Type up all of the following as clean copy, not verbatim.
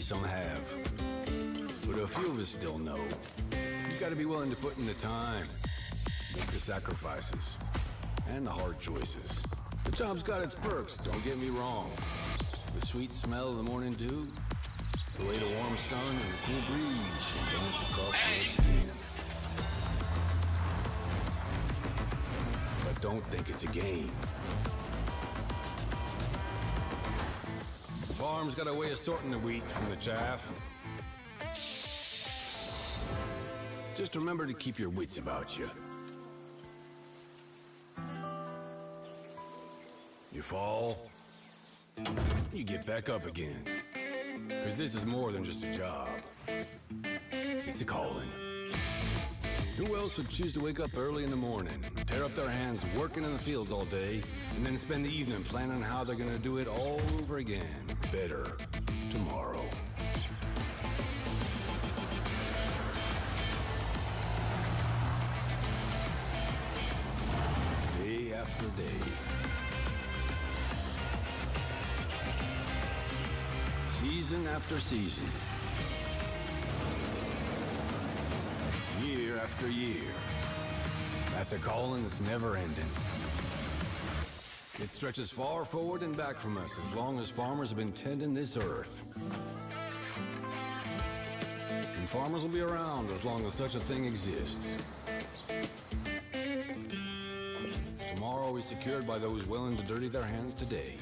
maybe some have. But a few of us still know. You gotta be willing to put in the time, make the sacrifices, and the hard choices. The job's got its perks, don't get me wrong. The sweet smell of the morning dew, the way the warm sun and the cool breeze can dance across your skin. But don't think it's a game. The farm's got a way of sorting the wheat from the chaff. Just remember to keep your wits about you. You fall, you get back up again. 'Cause this is more than just a job. It's a calling. Who else would choose to wake up early in the morning, tear up their hands working in the fields all day, and then spend the evening planning how they're gonna do it all over again, better, tomorrow? Day after day. Season after season. Year after year. That's a calling that's never ending. It stretches far forward and back from us as long as farmers have been tending this earth. And farmers will be around as long as such a thing exists. Tomorrow is secured by those willing to dirty their hands today.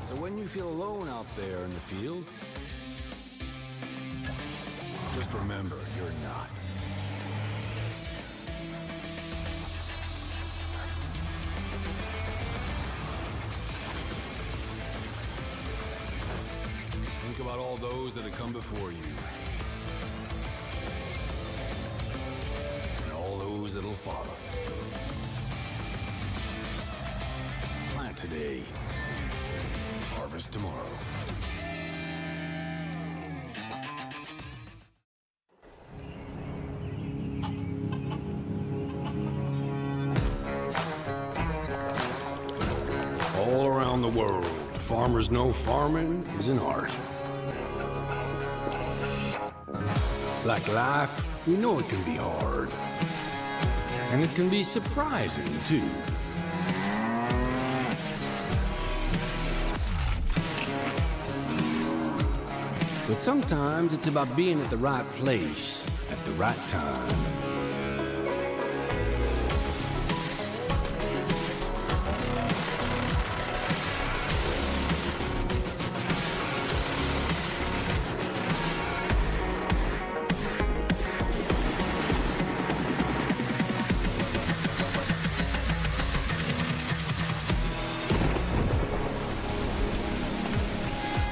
So when you feel alone out there in the field, just remember, you're not. Think about all those that have come before you. And all those that'll follow. Plant today. Harvest tomorrow. All around the world, farmers know farming is an art. Like life, we know it can be hard. And it can be surprising, too. But sometimes it's about being at the right place at the right time.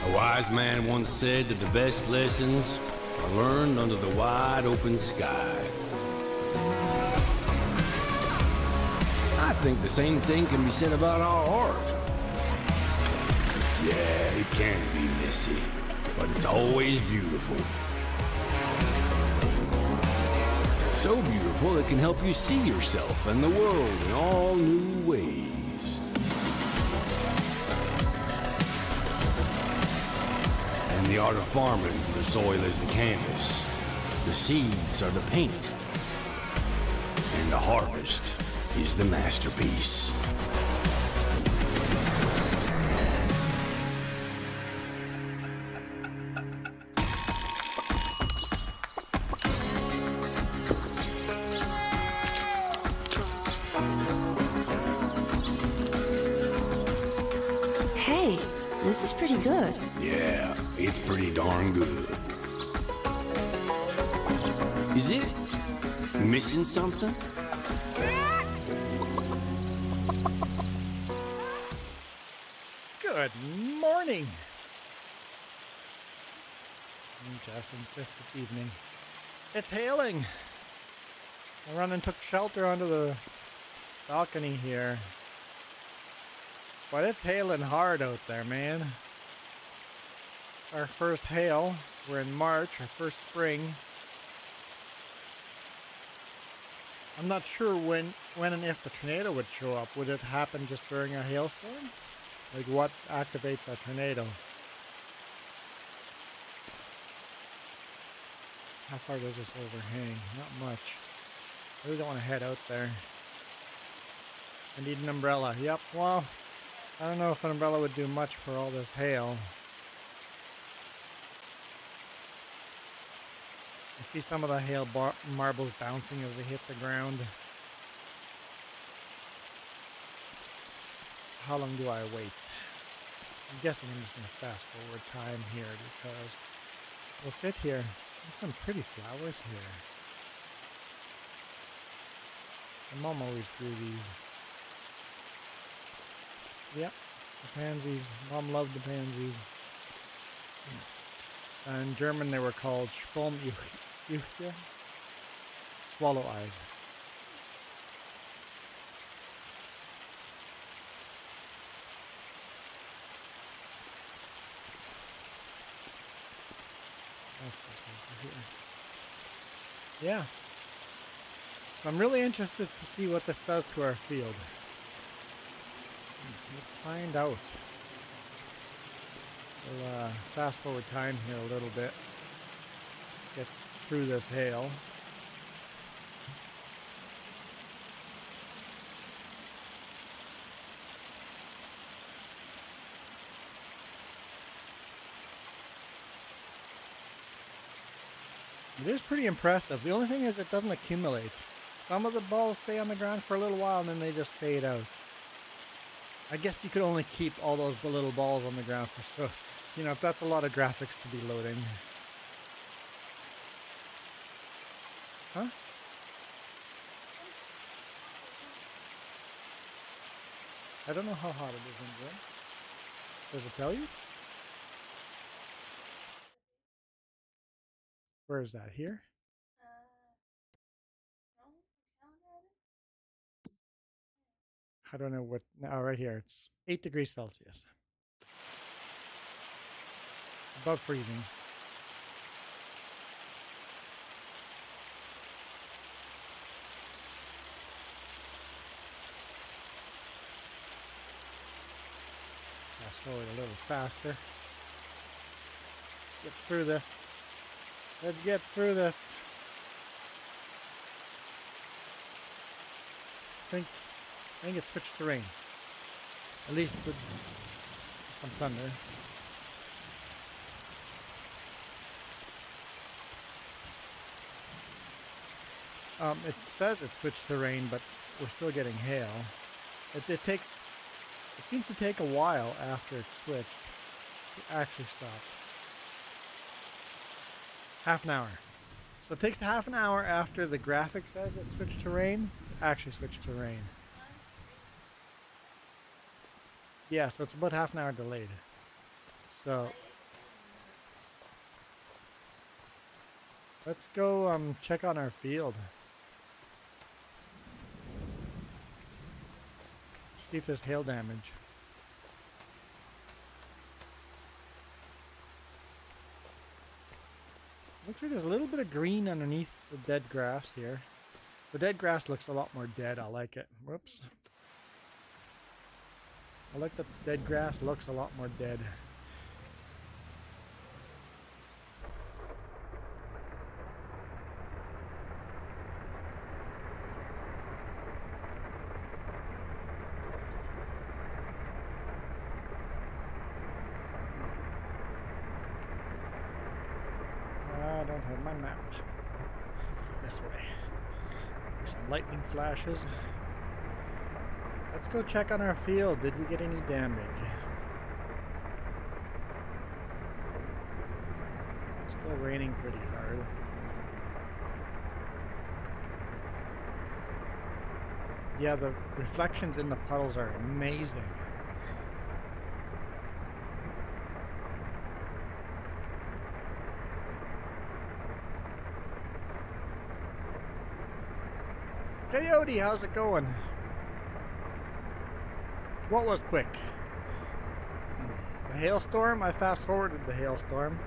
A wise man once said that the best lessons are learned under the wide open sky. I think the same thing can be said about our art. Yeah, it can be messy, but it's always beautiful. So beautiful it can help you see yourself and the world in all new ways. In the art of farming, the soil is the canvas, the seeds are the paint, and the harvest is the masterpiece. Hey, this is pretty good. Yeah, it's pretty darn good. Is it missing something? Good morning. Jess insists it's evening. It's hailing. I run and took shelter under the balcony here. But it's hailing hard out there, man. It's our first hail. We're in March, our first spring. I'm not sure when and if the tornado would show up. Would it happen just during a hailstorm? Like, what activates a tornado? How far does this overhang? Not much. I really don't want to head out there. I need an umbrella. Yep, well, I don't know if an umbrella would do much for all this hail. I see some of the hail marbles bouncing as they hit the ground. So how long do I wait? I'm guessing I'm just going to fast forward time here because we'll sit here. There's some pretty flowers here. My mom always grew these. Yep, the pansies. Mom loved the pansies. In German they were called Schwalmjuche, swallow eyes. What's this over here? Yeah. So I'm really interested to see what this does to our field. Let's find out. We'll fast forward time here a little bit. Get through this hail. It is pretty impressive. The only thing is it doesn't accumulate. Some of the balls stay on the ground for a little while and then they just fade out. I guess you could only keep all those little balls on the ground for so, you know, that's a lot of graphics to be loading. Huh? I don't know how hot it is in here. Does it tell you? Where is that? Here? I don't know what. Oh, right here. It's 8 degrees Celsius. Above freezing. Fast forward a little faster. Let's get through this. Let's get through this. I think it switched to rain. At least with some thunder. It says it switched to rain, but we're still getting hail. It seems to take a while after it switched to actually stop. Half an hour. So it takes half an hour after the graphic says it switched to rain, to actually switch to rain. Yeah, so it's about half an hour delayed. So let's go check on our field. See if there's hail damage. Looks like there's a little bit of green underneath the dead grass here. The dead grass looks a lot more dead. I like it. Whoops. I like that the dead grass looks a lot more dead. I don't have my map. This way. There's some lightning flashes. Let's go check on our field. Did we get any damage? Still raining pretty hard. Yeah, the reflections in the puddles are amazing. Coyote, how's it going? What was quick? The hailstorm? I fast forwarded the hailstorm.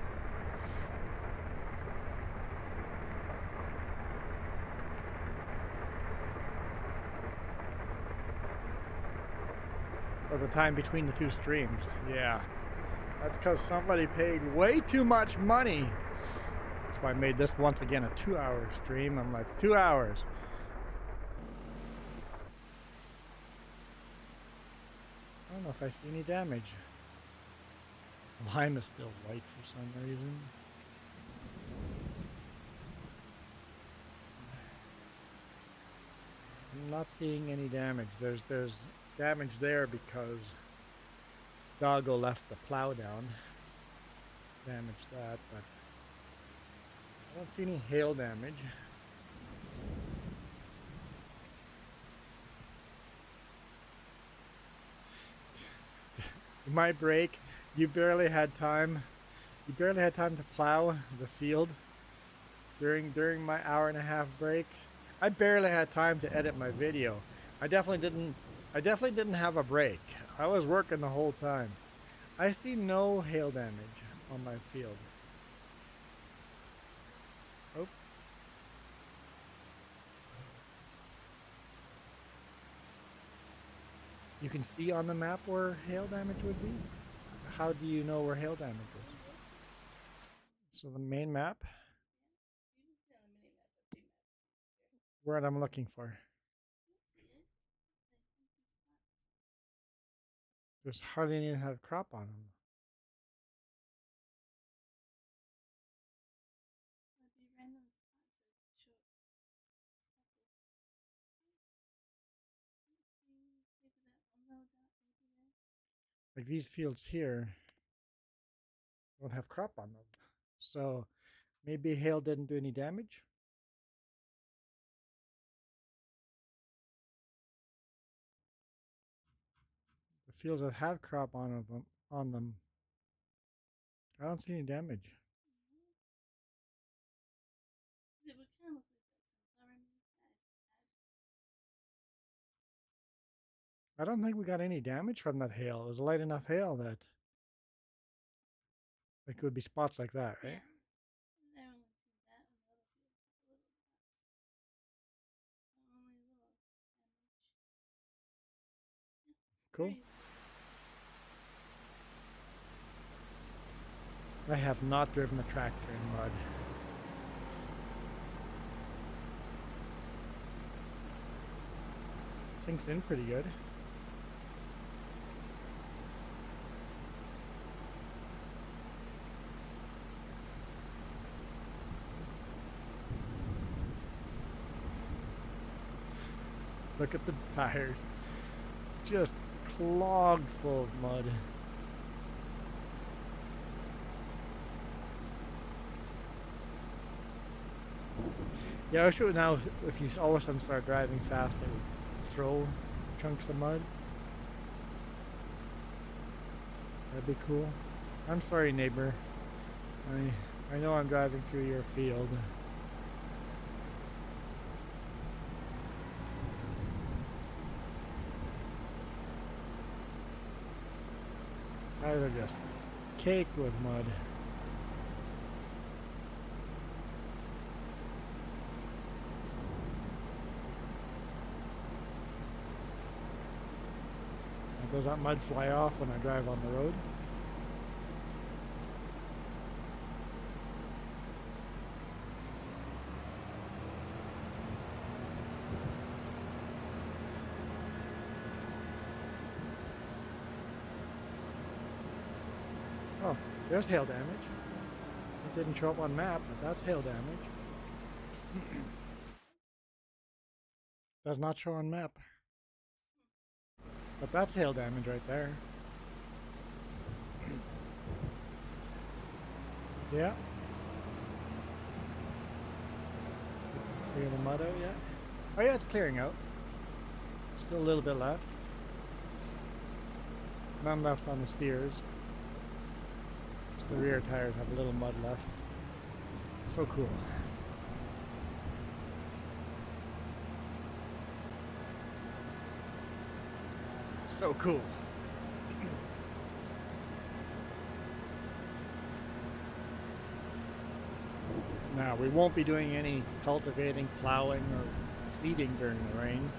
Or the time between the two streams. Yeah. That's because somebody paid way too much money That's why I made this once again a 2-hour stream. I'm like, 2 hours. I don't know if I see any damage. Lime is still white for some reason. I'm not seeing any damage. There's damage there because Doggo left the plow down. Damaged that, but I don't see any hail damage. My break, you barely had time. You barely had time to plow the field during my hour-and-a-half break. I barely had time to edit my video. I definitely didn't have a break. I was working the whole time. I see no hail damage on my field. Oh. You can see on the map where hail damage would be? How do you know where hail damage is? So the main map? Word I'm looking for. There's hardly any that have crop on them. Like these fields here don't have crop on them. So maybe hail didn't do any damage. The fields that have crop on them, I don't see any damage. I don't think we got any damage from that hail. It was light enough hail that there could be spots like that, right? Cool. I have not driven a tractor in mud. Sinks in pretty good. Look at the tires. Just clogged full of mud. Yeah, I wish it would now, if you all of a sudden start driving fast, it would throw chunks of mud. That'd be cool. I'm sorry, neighbor. I know I'm driving through your field. Tires are just caked with mud. Does that mud fly off when I drive on the road? Oh, there's hail damage. It didn't show up on map, but that's hail damage. Does not show on map. But that's hail damage right there. Yeah. Clear the mud out yet? Oh yeah, it's clearing out. Still a little bit left. None left on the steers. Just the rear tires have a little mud left. So cool. So cool. Now, we won't be doing any cultivating, plowing, or seeding during the rain.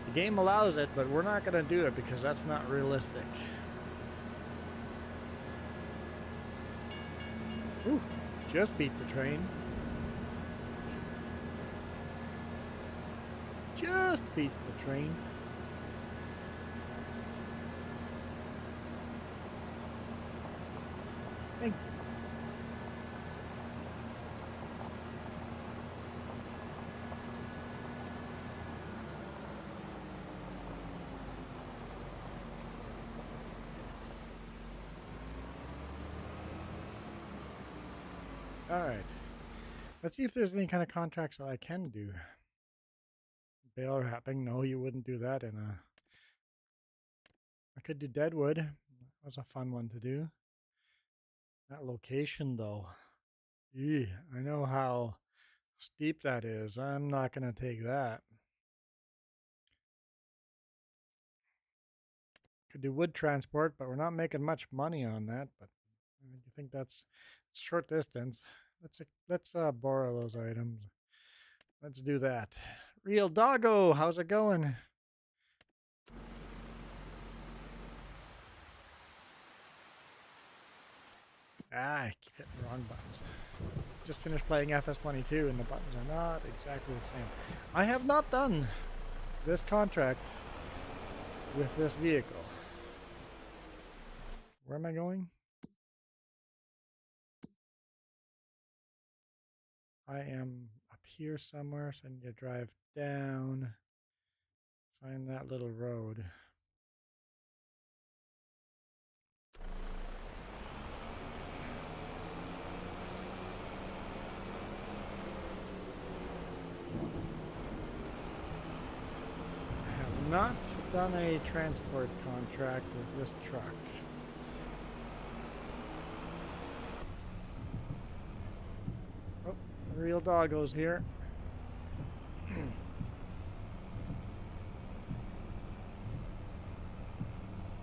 The game allows it, but we're not going to do it because that's not realistic. Ooh, Just beat the train. Just beat the train. Thank you. All right. Let's see if there's any kind of contracts that I can do. Bale wrapping. No, you wouldn't do that in a... I could do Deadwood. That was a fun one to do. That location, though. Eeh, I know how steep that is. I'm not going to take that. Could do wood transport, but we're not making much money on that. But I think that's short distance. Let's borrow those items. Let's do that. Real Doggo, how's it going? I keep hitting the wrong buttons. Just finished playing FS22 and the buttons are not exactly the same. I have not done this contract with this vehicle. Where am I going? I am up here somewhere, so I need to drive down, find that little road. I have not done a transport contract with this truck. Oh, the Real Doggo's here.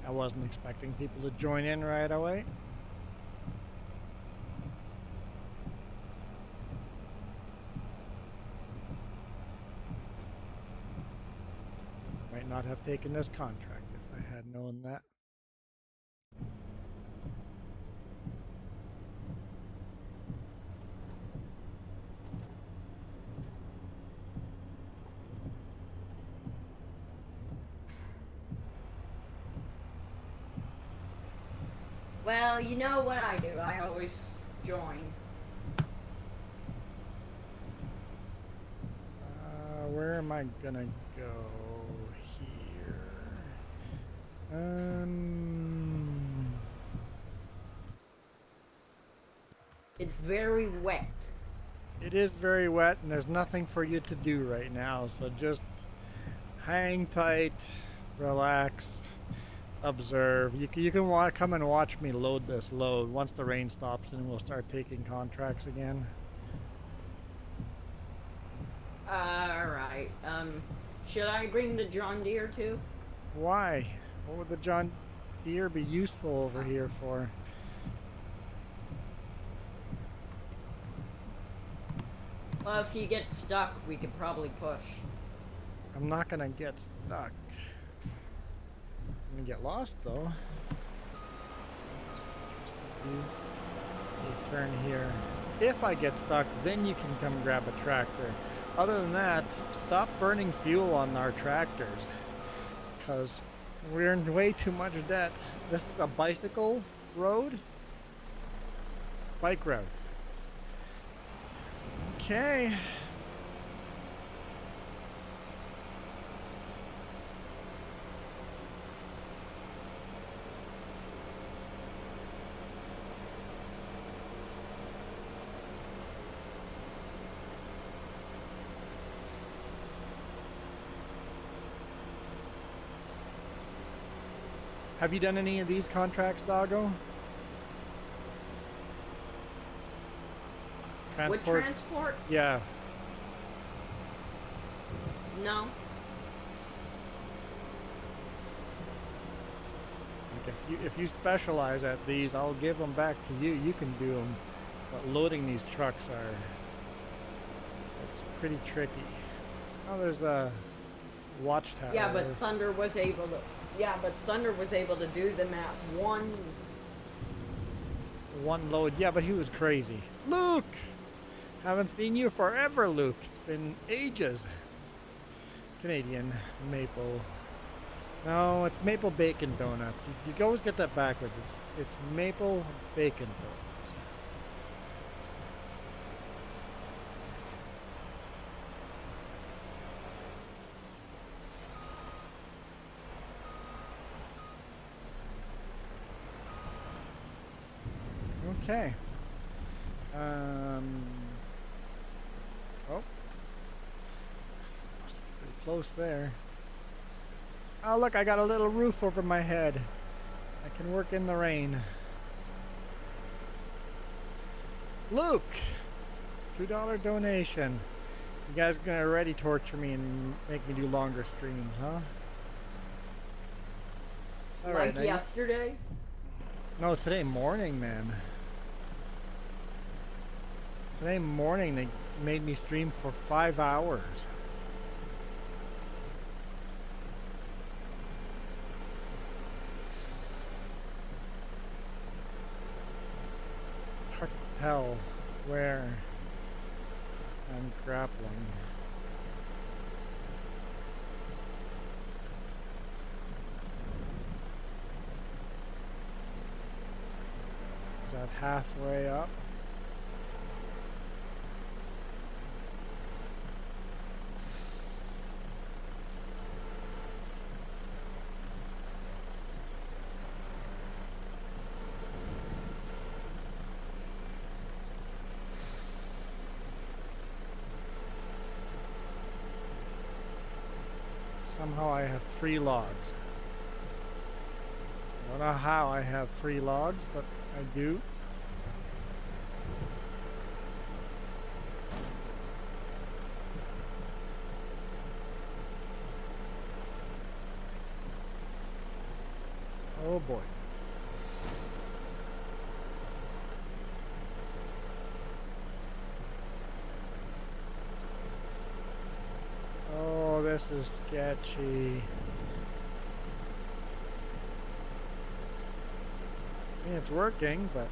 I wasn't expecting people to join in right away. Might not have taken this contract if I had known that. Well, you know what I do. I always join. Where am I gonna go here? It's very wet. It is very wet and there's nothing for you to do right now, so just hang tight, relax, observe. You can come and watch me load this load. Once the rain stops, then we'll start taking contracts again. Alright. Should I bring the John Deere too? Why? What would the John Deere be useful over here for? Well, if you get stuck, we could probably push. I'm not gonna get stuck. I'm gonna get lost though. You turn here. If I get stuck, then you can come grab a tractor. Other than that, stop burning fuel on our tractors, because we're in way too much debt. This is a bicycle road? Bike route. Okay. Have you done any of these contracts, Doggo? With transport? Yeah. No. Like if you specialize at these, I'll give them back to you. You can do them, but loading these trucks it's pretty tricky. Oh, there's a watchtower. Yeah, but Thunder was able to. Yeah, but Thunder was able to do them at one. one load. Yeah, but he was crazy. Luke! Haven't seen you forever, Luke. It's been ages. Canadian maple. No, it's maple bacon donuts. You always get that backwards. It's maple bacon donuts. Okay. Oh. Pretty close there. Oh, look, I got a little roof over my head. I can work in the rain. Luke! $2 donation. You guys are going to already torture me and make me do longer streams, huh? All right, like yesterday? No, today morning, man. Today morning they made me stream for 5 hours. Hard to tell where I'm grappling. Is that halfway up? Somehow I have 3 logs. I don't know how I have 3 logs, but I do. Oh boy. Oh, this is sketchy. I mean, it's working, but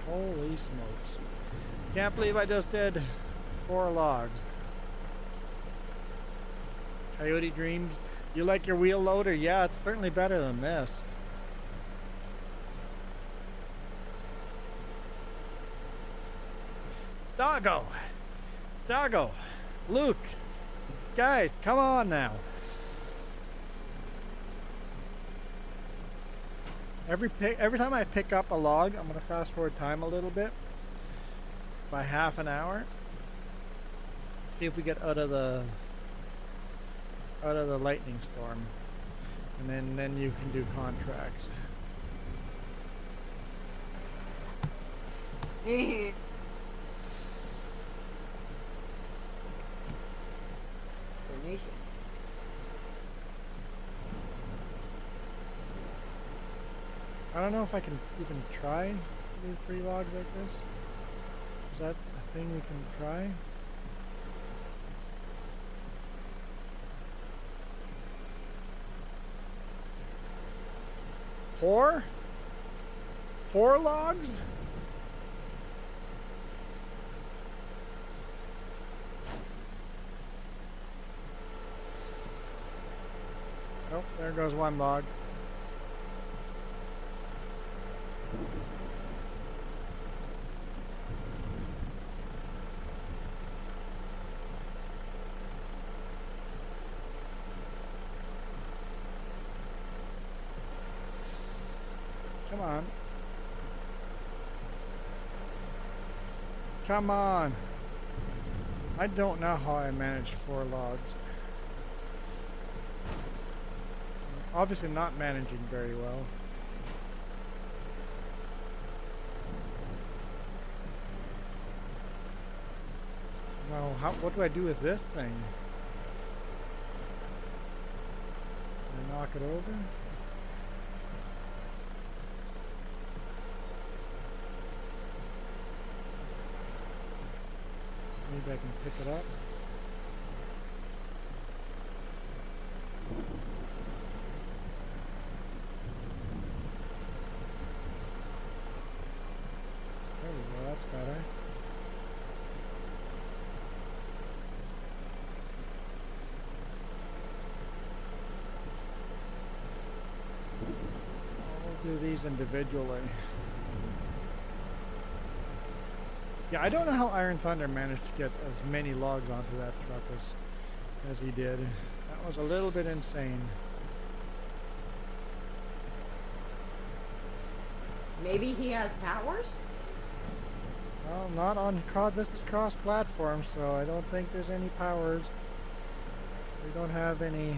holy smokes. Can't believe I just did 4 logs. Coyote Dreams, you like your wheel loader? Yeah, it's certainly better than this. Doggo, Luke, guys, come on now. Every time I pick up a log, I'm gonna fast forward time a little bit by half an hour. See if we get out of the lightning storm, and then you can do contracts. Donation. I don't know if I can even try to do 3 logs like this. Is that a thing we can try? Four logs? Oh, there goes 1 log. Come on. Come on. I don't know how I managed 4 logs. Obviously not managing very well. Now, what do I do with this thing? Can I knock it over? Maybe I can pick it up. these individually. Yeah, I don't know how Iron Thunder managed to get as many logs onto that truck as he did. That was a little bit insane. Maybe he has powers? Well, not on this is cross-platform, so I don't think there's any powers. We don't have any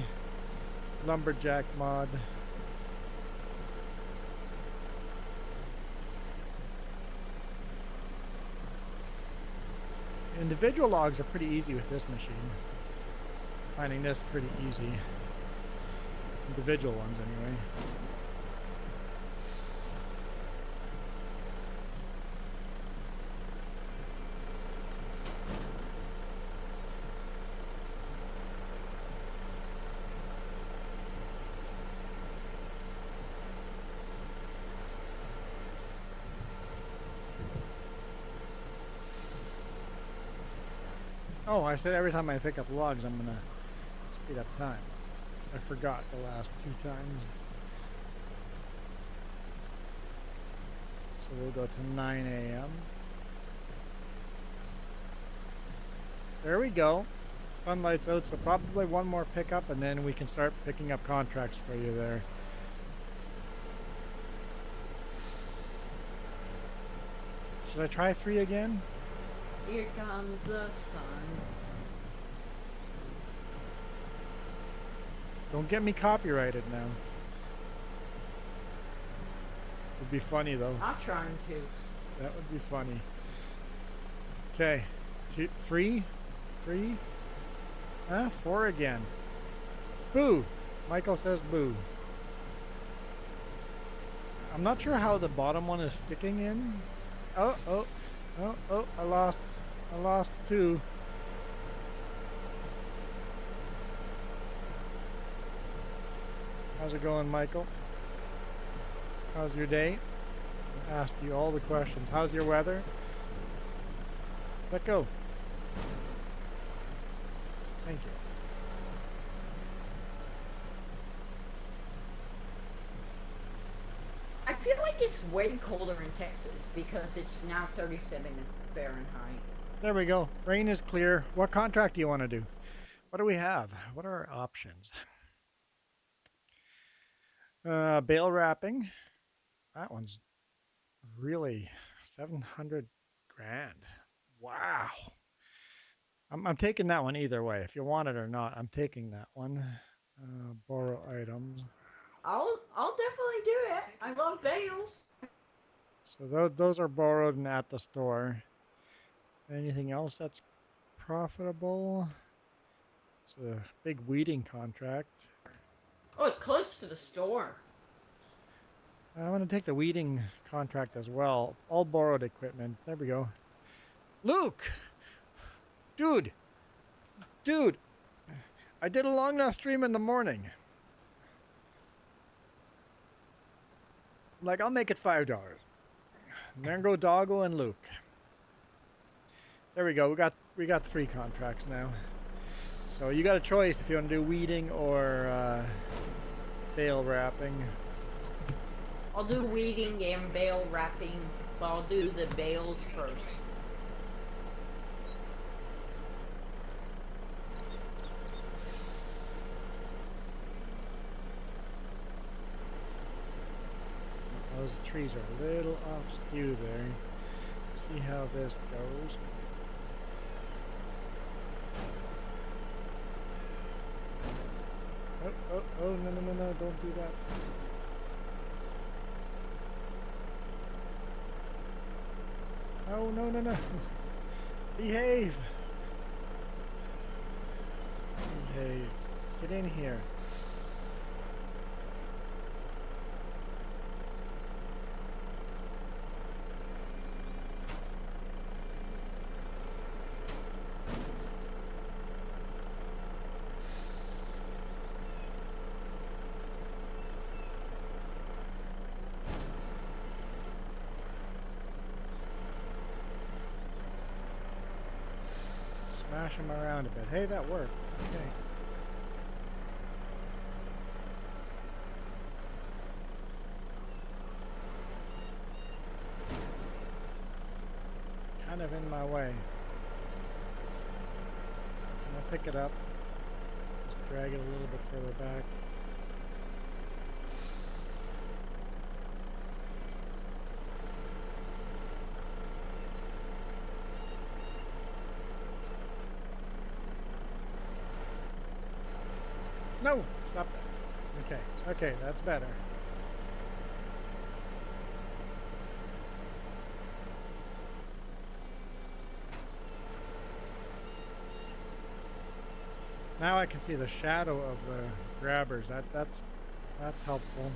lumberjack mod. Individual logs are pretty easy with this machine. Finding this pretty easy. Individual ones, anyway. Oh, I said every time I pick up logs, I'm gonna speed up time. I forgot the last 2 times. So we'll go to 9 a.m. There we go. Sunlight's out, so probably one more pickup, and then we can start picking up contracts for you there. Should I try 3 again? Here comes the sun. Don't get me copyrighted now. Would be funny though. I'm trying to. That would be funny. Okay, 2, 3, 4 again. Boo! Michael says boo. I'm not sure how the bottom one is sticking in. Oh, I lost 2. How's it going, Michael? How's your day? I asked you all the questions. How's your weather? Let go. Thank you. I feel like it's way colder in Texas because it's now 37 Fahrenheit. There we go. Rain is clear. What contract do you want to do? What do we have? What are our options? Bale wrapping. That one's really 700 grand. Wow. I'm taking that one either way. If you want it or not, I'm taking that one. Borrow items. I'll definitely do it. I love bales. So those are borrowed and at the store. Anything else that's profitable? It's a big weeding contract. Oh, it's close to the store. I'm going to take the weeding contract as well. All borrowed equipment. There we go. Luke! Dude! I did a long enough stream in the morning. Like, I'll make it $5. And there go Doggo and Luke. There we go. We got 3 contracts now. So you got a choice if you want to do weeding or bale wrapping. I'll do weeding and bale wrapping, but I'll do the bales first. Those trees are a little off skew there. See how this goes. Oh, no, don't do that. Oh, no. Behave. Get in here. Smash him around a bit. Hey, that worked. Okay. away. I'm gonna pick it up. Just drag it a little bit further back. No! Stop that. Okay, okay, that's better. Now I can see the shadow of the grabbers. That's helpful.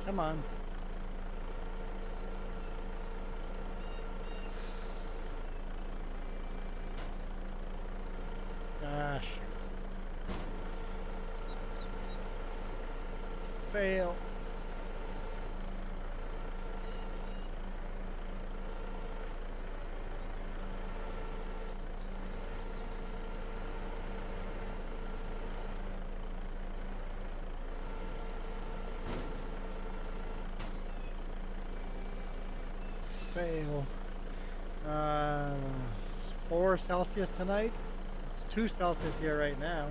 Come on. Gosh. Fail. Fail. It's 4 Celsius tonight. It's 2 Celsius here right now.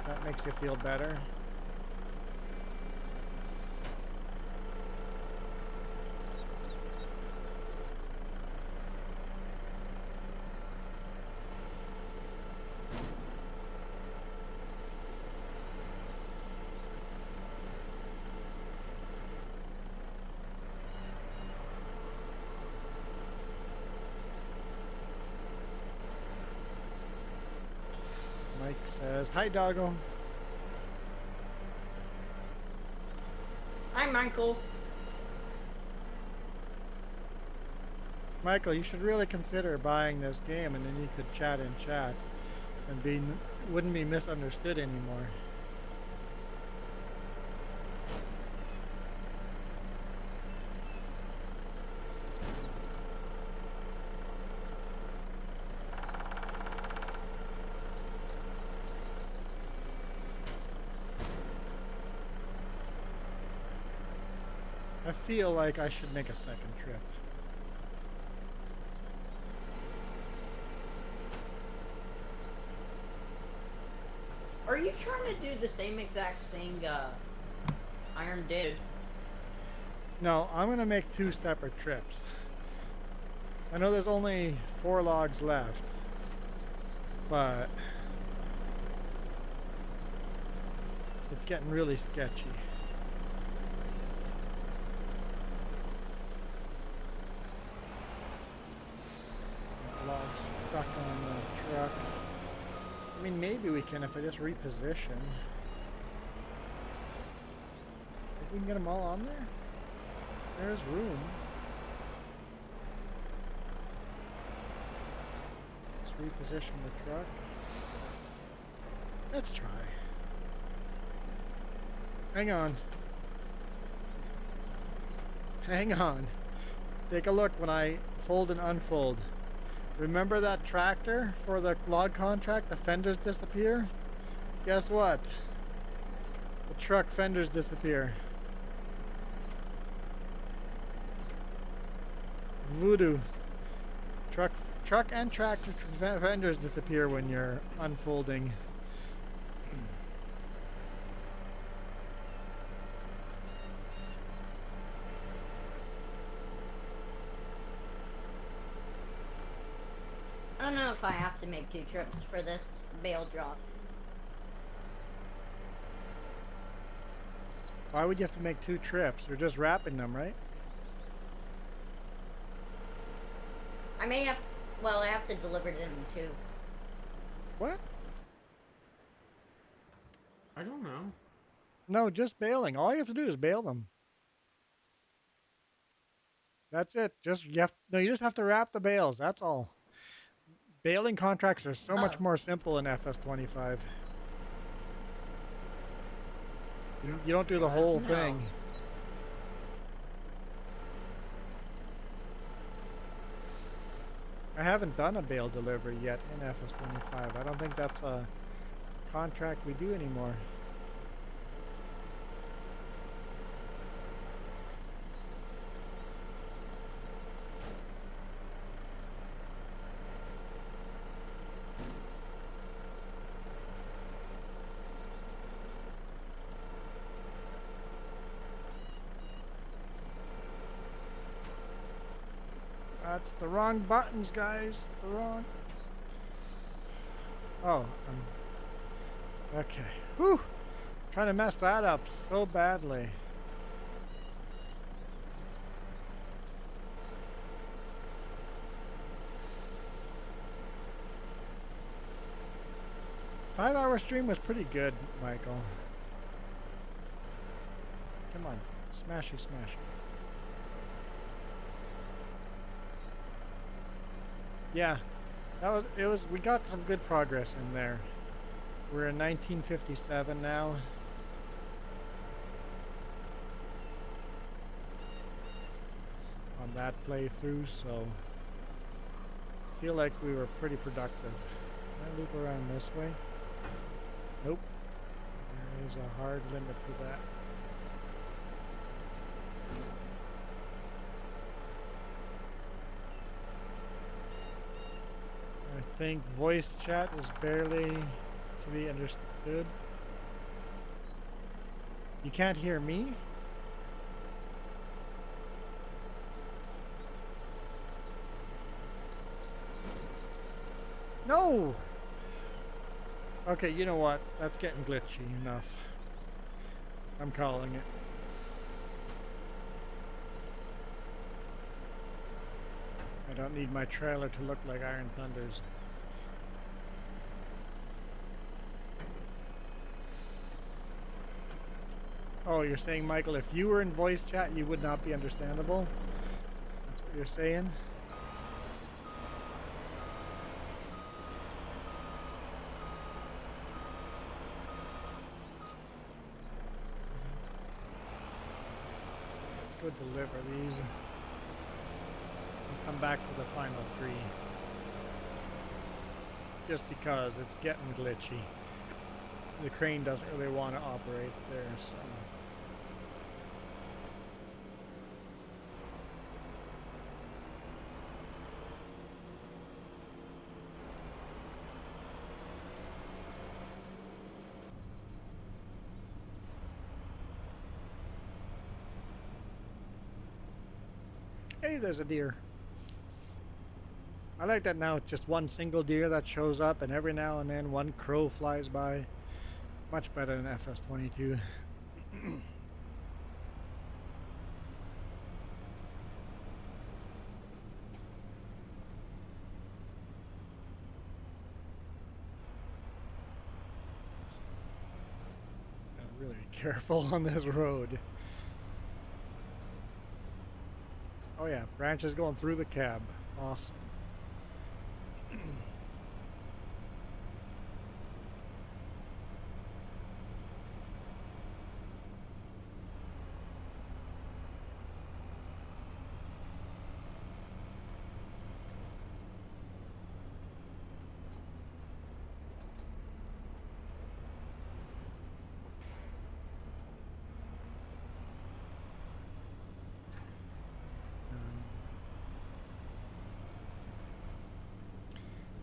That makes you feel better. Mike says, hi, doggo. Hi, Michael. Michael, you should really consider buying this game, and then you could chat in chat and wouldn't be misunderstood anymore. I feel like I should make a second trip. Are you trying to do the same exact thing Iron did? No, I'm gonna make 2 separate trips. I know there's only 4 logs left, but it's getting really sketchy. Log stuck on the truck. I mean, maybe we can if I just reposition. Think we can get them all on there? There's room. Let's reposition the truck. Let's try. Hang on. Hang on. Take a look when I fold and unfold. Remember that tractor for the log contract? The fenders disappear? Guess what? The truck fenders disappear. Voodoo. Truck and tractor fenders disappear when you're unfolding. I don't know if I have to make 2 trips for this bale drop. Why would you have to make 2 trips? You're just wrapping them, right? I may have, well, I have to deliver them too. What? I don't know. No, just bailing. All you have to do is bail them. That's it. Just you just have to wrap the bales. That's all. Bailing contracts are so much Oh. more simple in FS25. You don't do the whole No. thing. I haven't done a bale delivery yet in FS25. I don't think that's a contract we do anymore. That's the wrong buttons, guys. The wrong. Oh, okay. Whew. Trying to mess that up so badly. Five-hour stream was pretty good, Michael. Come on, smashy, smashy. Yeah, we got some good progress in there. We're in 1957 now. On that playthrough, so I feel like we were pretty productive. Can I loop around this way? Nope. There is a hard limit to that. I think voice chat is barely to be understood. You can't hear me? No! Okay, you know what? That's getting glitchy enough. I'm calling it. I don't need my trailer to look like Iron Thunder's. Oh, you're saying, Michael, if you were in voice chat, you would not be understandable? That's what you're saying? Let's go deliver these. Come back for the final 3. Just because it's getting glitchy. The crane doesn't really want to operate there, so. Hey, there's a deer. I like that now it's just one single deer that shows up, and every now and then one crow flies by. Much better than FS22. Really be careful on this road. Oh yeah, branches going through the cab. Awesome.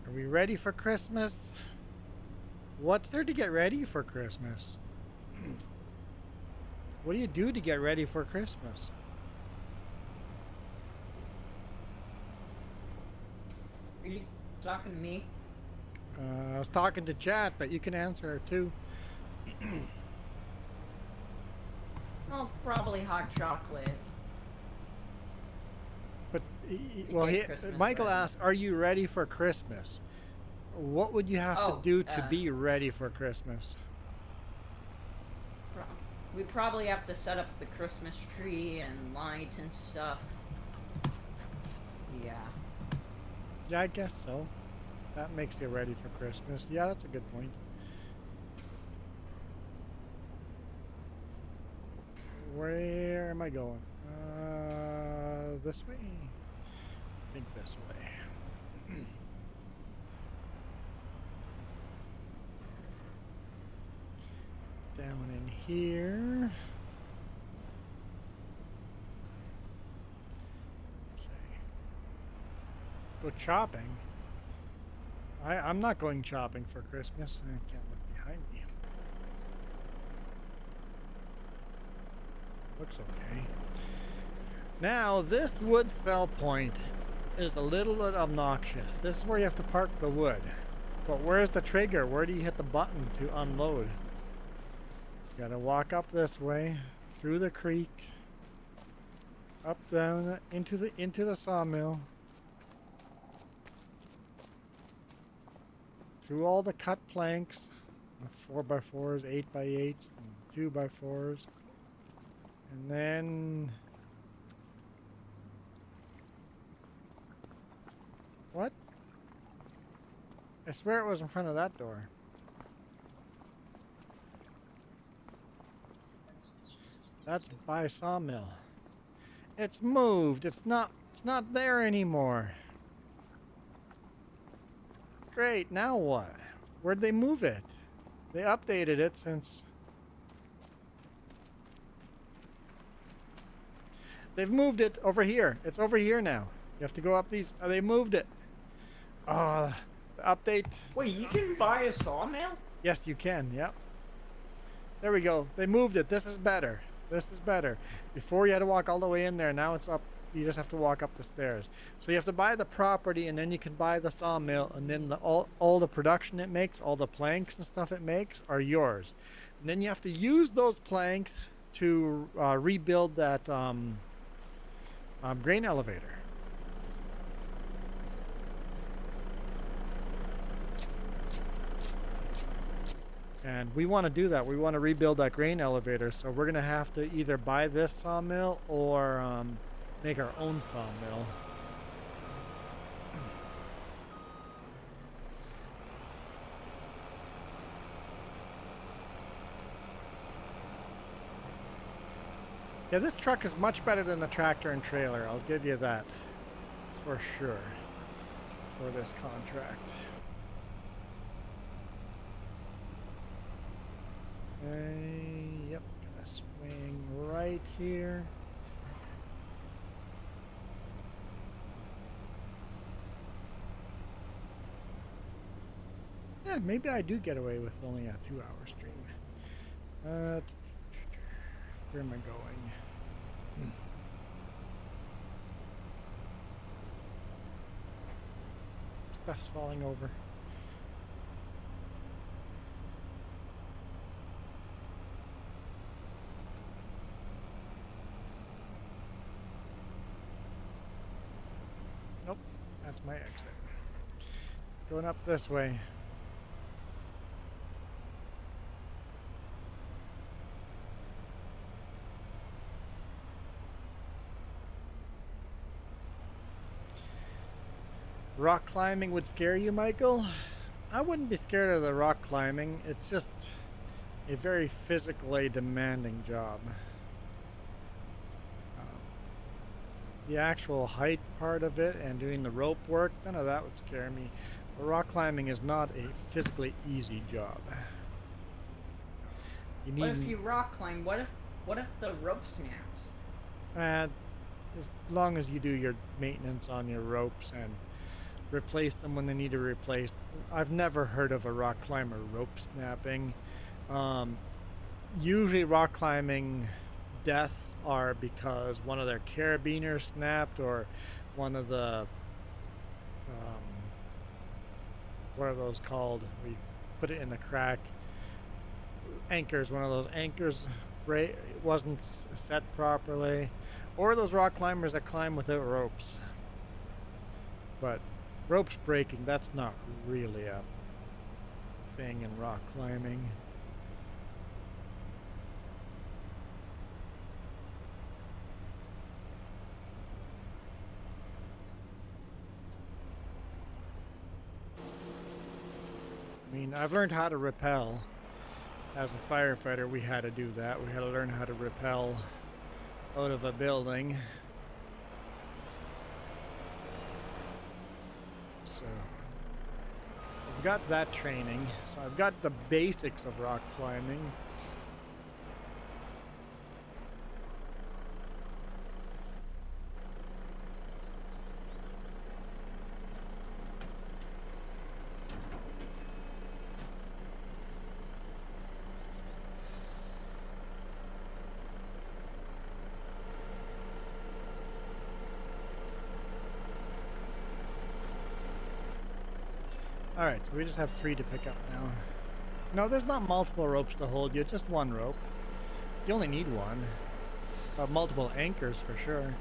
Are we ready for Christmas? What's there to get ready for Christmas? What do you do to get ready for Christmas? Are you talking to me? I was talking to chat, but you can answer too. Well, probably hot chocolate. But To get Christmas Michael ready. asked, "Are you ready for Christmas?" What would you have to do to be ready for Christmas? We probably have to set up the Christmas tree and lights and stuff. Yeah. Yeah, I guess so. That makes you ready for Christmas. Yeah, that's a good point. Where am I going? This way? I think this way. Down in here. Okay. Go chopping. I'm not going chopping for Christmas. I can't look behind me. Looks okay. Now, this wood sell point is a little bit obnoxious. This is where you have to park the wood. But where's the trigger? Where do you hit the button to unload? You gotta walk up this way, through the creek, up down into the sawmill, through all the cut planks, 4x4s, 8x8s, and 2x4s, and then what? I swear it was in front of that door. That's by sawmill. It's moved. It's not there anymore. Great, now what? Where'd they move it? They updated it since... They've moved it over here. It's over here now. You have to go up these... Oh, they moved it. The update... Wait, you can buy a sawmill? Yes, you can, yep. There we go. They moved it. This is better. This is better. Before you had to walk all the way in there. Now it's up. You just have to walk up the stairs. So you have to buy the property, and then you can buy the sawmill, and then all the production it makes, all the planks and stuff it makes are yours. And then you have to use those planks to rebuild that grain elevator. And we want to do that. We want to rebuild that grain elevator. So we're going to have to either buy this sawmill or make our own sawmill. Yeah, this truck is much better than the tractor and trailer. I'll give you that for sure for this contract. Yep, gonna swing right here. Yeah, maybe I do get away with only a 2-hour stream. Where am I going? Stuff's falling over. Nope, that's my exit. Going up this way. Rock climbing would scare you, Michael? I wouldn't be scared of the rock climbing. It's just a very physically demanding job. The actual height part of it and doing the rope work, none of that would scare me. But rock climbing is not a physically easy job. You need... What if you rock climb? What if the rope snaps? As long as you do your maintenance on your ropes and replace them when they need to be replaced. I've never heard of a rock climber rope snapping. Usually rock climbing deaths are because one of their carabiners snapped or one of the what are those called? We put it in the crack. Anchors, one of those anchors wasn't set properly, or those rock climbers that climb without ropes. But ropes breaking, that's not really a thing in rock climbing. I mean, I've learned how to rappel. As a firefighter, we had to do that. We had to learn how to rappel out of a building. So, I've got that training. So I've got the basics of rock climbing. Alright, so we just have 3 to pick up now. No, there's not multiple ropes to hold you, just one rope. You only need one. Multiple anchors for sure.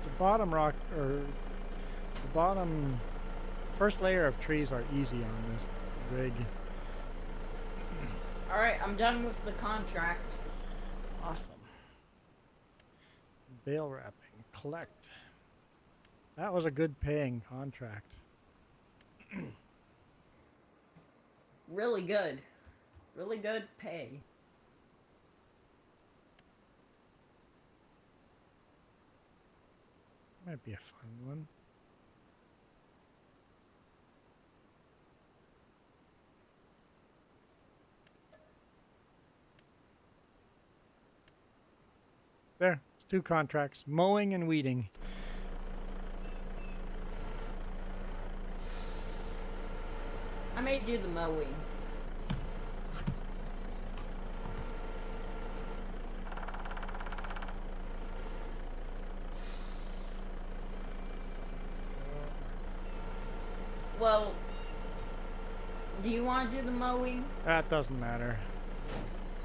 The bottom rock, or the bottom first layer of trees are easy on this rig. Alright, I'm done with the contract. Awesome. Bale wrapping, collect. That was a good paying contract. Really good. Really good pay. Might be a fun one. There, it's 2 contracts, mowing and weeding. I may do the mowing. Well, do you want to do the mowing? That doesn't matter.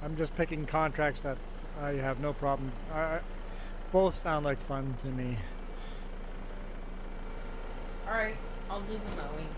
I'm just picking contracts that I have no problem. Both sound like fun to me. Alright, I'll do the mowing.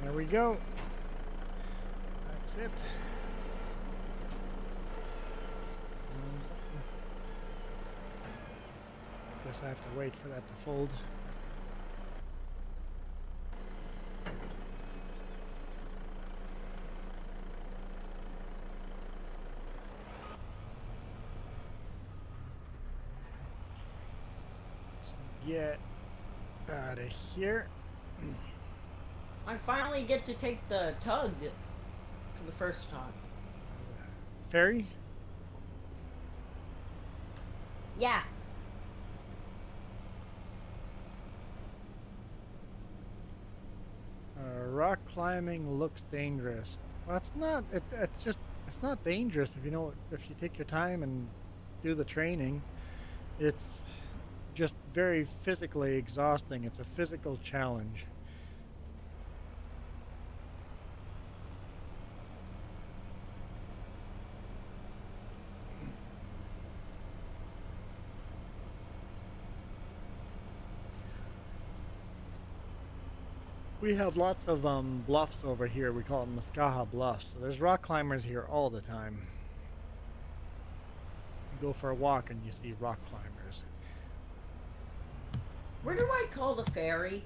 There we go. That's it. Guess I have to wait for that to fold. Let's get out of here. I finally get to take the tug for the first time. Ferry? Yeah. Rock climbing looks dangerous. Well, it's not. It's not dangerous if you take your time and do the training. It's just very physically exhausting. It's a physical challenge. We have lots of bluffs over here. We call them Muskaha Bluffs. So there's rock climbers here all the time. You go for a walk and you see rock climbers. Where do I call the ferry?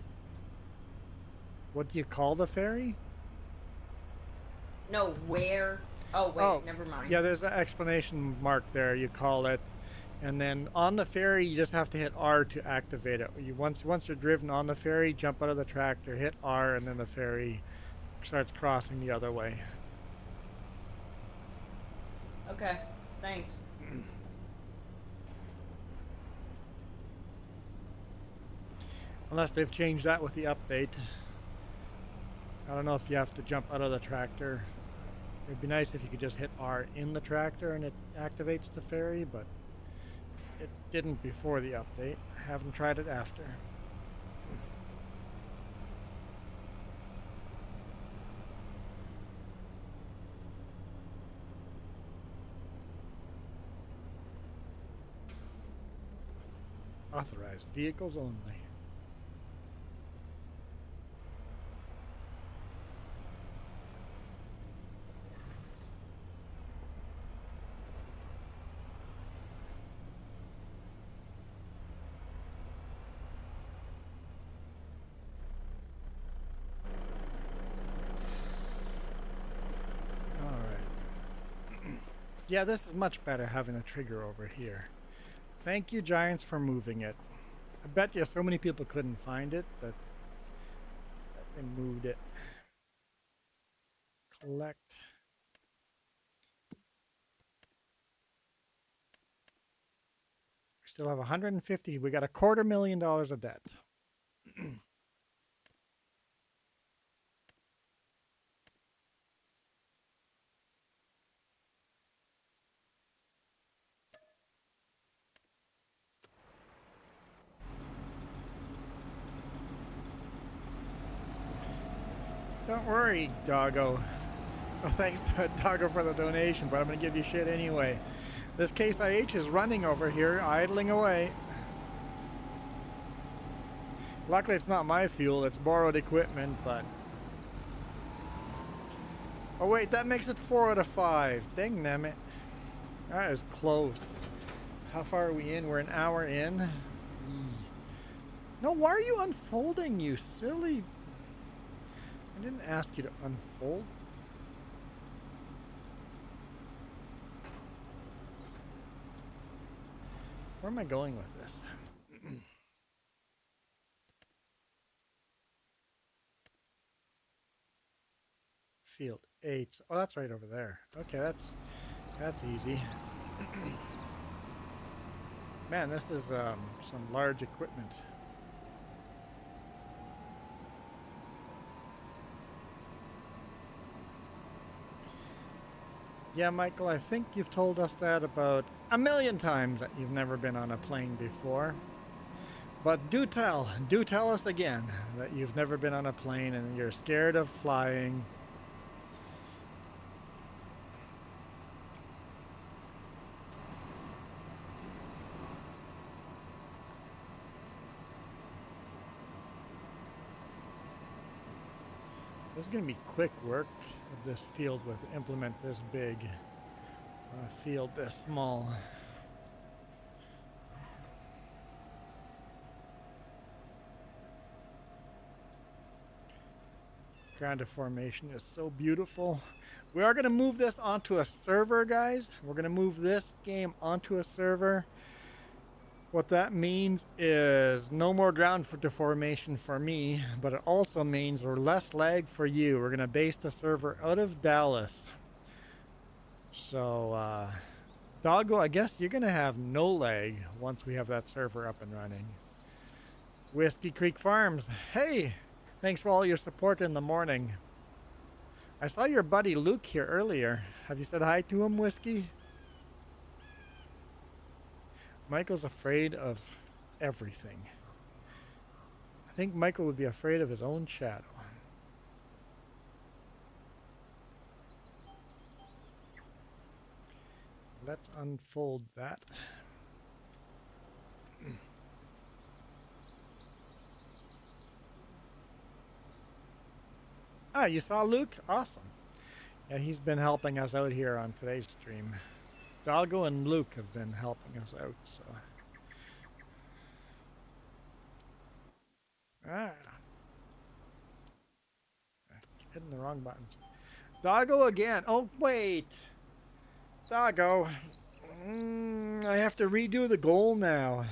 What do you call the ferry? No, where? Oh, wait, Oh, never mind. yeah, there's an explanation mark there. You call it. And then on the ferry, you just have to hit R to activate it. Once you're driven on the ferry, jump out of the tractor, hit R, and then the ferry starts crossing the other way. Okay, thanks. Unless they've changed that with the update. I don't know if you have to jump out of the tractor. It'd be nice if you could just hit R in the tractor and it activates the ferry, but it didn't before the update. I haven't tried it after. Authorized vehicles only. Yeah, this is much better having a trigger over here. Thank you, Giants, for moving it. I bet you so many people couldn't find it that they moved it. Collect. We still have 150. We got $250,000 of debt. Don't worry, Doggo. Oh, thanks to Doggo for the donation, but I'm going to give you shit anyway. This Case IH is running over here, idling away. Luckily, it's not my fuel, it's borrowed equipment, but... Oh, wait, that makes it 4 out of 5. Dang nammit. That is close. How far are we in? We're an hour in. No, why are you unfolding, you silly... I didn't ask you to unfold. Where am I going with this? Field 8. Oh, that's right over there. Okay, that's easy. Man, this is some large equipment. Yeah, Michael, I think you've told us that about 1,000,000 times that you've never been on a plane before. But do tell us again that you've never been on a plane and you're scared of flying. This is going to be quick work of this field with implement this big on a field this small. Grounded formation is so beautiful. We are going to move this onto a server, guys. We're going to move this game onto a server. What that means is no more ground deformation for me, but it also means we're less lag for you. We're going to base the server out of Dallas. So, Doggo, I guess you're going to have no lag once we have that server up and running. Whiskey Creek Farms. Hey, thanks for all your support in the morning. I saw your buddy Luke here earlier. Have you said hi to him, Whiskey? Michael's afraid of everything. I think Michael would be afraid of his own shadow. Let's unfold that. Ah, you saw Luke? Awesome. Yeah, he's been helping us out here on today's stream. Doggo and Luke have been helping us out, so. Ah. Hitting the wrong buttons. Doggo again. Oh, wait. Doggo. I have to redo the goal now.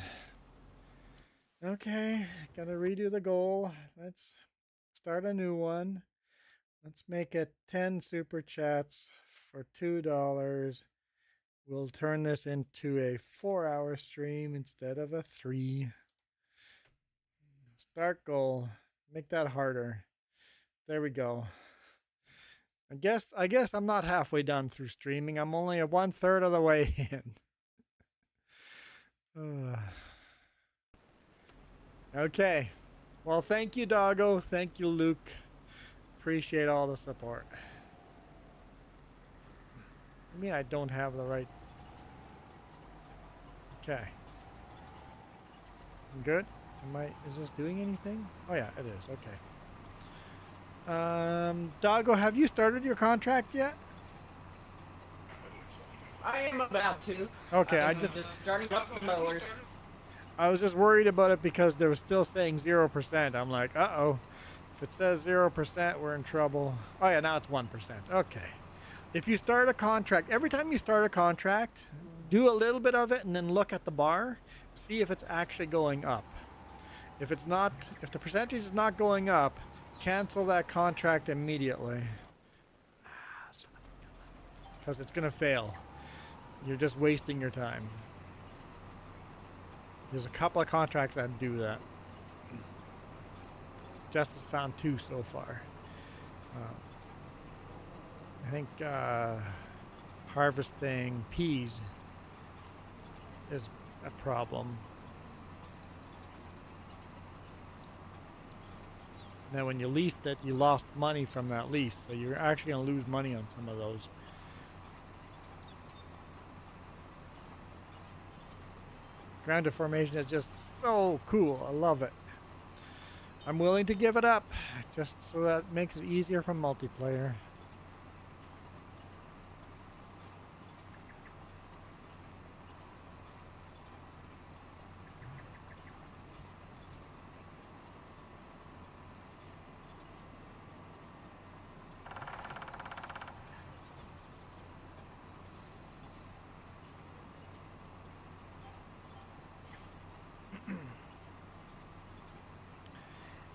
Okay, gotta redo the goal. Let's start a new one. Let's make it 10 super chats for $2. We'll turn this into a 4-hour stream instead of a 3. Start goal. Make that harder. There we go. I guess I'm not halfway done through streaming. I'm only at 1/3 of the way in. Okay. Well, thank you, Doggo. Thank you, Luke. Appreciate all the support. I mean, I don't have the right. Okay. I'm good. Is this doing anything? Oh yeah, it is. Okay. Doggo, have you started your contract yet? I am about to. Okay, I'm just starting up the mowers. I was just worried about it because they were still saying 0%. I'm like, uh-oh. If it says 0%, we're in trouble. Oh yeah, now it's 1%. Okay. If you start a contract, every time you start a contract, do a little bit of it and then look at the bar, see if it's actually going up. If it's not, if the percentage is not going up, cancel that contract immediately. Because it's gonna fail. You're just wasting your time. There's a couple of contracts that do that. Jess has found 2 so far. I think harvesting peas is a problem. Now when you leased it, you lost money from that lease, so you're actually going to lose money on some of those. Ground deformation is just so cool. I love it. I'm willing to give it up just so that it makes it easier for multiplayer.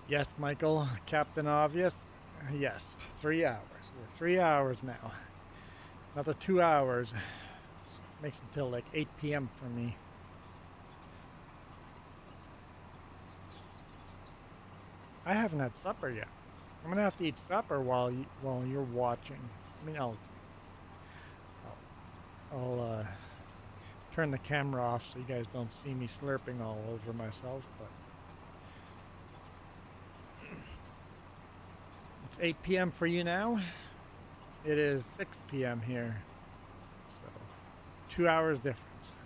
Yes, Michael, Captain Obvious. Yes, 3 hours. We're 3 hours now. Another 2 hours. Makes it till like 8 p.m. for me. I haven't had supper yet. I'm gonna have to eat supper while you're watching. I mean, I'll turn the camera off so you guys don't see me slurping all over myself, but. It's 8 p.m. for you now. It is 6 p.m. here. So, 2 hours difference.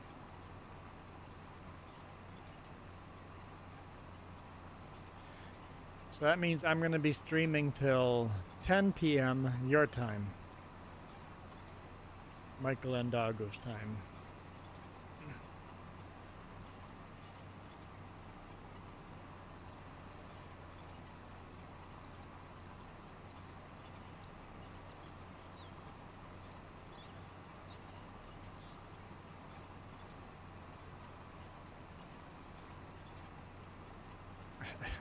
So that means I'm going to be streaming till 10 p.m. your time. Michael and Doggo's time.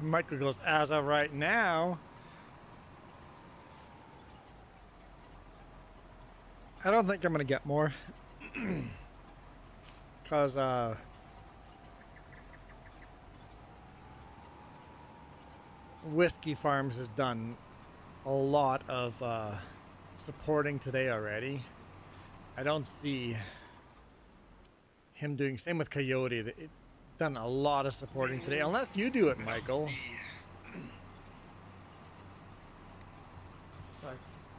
Michael goes, as of right now, I don't think I'm going to get more. Because, Whiskey Farms has done a lot of supporting today already. I don't see him doing, same with Coyote. It done a lot of supporting today, unless you do it, Michael. So,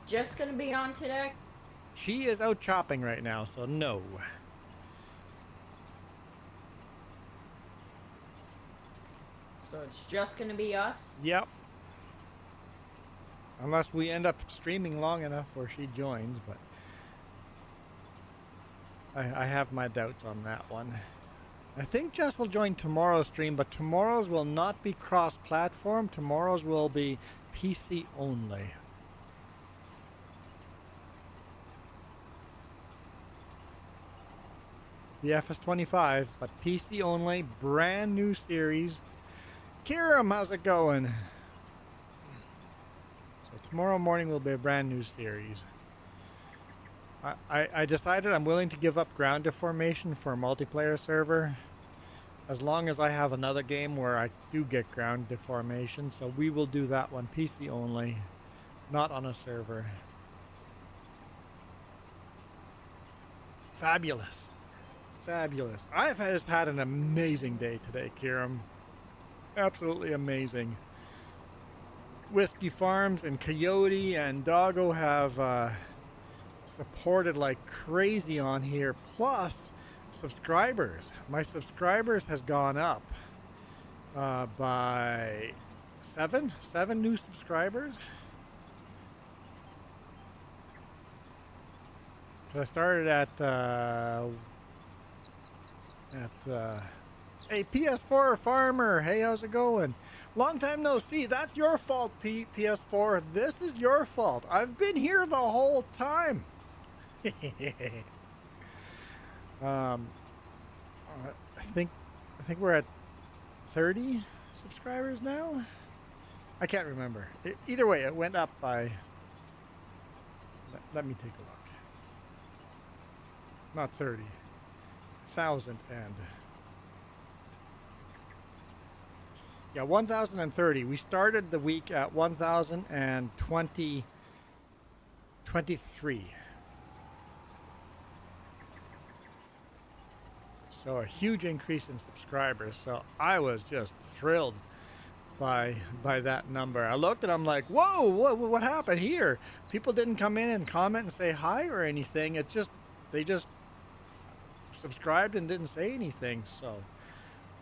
just gonna be on today? She is out chopping right now, so no. So it's just gonna be us? Yep. Unless we end up streaming long enough where she joins, but I have my doubts on that one. I think Jess will join tomorrow's stream, but tomorrow's will not be cross-platform. Tomorrow's will be PC only. The FS25, but PC only, brand new series. Kiram, how's it going? So tomorrow morning will be a brand new series. I decided I'm willing to give up ground deformation for a multiplayer server as long as I have another game where I do get ground deformation. So we will do that one PC only, not on a server. Fabulous. Fabulous. I've just had an amazing day today, Kiram. Absolutely amazing. Whiskey Farms and Coyote and Doggo have supported like crazy on here. Plus, subscribers. My subscribers has gone up by seven new subscribers. I started at hey, PS4 Farmer. Hey, how's it going? Long time no see. That's your fault, PS4. This is your fault. I've been here the whole time. I think we're at 30 subscribers now. I can't remember. Either way, it went up by. Let me take a look. Not 30. 1,000 and. Yeah, 1,030. We started the week at 1,023. So a huge increase in subscribers. So I was just thrilled by that number. I looked and I'm like, whoa, what happened here? People didn't come in and comment and say hi or anything. They just subscribed and didn't say anything. So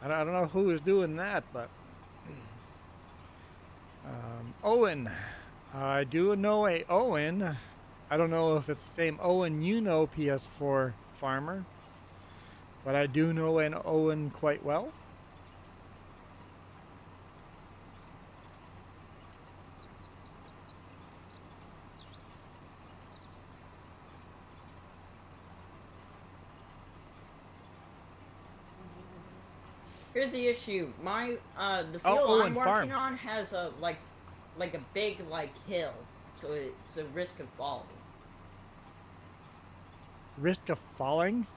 I don't know who is doing that, but Owen, I do know a Owen. I don't know if it's the same Owen you know, PS4 Farmer, but I do know an Owen quite well. Here's the issue. My the field Owen I'm working Farms. on has a like a big hill, so it's a risk of falling. Risk of falling?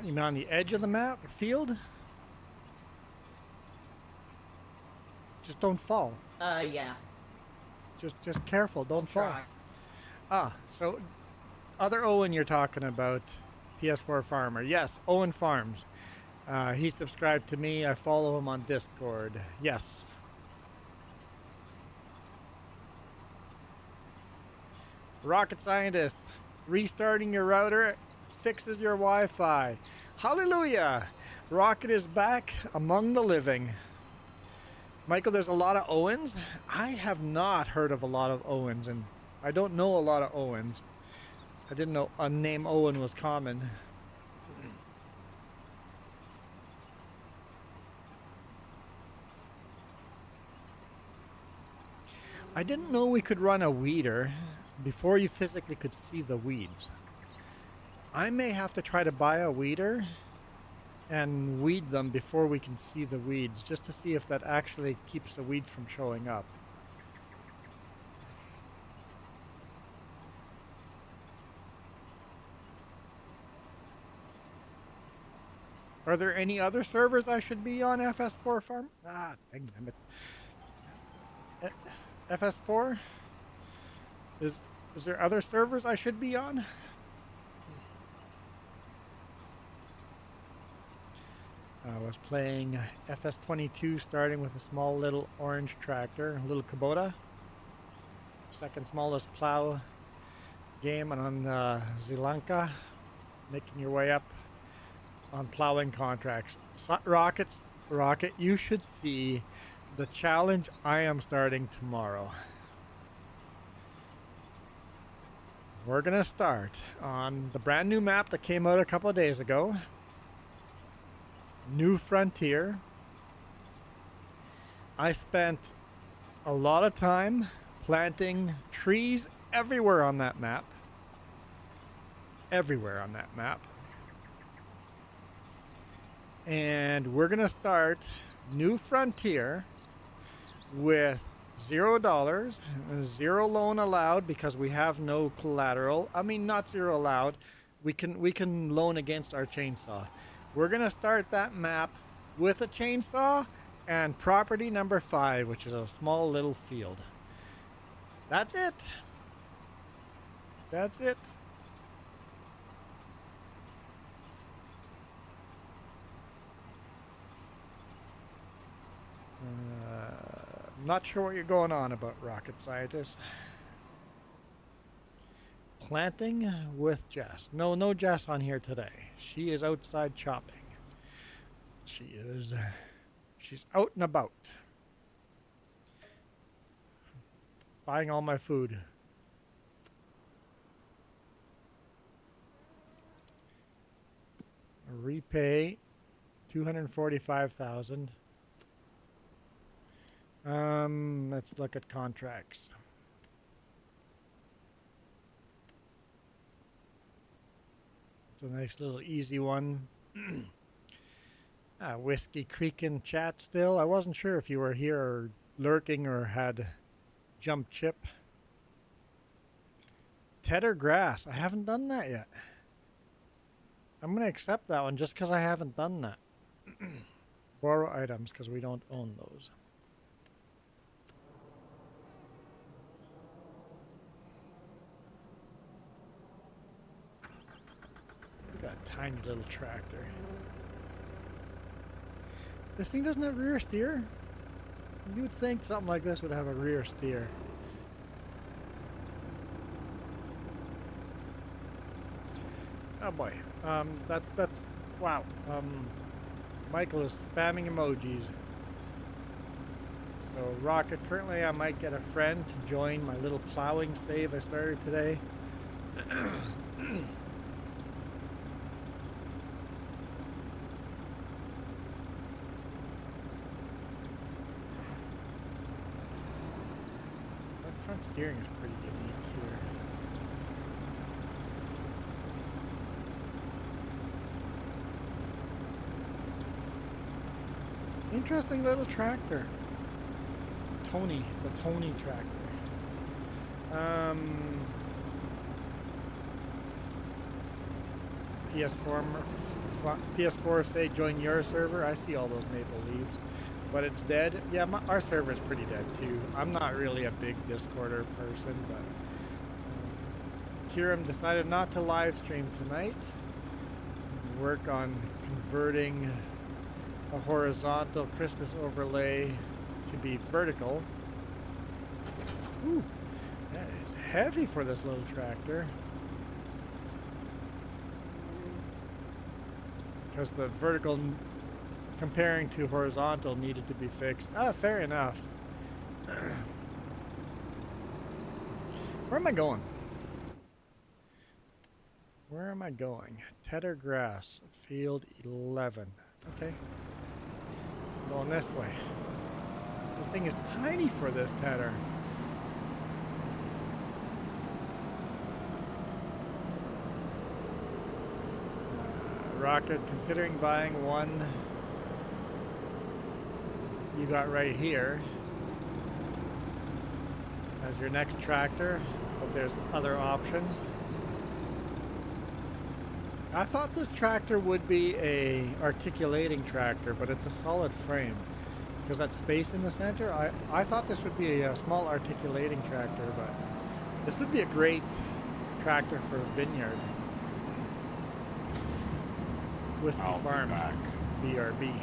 You mean on the edge of the map field? Just don't fall. Yeah. Just careful, don't fall. Try. Ah, so other Owen you're talking about, PS4 Farmer. Yes, Owen Farms. He subscribed to me. I follow him on Discord. Yes. Rocket scientist, restarting your router fixes your Wi-Fi. Hallelujah! Rocket is back among the living. Michael, there's a lot of Owens. I have not heard of a lot of Owens, and I don't know a lot of Owens. I didn't know a name Owen was common. I didn't know we could run a weeder before you physically could see the weeds. I may have to try to buy a weeder and weed them before we can see the weeds, just to see if that actually keeps the weeds from showing up. Are there any other servers I should be on FS4 Farm? Ah, dang it. FS4? Is there other servers I should be on? I was playing FS22, starting with a small little orange tractor, a little Kubota. Second smallest plow game on Sri making your way up on plowing contracts. Rocket, you should see the challenge I am starting tomorrow. we're gonna start on the brand new map that came out a couple of days ago. New Frontier. I spent a lot of time planting trees everywhere on that map. Everywhere on that map. And we're gonna start New Frontier with $0, 0 loan allowed because we have no collateral. I mean, not 0 allowed. We can loan against our chainsaw. We're gonna start that map with a chainsaw and property number 5, which is a small little field. That's it. That's it. Not sure what you're going on about, rocket scientist. Planting with Jess. No Jess on here today. She is outside shopping. She's out and about. Buying all my food. Repay $245,000. Let's look at contracts. It's a nice little easy one. Whiskey Creek in chat still. I wasn't sure if you were here or lurking or had jump chip. Tedder grass. I haven't done that yet. I'm going to accept that one just because I haven't done that. Borrow items because we don't own those. Got a tiny little tractor. This thing doesn't have rear steer? You would think something like this would have a rear steer. Oh boy. That's wow. Michael is spamming emojis. So Rocket, currently I might get a friend to join my little plowing save I started today. Front steering is pretty unique here. Interesting little tractor. Tony, it's a Tony tractor. PS4 say join your server. I see all those maple leaves. But it's dead. Yeah, our server's pretty dead too. I'm not really a big Discorder person, but Kiram decided not to live stream tonight. Work on converting a horizontal Christmas overlay to be vertical. Ooh, that is heavy for this little tractor. Because the vertical comparing to horizontal needed to be fixed. Fair enough. Where am I going? Where am I going? Tedder grass, field 11. Okay. Going this way. This thing is tiny for this tedder. Rocket, considering buying one you got right here as your next tractor, but there's other options. I thought this tractor would be a articulating tractor, but it's a solid frame because that space in the center. I thought this would be a small articulating tractor, but this would be a great tractor for a vineyard. Whiskey Farms, BRB.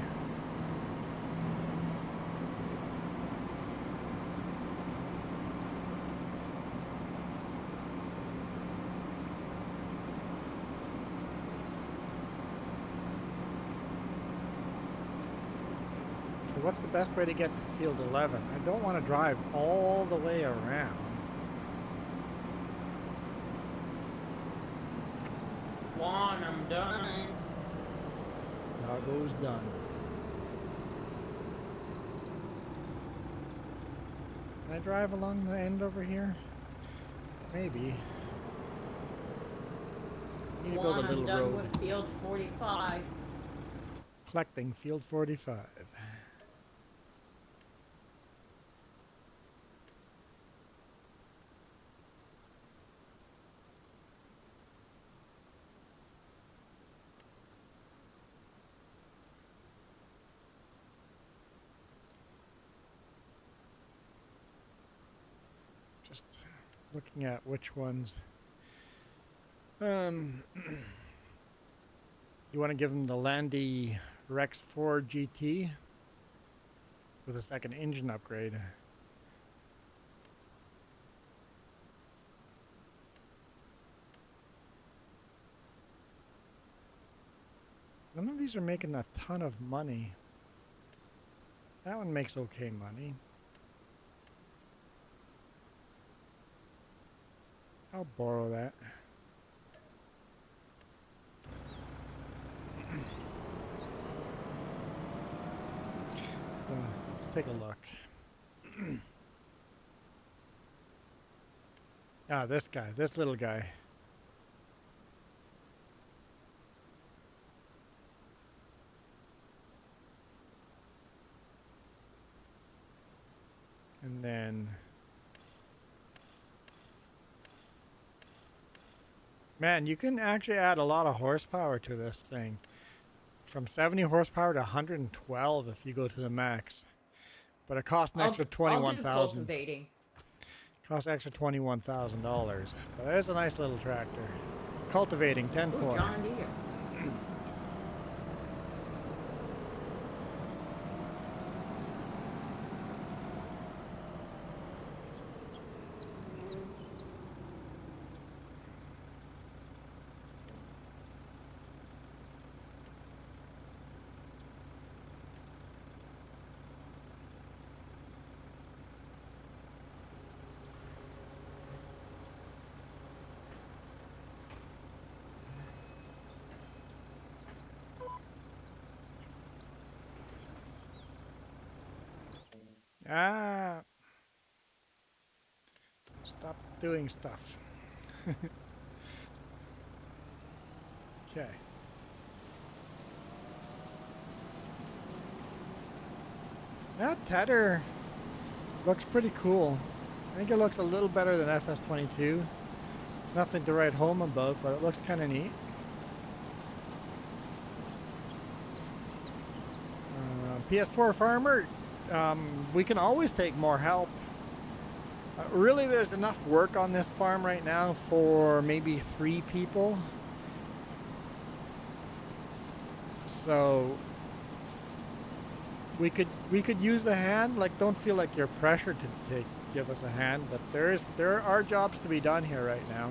What's the best way to get to field 11? I don't want to drive all the way around. done. Doggo's done. Can I drive along the end over here? Maybe. Need to build a I'm little done road. with field 45. Collecting field 45. Just looking at which ones. You want to give them the Landy Rex 4 GT with a second engine upgrade. None of these are making a ton of money. That one makes okay money. I'll borrow that. Let's take a look. This guy, this little guy. And then, man, you can actually add a lot of horsepower to this thing. From 70 horsepower to 112 if you go to the max. But it costs an extra I'll do $21,000. cultivating. Costs extra $21,000. But that is a nice little tractor. Cultivating 10-4. Ooh, John Deere. Stop doing stuff. Okay. That Tedder looks pretty cool. I think it looks a little better than FS22. Nothing to write home about, but it looks kind of neat. PS4 Farmer, we can always take more help. Really, there's enough work on this farm right now for maybe 3 people. So we could use a hand. Like, don't feel like you're pressured to give us a hand, but there are jobs to be done here right now.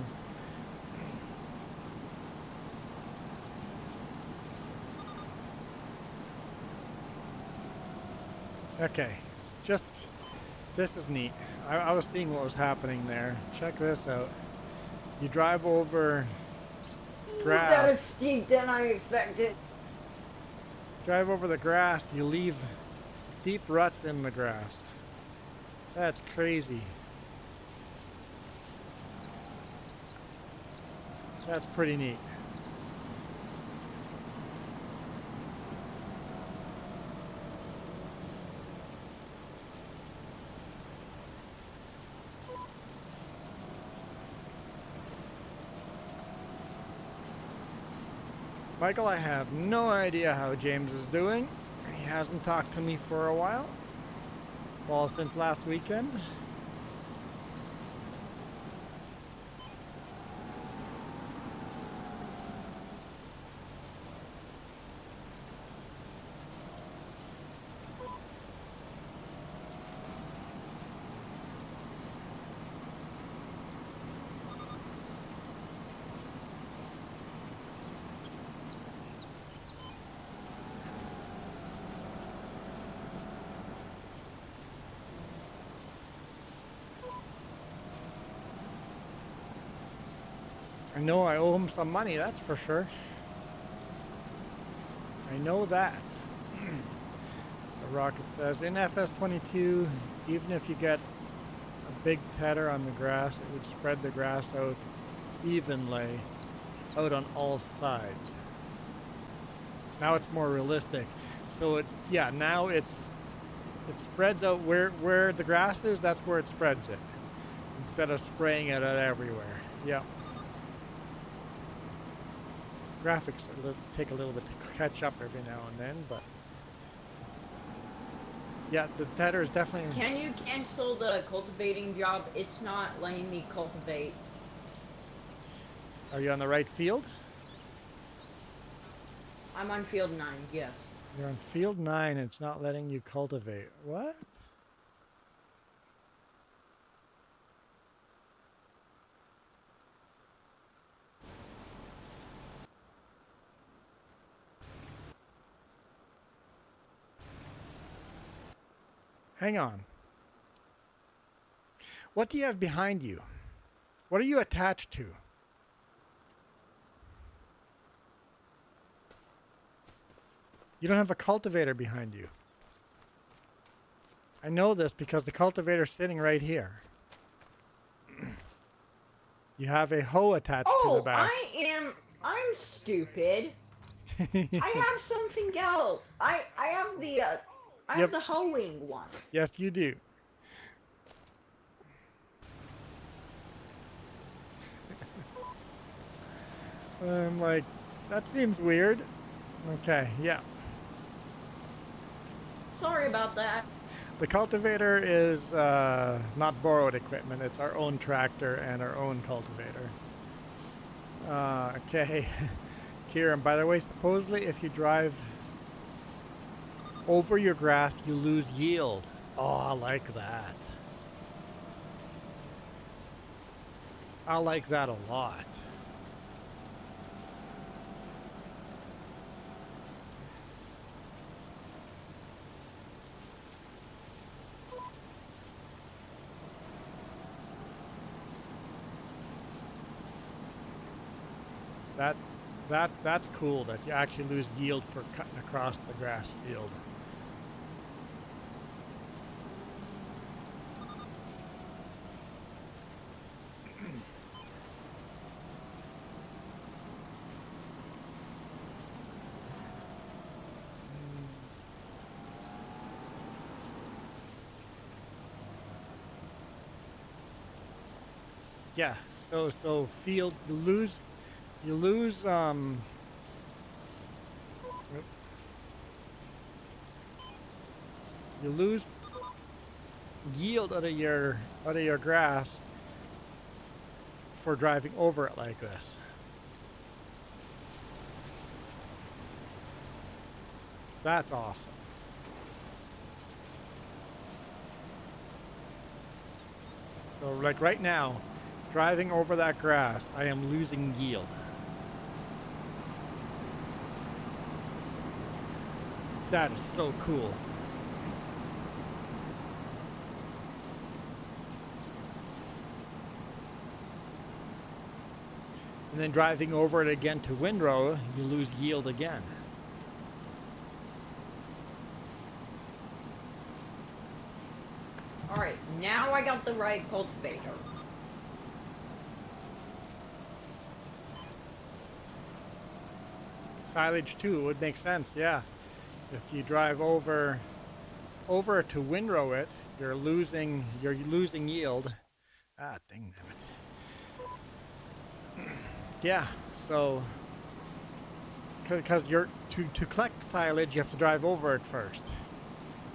Okay, this is neat. I was seeing what was happening there. Check this out. You drive over grass. That was steep than I expected. Drive over the grass, you leave deep ruts in the grass. That's crazy. That's pretty neat. Michael, I have no idea how James is doing. He hasn't talked to me for a while. Well, since last weekend. I know I owe him some money, that's for sure. know that. So Rocket says, in FS22, even if you get a big tedder on the grass, it would spread the grass out evenly out on all sides. Now it's more realistic. So now it spreads out where the grass is, that's where it spreads it. Instead of spraying it out everywhere. Yeah. Graphics take a little bit to catch up every now and then, but yeah, the tedder is definitely... Can you cancel the cultivating job? It's not letting me cultivate. Are you on the right field? I'm on field 9, yes. You're on field 9 and it's not letting you cultivate. What? Hang on. What do you have behind you? What are you attached to? You don't have a cultivator behind you. I know this because the cultivator's sitting right here. You have a hoe attached to the back. I'm stupid. I have something else. I have the hoeing one. Yes, you do. I'm like, that seems weird. Okay, yeah. Sorry about that. The cultivator is not borrowed equipment. It's our own tractor and our own cultivator. Okay. Kieran, by the way, supposedly if you drive over your grass, you lose yield. Oh, I like that. I like that a lot. That's cool that you actually lose yield for cutting across the grass field. Yeah, so field you lose yield out of your grass for driving over it like this. That's awesome. So like right now, driving over that grass, I am losing yield. That is so cool. And then driving over it again to windrow, you lose yield again. Alright, now I got the right cultivator. Silage too would make sense, yeah. If you drive over to windrow it, you're losing yield. Ah, dang it. Yeah, so because you're to collect silage, you have to drive over it first.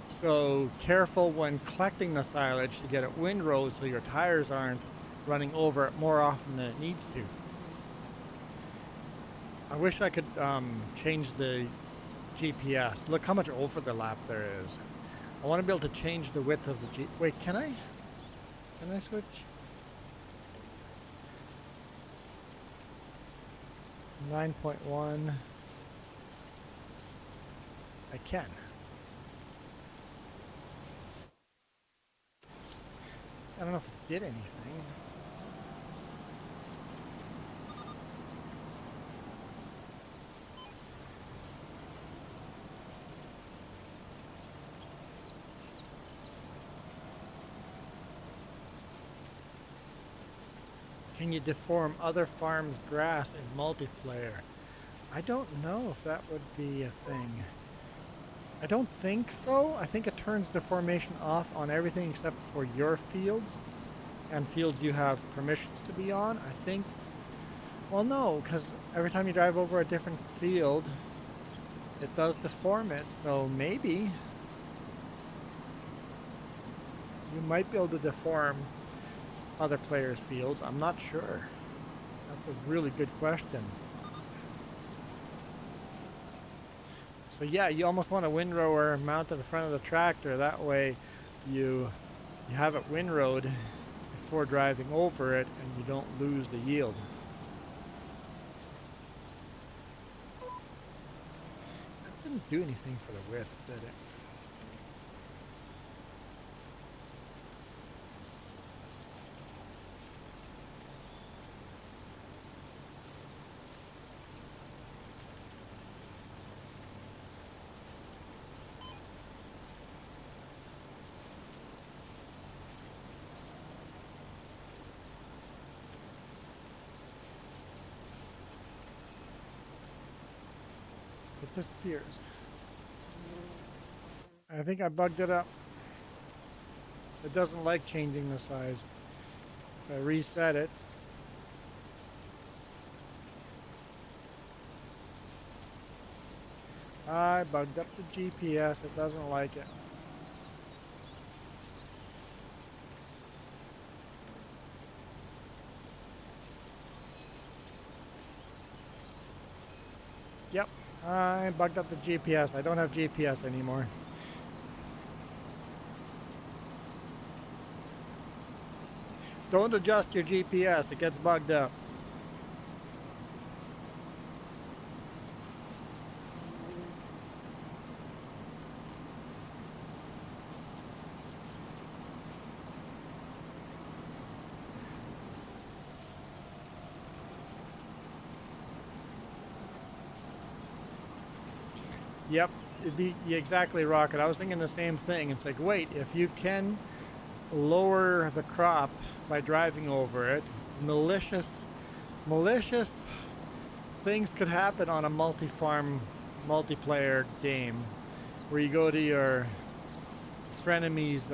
So careful when collecting the silage to get it windrowed so your tires aren't running over it more often than it needs to. I wish I could change the GPS. Look how much overlap there is. I want to be able to change the width of the Wait, can I? Can I switch? .1. I can. I don't know if it did anything. Can you deform other farms' grass in multiplayer? I don't know if that would be a thing. I don't think so. I think it turns deformation off on everything except for your fields and fields you have permissions to be on. I think, well, no, because every time you drive over a different field, it does deform it. So maybe you might be able to deform other players' fields. I'm not sure. That's a really good question. So yeah, you almost want a windrower mounted in front of the tractor. That way you have it windrowed before driving over it and you don't lose the yield. That didn't do anything for the width, did it? It disappears. I think I bugged it up. It doesn't like changing the size. If I reset it, I bugged up the GPS. It doesn't like it. Yep. I bugged up the GPS. I don't have GPS anymore. Don't adjust your GPS. It gets bugged up. Yep, exactly, Rocket. I was thinking the same thing. It's like, wait, if you can lower the crop by driving over it, malicious things could happen on a multi-farm multiplayer game where you go to your frenemy's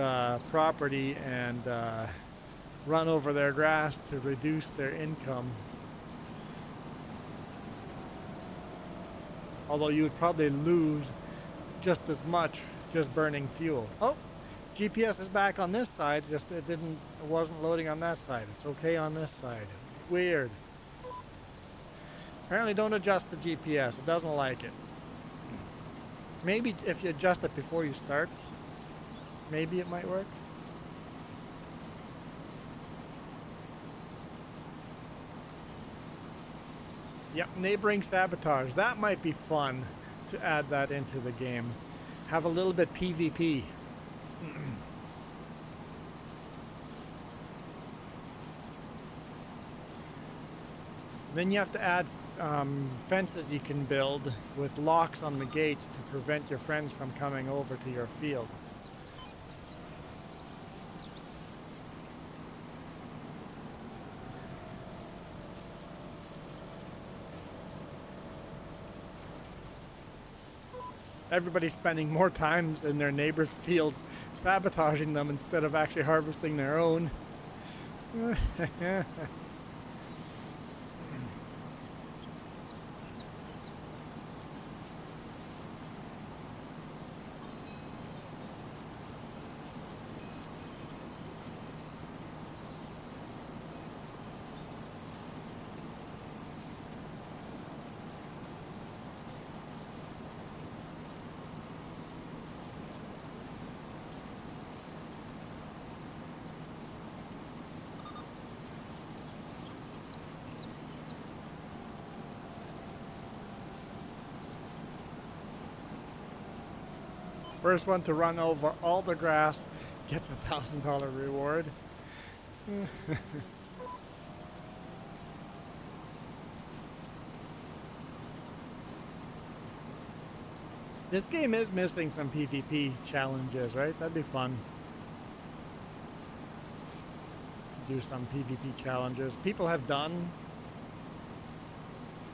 property and run over their grass to reduce their income. Although you would probably lose just as much just burning fuel. Oh, GPS is back on this side, just it wasn't loading on that side. It's okay on this side. Weird. Apparently don't adjust the GPS, it doesn't like it. Maybe if you adjust it before you start, maybe it might work. Yep, neighboring sabotage. That might be fun to add that into the game. Have a little bit PvP. Then you have to add fences you can build with locks on the gates to prevent your friends from coming over to your field. Everybody's spending more time in their neighbors' fields sabotaging them instead of actually harvesting their own. First one to run over all the grass gets a $1,000 reward. This game is missing some PvP challenges, right? That'd be fun. do some PvP challenges. People have done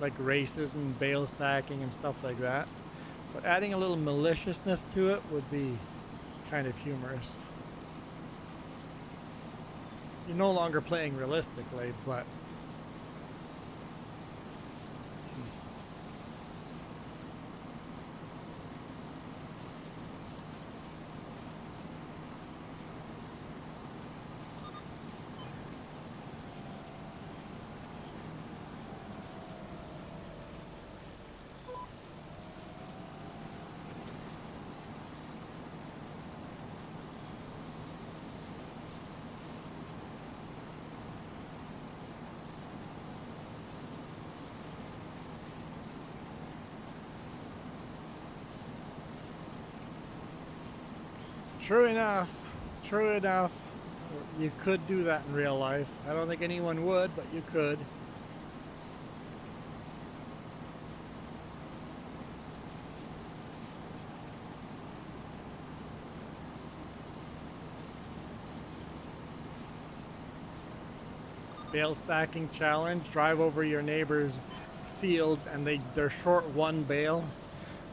like races and bale stacking and stuff like that. But adding a little maliciousness to it would be kind of humorous. You're no longer playing realistically, but true enough, you could do that in real life. I don't think anyone would, but you could. Bale stacking challenge, drive over your neighbor's fields and they're short one bale.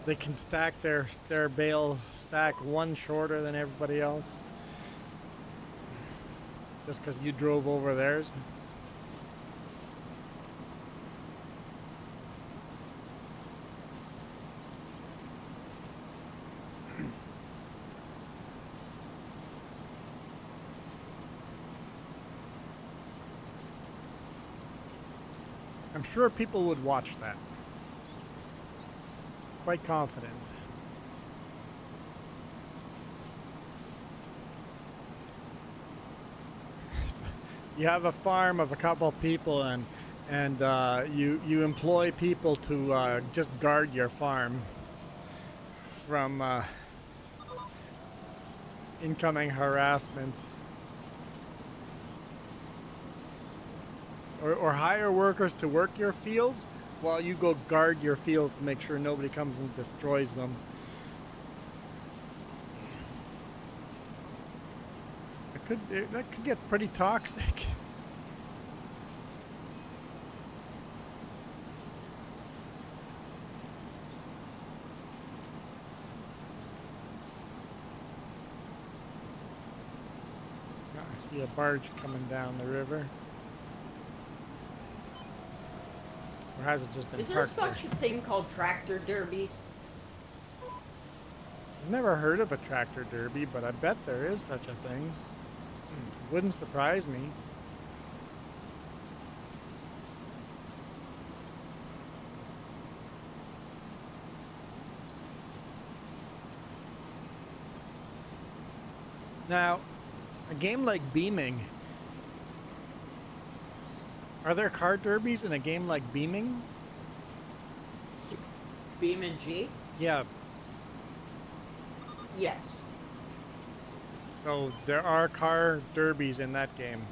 They can stack their bale stack one shorter than everybody else. Just because you drove over theirs. I'm sure people would watch that. Quite confident. You have a farm of a couple people and you employ people to just guard your farm from incoming harassment. Or hire workers to work your fields while you go guard your fields to make sure nobody comes and destroys them. That could get pretty toxic. I see a barge coming down the river. Or has it just been Is there parked such there? a thing called tractor derbies? I've never heard of a tractor derby, but I bet there is such a thing. Wouldn't surprise me. Now, a game like Beaming, are there car derbies in a game like Beaming? Beam and G? Yeah, Yes. so there are car derbies in that game.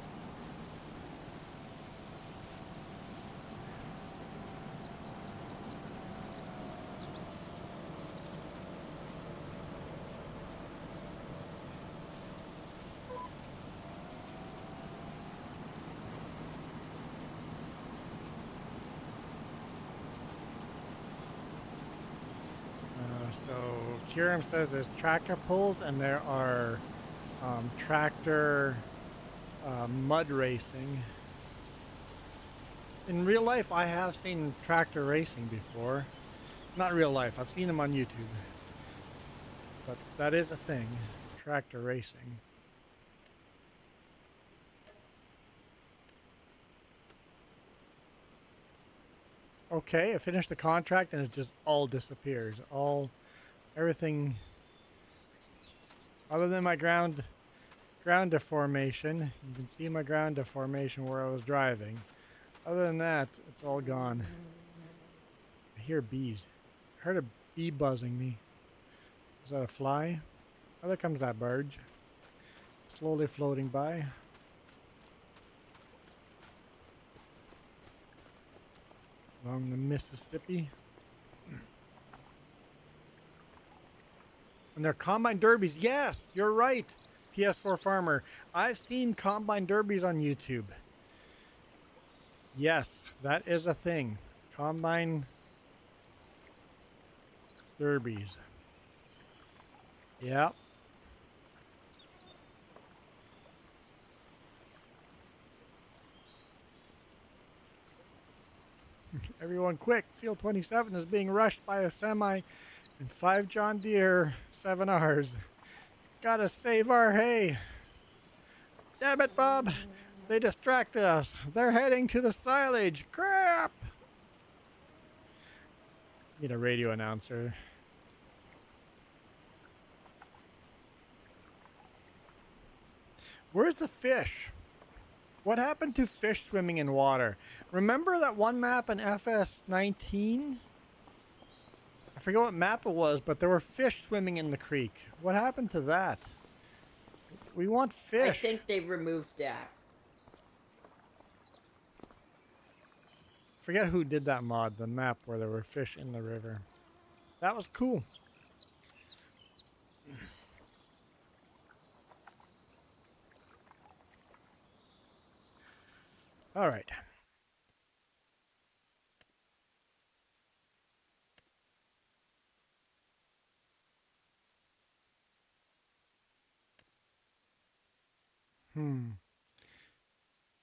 So Kieran says there's tractor pulls and there are tractor mud racing. In real life, I have seen tractor racing before. Not real life, I've seen them on YouTube. But that is a thing, tractor racing. Okay, I finished the contract and it just all disappears. Everything other than my ground deformation. You can see my ground deformation where I was driving. Other than that, it's all gone. I hear bees. I heard a bee buzzing me. Is that a fly? Oh, there comes that barge. Slowly floating by. Along the Mississippi. And they're combine derbies. Yes, you're right. PS4 farmer. I've seen combine derbies on YouTube. Yes, that is a thing. Combine derbies. Yep. Everyone quick. Field 27 is being rushed by a semi and 5 John Deere 7Rs. Gotta save our hay. Damn it, Bob. They distracted us. They're heading to the silage. Crap. Need a radio announcer. Where's the fish? What happened to fish swimming in water? Remember that one map in FS19? I forget what map it was, but there were fish swimming in the creek. What happened to that? We want fish. I think they removed that. Forget who did that mod, the map where there were fish in the river. That was cool. All right.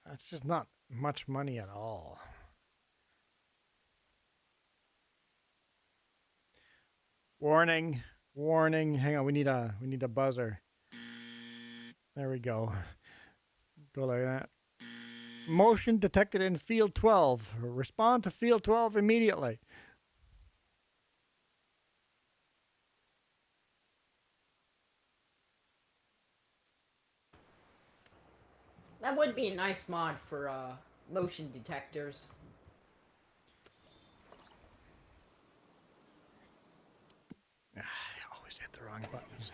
That's just not much money at all. Warning, warning. Hang on, we need a buzzer. There we go. Go like that. Motion detected in field 12. Respond to field 12 immediately. That would be a nice mod for motion detectors. I always hit the wrong buttons.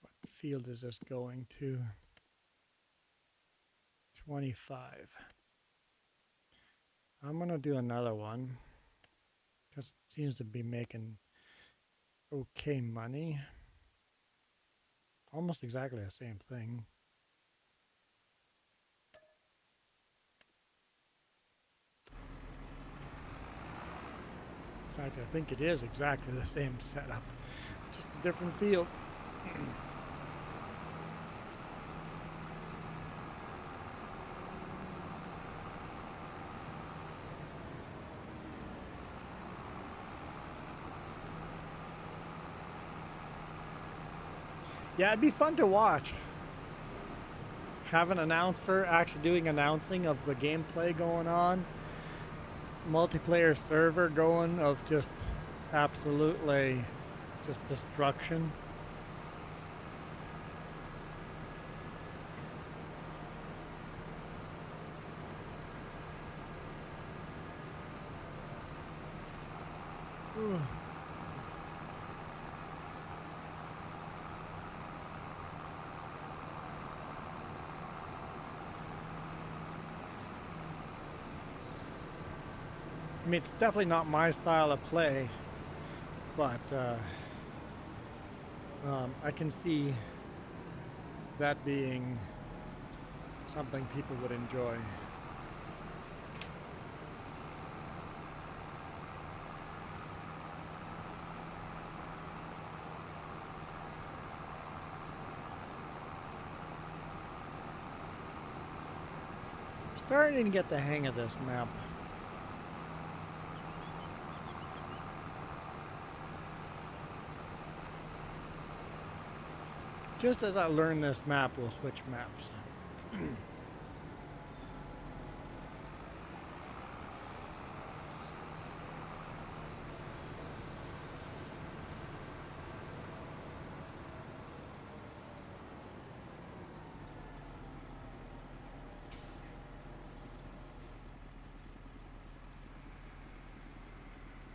What field is this going to? 25. I'm going to do another one because it seems to be making okay money. Almost exactly the same thing. In fact, I think it is exactly the same setup, just a different field. Yeah, it'd be fun to watch. Have an announcer actually doing announcing of the gameplay going on. Multiplayer server going of just absolutely just destruction. Ugh. I mean, it's definitely not my style of play, but I can see that being something people would enjoy. Starting to get the hang of this map. Just as I learn this map, we'll switch maps.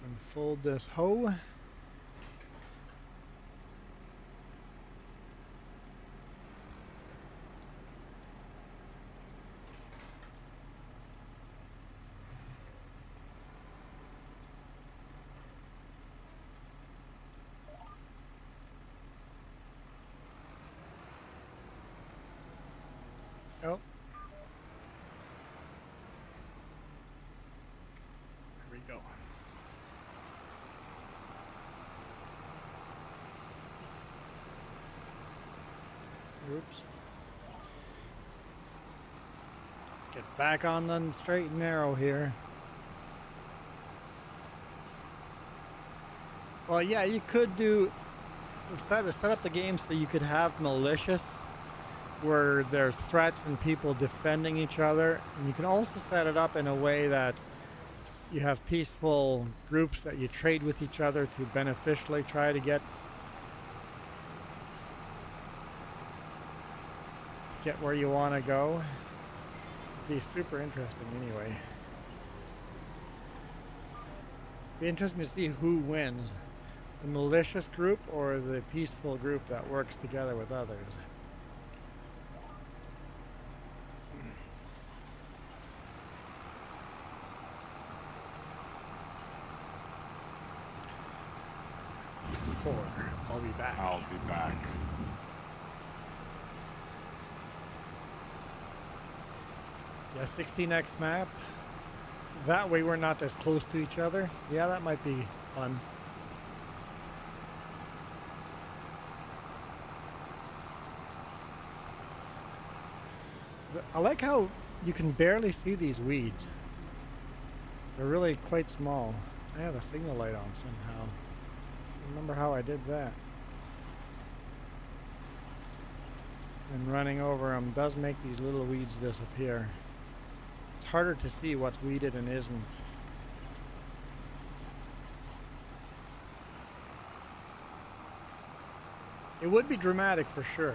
Unfold this hoe. groups. Let's get back on the straight and narrow here. Well, yeah, you could set up the game so you could have malicious, where there's threats and people defending each other. And you can also set it up in a way that you have peaceful groups that you trade with each other to beneficially try to get where you want to go. Be super interesting anyway. Be interesting to see who wins, the malicious group or the peaceful group that works together with others. It's 4. I'll be back. I'll be back. Yeah, 16x map. That way we're not as close to each other. Yeah, that might be fun. I like how you can barely see these weeds. They're really quite small. I have a signal light on somehow. Remember how I did that. And running over them does make these little weeds disappear. It's harder to see what's weeded and isn't. It would be dramatic for sure.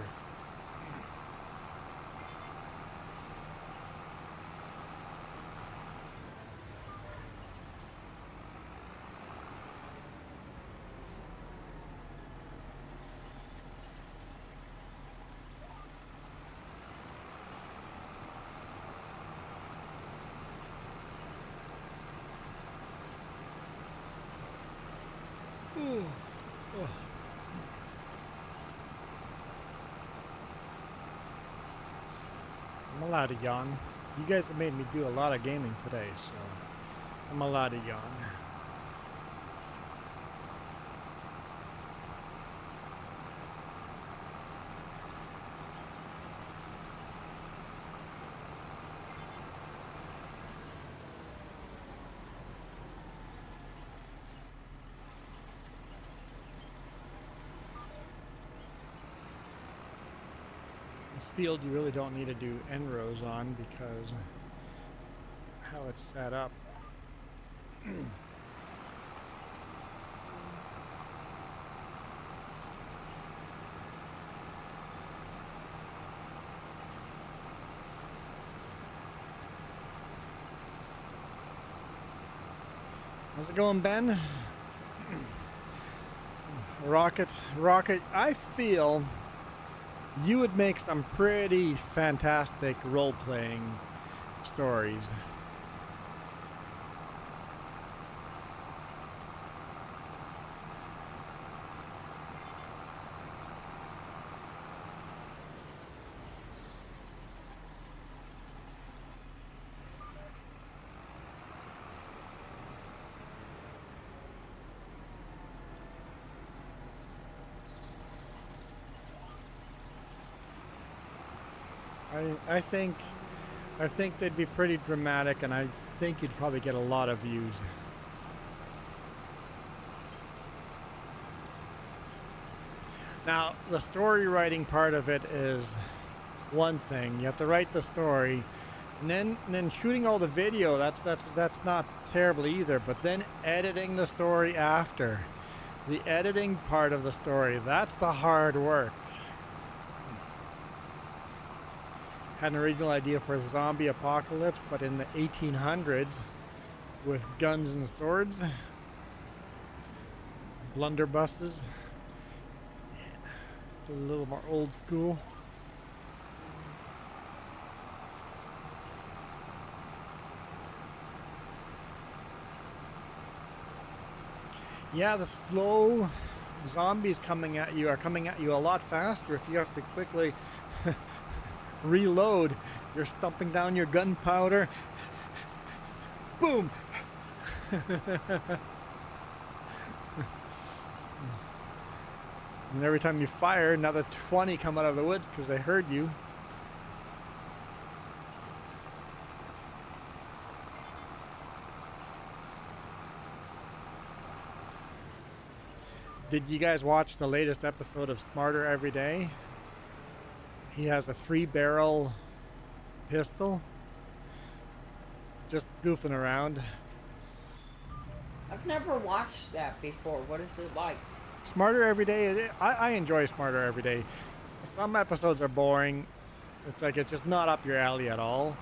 I'm allowed to yawn. You guys have made me do a lot of gaming today, so I'm allowed to yawn. This field you really don't need to do end rows on because how it's set up. How's it going, Ben? Rocket, I feel you would make some pretty fantastic role-playing stories. I think they'd be pretty dramatic, and I think you'd probably get a lot of views. Now, the story writing part of it is one thing. You have to write the story, and then shooting all the video. That's not terrible either. But then editing the story after, the editing part of the story, that's the hard work. Had an original idea for a zombie apocalypse, but in the 1800s with guns and swords, blunderbusses, a little more old school. Yeah, the slow zombies coming at you are coming at you a lot faster if you have to quickly reload. You're stumping down your gunpowder. Boom! And every time you fire, another 20 come out of the woods because they heard you. Did you guys watch the latest episode of Smarter Every Day? He has a 3-barrel pistol. Just goofing around. I've never watched that before. What is it like? Smarter Every Day, I enjoy Smarter Every Day. Some episodes are boring. It's like it's just not up your alley at all.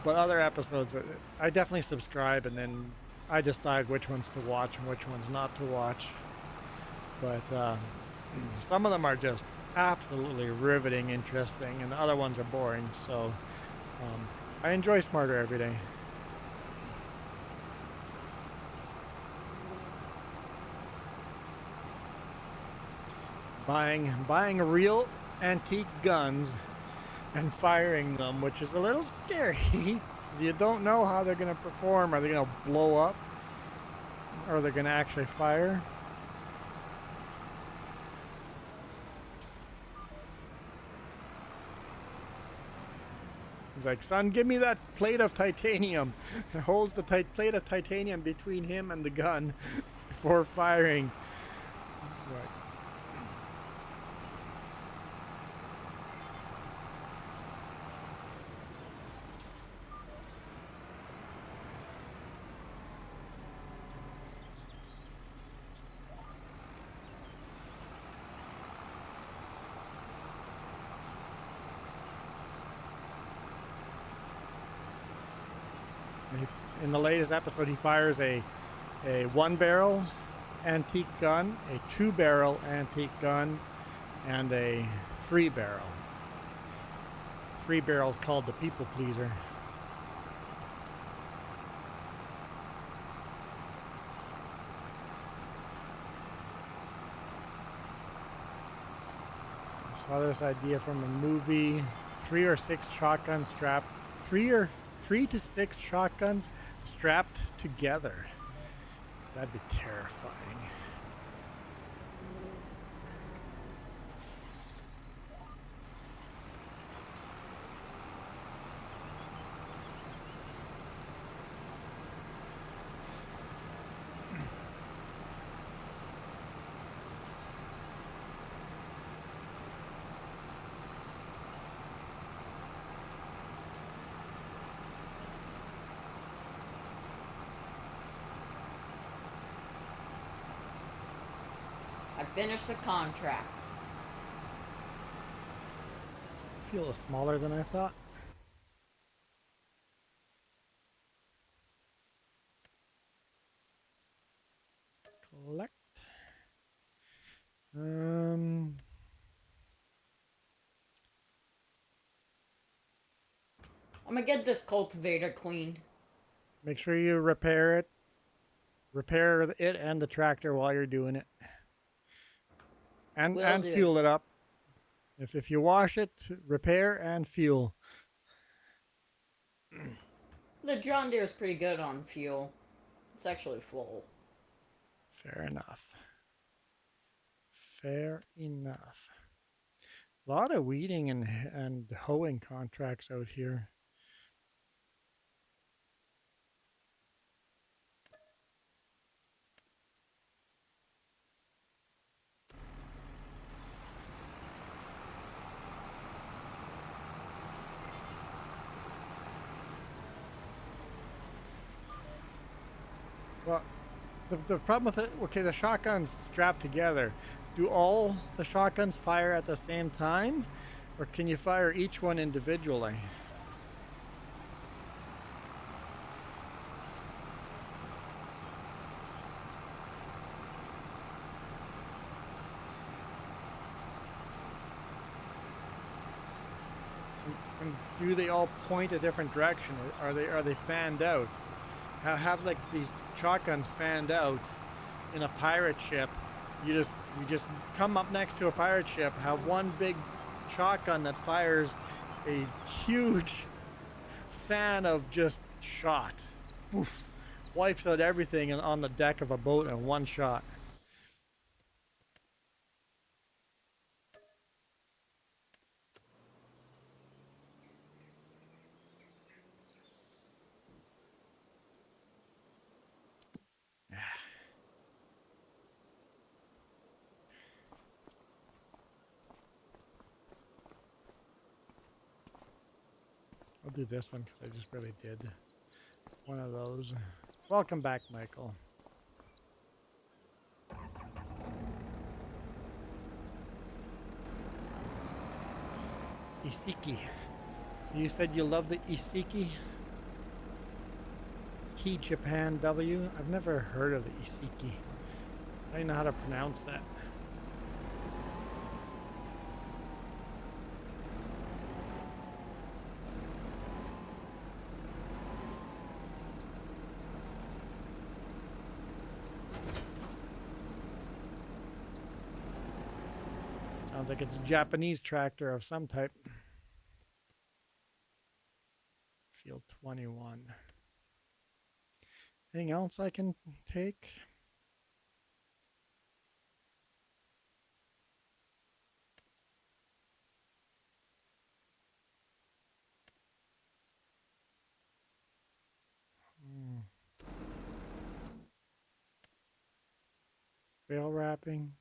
But other episodes, I definitely subscribe, and then I decide which ones to watch and which ones not to watch. But some of them are just absolutely riveting, interesting, and the other ones are boring. So I enjoy Smarter Every Day. Buying real antique guns and firing them, which is a little scary. You don't know how they're going to perform. Are they going to blow up? Or are they going to actually fire? He's like, son, give me that plate of titanium. It holds the plate of titanium between him and the gun before firing. Right. In the latest episode, he fires a 1-barrel antique gun, a 2-barrel antique gun, and a 3-barrel. 3-barrel is called the People Pleaser. I saw this idea from a movie. 3 or 6 shotguns strapped. 3 to 6 shotguns strapped together. That'd be terrifying. Finish the contract. I feel smaller than I thought. Collect. I'm gonna get this cultivator cleaned. Make sure you repair it. Repair it and the tractor while you're doing it. And fuel it up. If you wash it, repair and fuel. The John Deere is pretty good on fuel. It's actually full. Fair enough. Fair enough. A lot of weeding and hoeing contracts out here. Well, the problem with it, okay, the shotguns strapped together. Do all the shotguns fire at the same time? Or can you fire each one individually? And do they all point a different direction? Or are they fanned out? Have like these shotguns fanned out in a pirate ship. You just come up next to a pirate ship, have one big shotgun that fires a huge fan of just shot. Oof. Wipes out everything on the deck of a boat in one shot. I'll do this one because I just really did one of those. Welcome back, Michael. Isiki. So you said you love the Isiki? Key Japan W? I've never heard of the Isiki. I don't know how to pronounce that. Sounds like it's a Japanese tractor of some type. Field 21. Anything else I can take? Bale wrapping?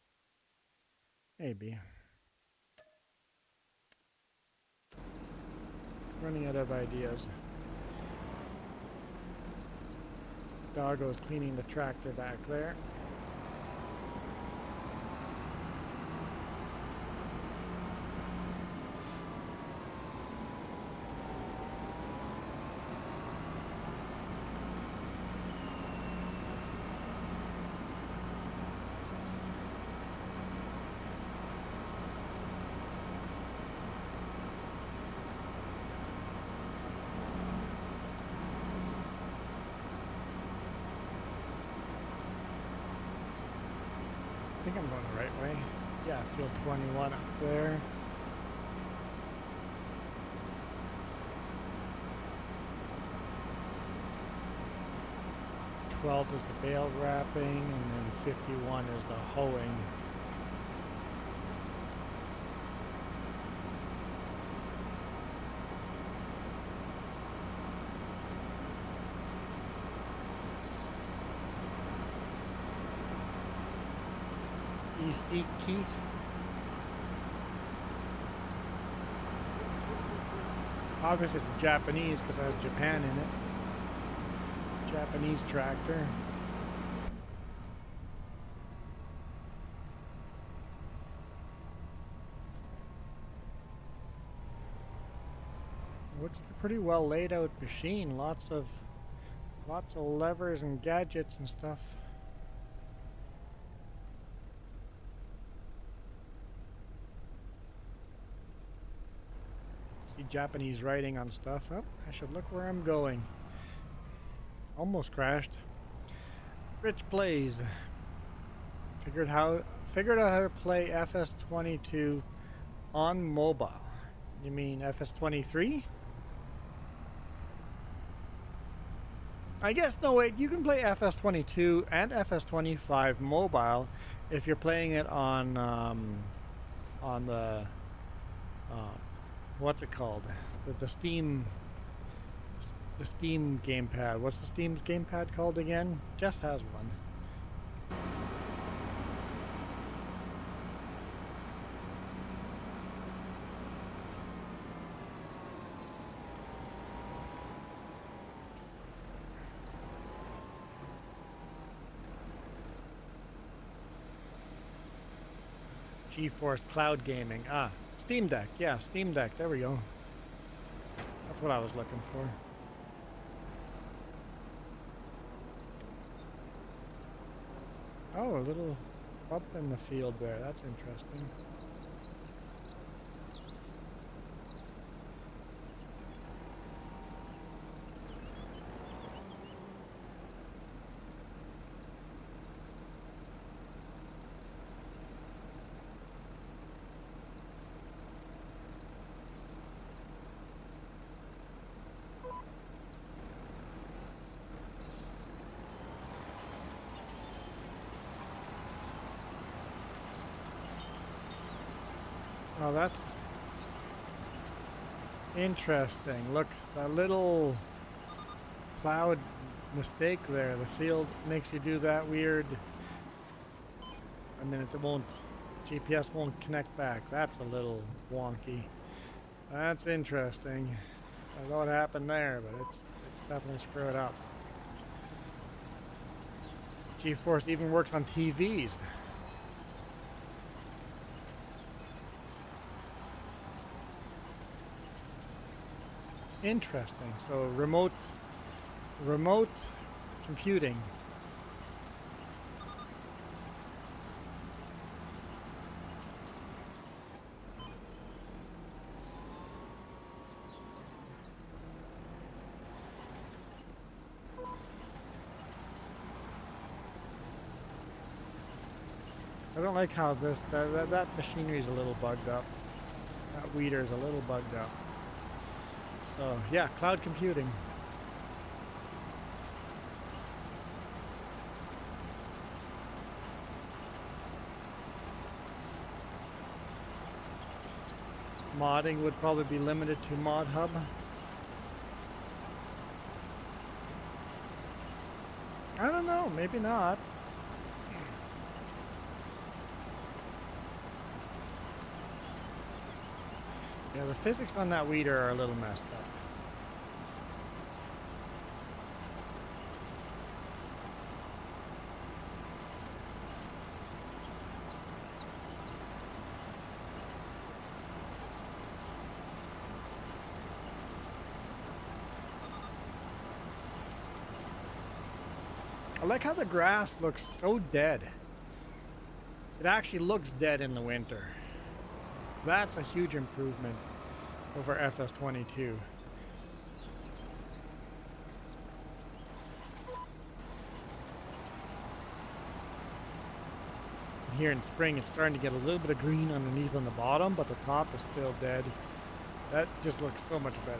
Maybe. Running out of ideas. Doggo's cleaning the tractor back there. I think I'm going the right way. Yeah, field 21 up there. Is the bale wrapping, and then 51 is the hoeing. Isiki. Obviously it's Japanese because it has Japan in it. Japanese tractor. Looks like a pretty well laid out machine. Lots of levers and gadgets and stuff. See Japanese writing on stuff. Oh, I should look where I'm going. Almost crashed. Rich plays. Figured out how to play FS22 on mobile. You mean FS23? I guess no wait, you can play FS22 and FS25 mobile if you're playing it on the what's it called? The Steam. The Steam gamepad. What's the Steam's gamepad called again? Jess has one. GeForce Cloud Gaming. Ah, Steam Deck. Yeah, Steam Deck. There we go. That's what I was looking for. Oh, a little bump in the field there. That's interesting. Oh, that's interesting. Look, that little plowed mistake there. The field makes you do that weird, and then it won't, GPS won't connect back. That's a little wonky. That's interesting. I don't know what happened there, but it's definitely screwed up. GeForce even works on TVs. Interesting. So remote computing. I don't like how that machinery is a little bugged up. That weeder is a little bugged up. So yeah, cloud computing. Modding would probably be limited to Mod Hub. I don't know, maybe not. Yeah, the physics on that weeder are a little messed up. I like how the grass looks so dead. It actually looks dead in the winter. That's a huge improvement over FS22. Here in spring, it's starting to get a little bit of green underneath on the bottom, but the top is still dead. That just looks so much better.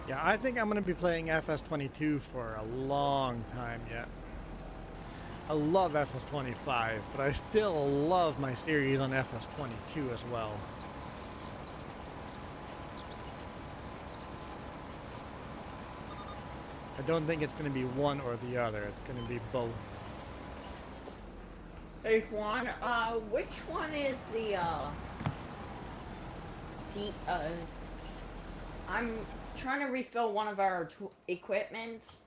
Yeah, I think I'm going to be playing FS22 for a long time yet. I love FS25, but I still love my series on FS22 as well. I don't think it's going to be one or the other. It's going to be both. Hey Juan, which one is the I'm trying to refill one of our equipment.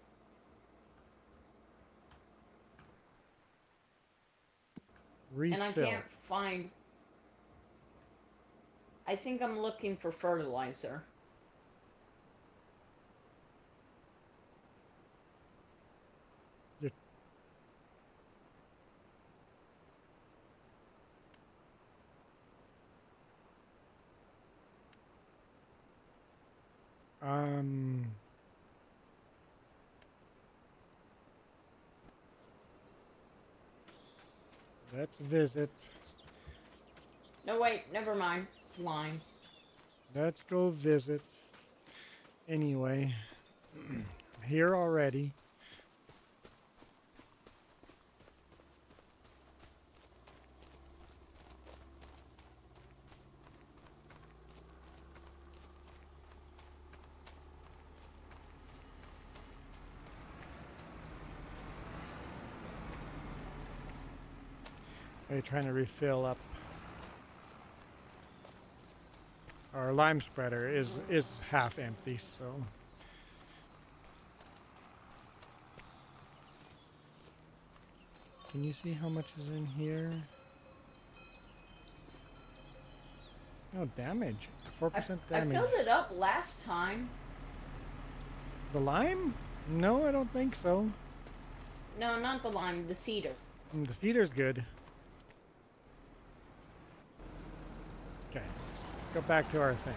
Refill. And I can't find. I think I'm looking for fertilizer. Let's visit. No, wait, never mind. It's lime. Let's go visit. Anyway, I'm here already. Are you trying to refill up? Our lime spreader is half empty, so. Can you see how much is in here? No damage. 4% damage. I filled it up last time. The lime? No, I don't think so. No, not the lime, the cedar. The cedar's good. Okay, let's go back to our thing.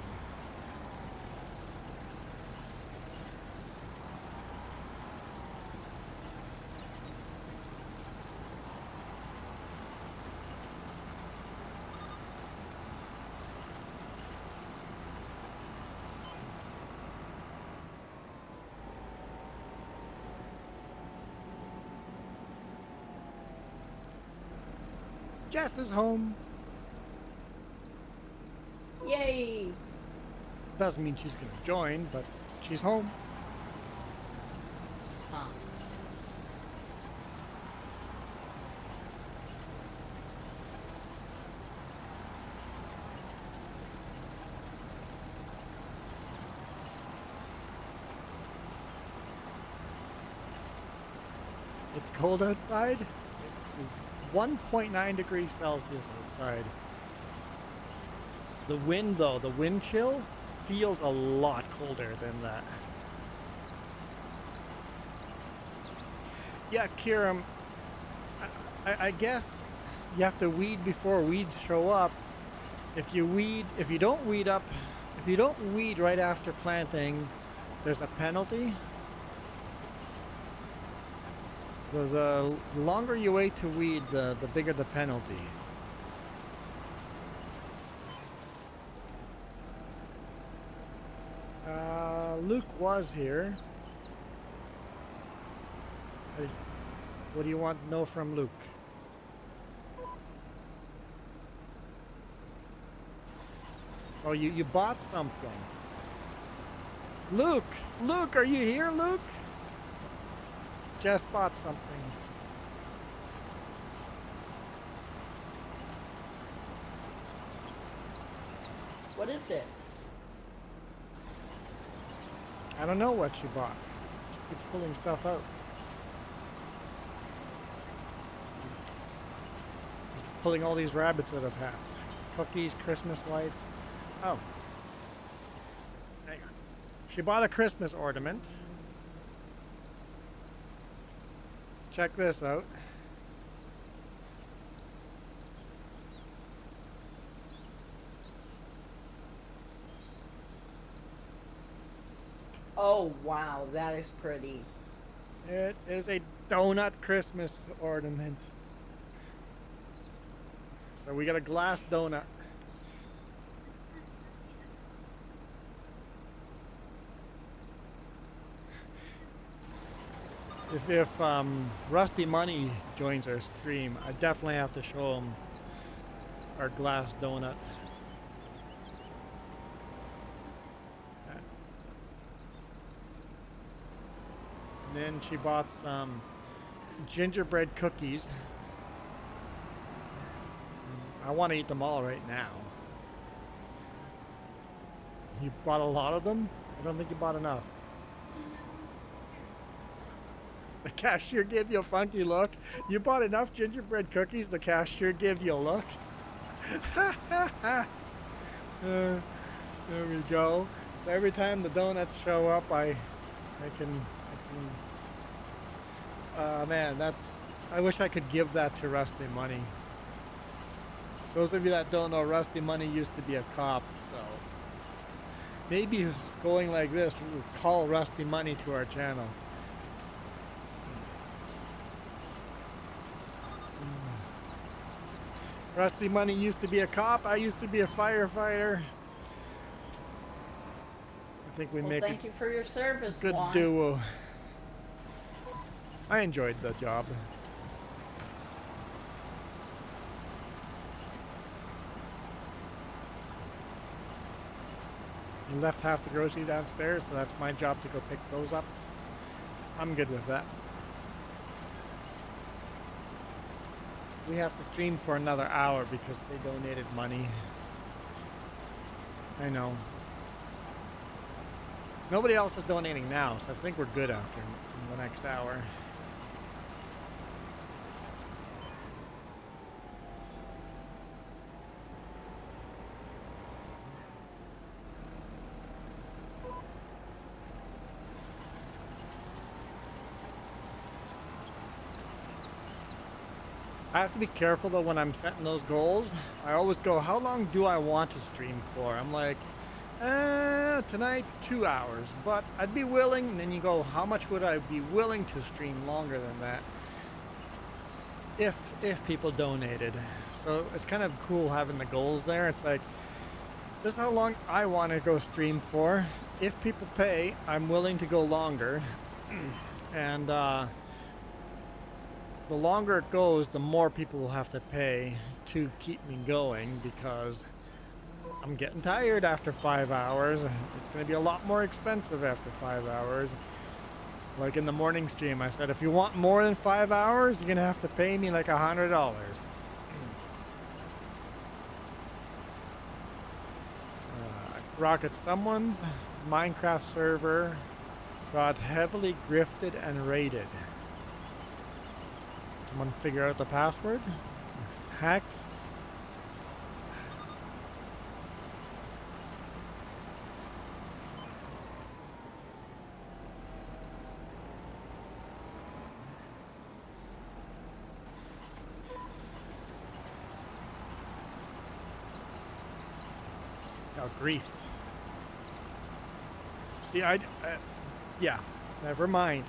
Jess is home. Yay! Doesn't mean she's gonna join, but she's home. Huh. It's cold outside. It's 1.9 degrees Celsius outside. The wind, though, the wind chill feels a lot colder than that. Yeah, Kiram, I guess you have to weed before weeds show up. If you don't weed right after planting, there's a penalty. The longer you wait to weed, the bigger the penalty. Luke was here. What do you want to know from Luke? Oh, you bought something. Luke, are you here, Luke? Just bought something. What is it? I don't know what she bought. She keeps pulling stuff out. She's pulling all these rabbits out of hats. Cookies, Christmas light. Oh. Hang on. She bought a Christmas ornament. Check this out. Oh wow, that is pretty. It is a donut Christmas ornament. So we got a glass donut. If Rusty Money joins our stream, I definitely have to show him our glass donut. And then she bought some gingerbread cookies. I want to eat them all right now. You bought a lot of them? I don't think you bought enough. The cashier gave you a funky look. You bought enough gingerbread cookies, the cashier gave you a look. There we go. So every time the donuts show up, I can man, I wish I could give that to Rusty Money. Those of you that don't know, Rusty Money used to be a cop, so maybe going like this, we'll call Rusty Money to our channel. Rusty Money used to be a cop. I used to be a firefighter. I think we make Thank you for your service, a good Juan. duo. I enjoyed the job. You left half the grocery downstairs, so that's my job to go pick those up. I'm good with that. We have to stream for another hour because they donated money. I know. Nobody else is donating now, so I think we're good after the next hour. I have to be careful though when I'm setting those goals. I always go, how long do I want to stream for? I'm like, tonight 2 hours, but I'd be willing. And then you go, how much would I be willing to stream longer than that if people donated? So it's kind of cool having the goals there. It's like, this is how long I want to go stream for. If people pay, I'm willing to go longer. And the longer it goes, the more people will have to pay to keep me going because I'm getting tired after 5 hours. It's going to be a lot more expensive after 5 hours. Like in the morning stream, I said, if you want more than 5 hours, you're going to have to pay me like $100. Rocket, someone's Minecraft server got heavily grifted and raided. Someone figure out the password? Hacked? Oh, griefed. See, yeah, never mind.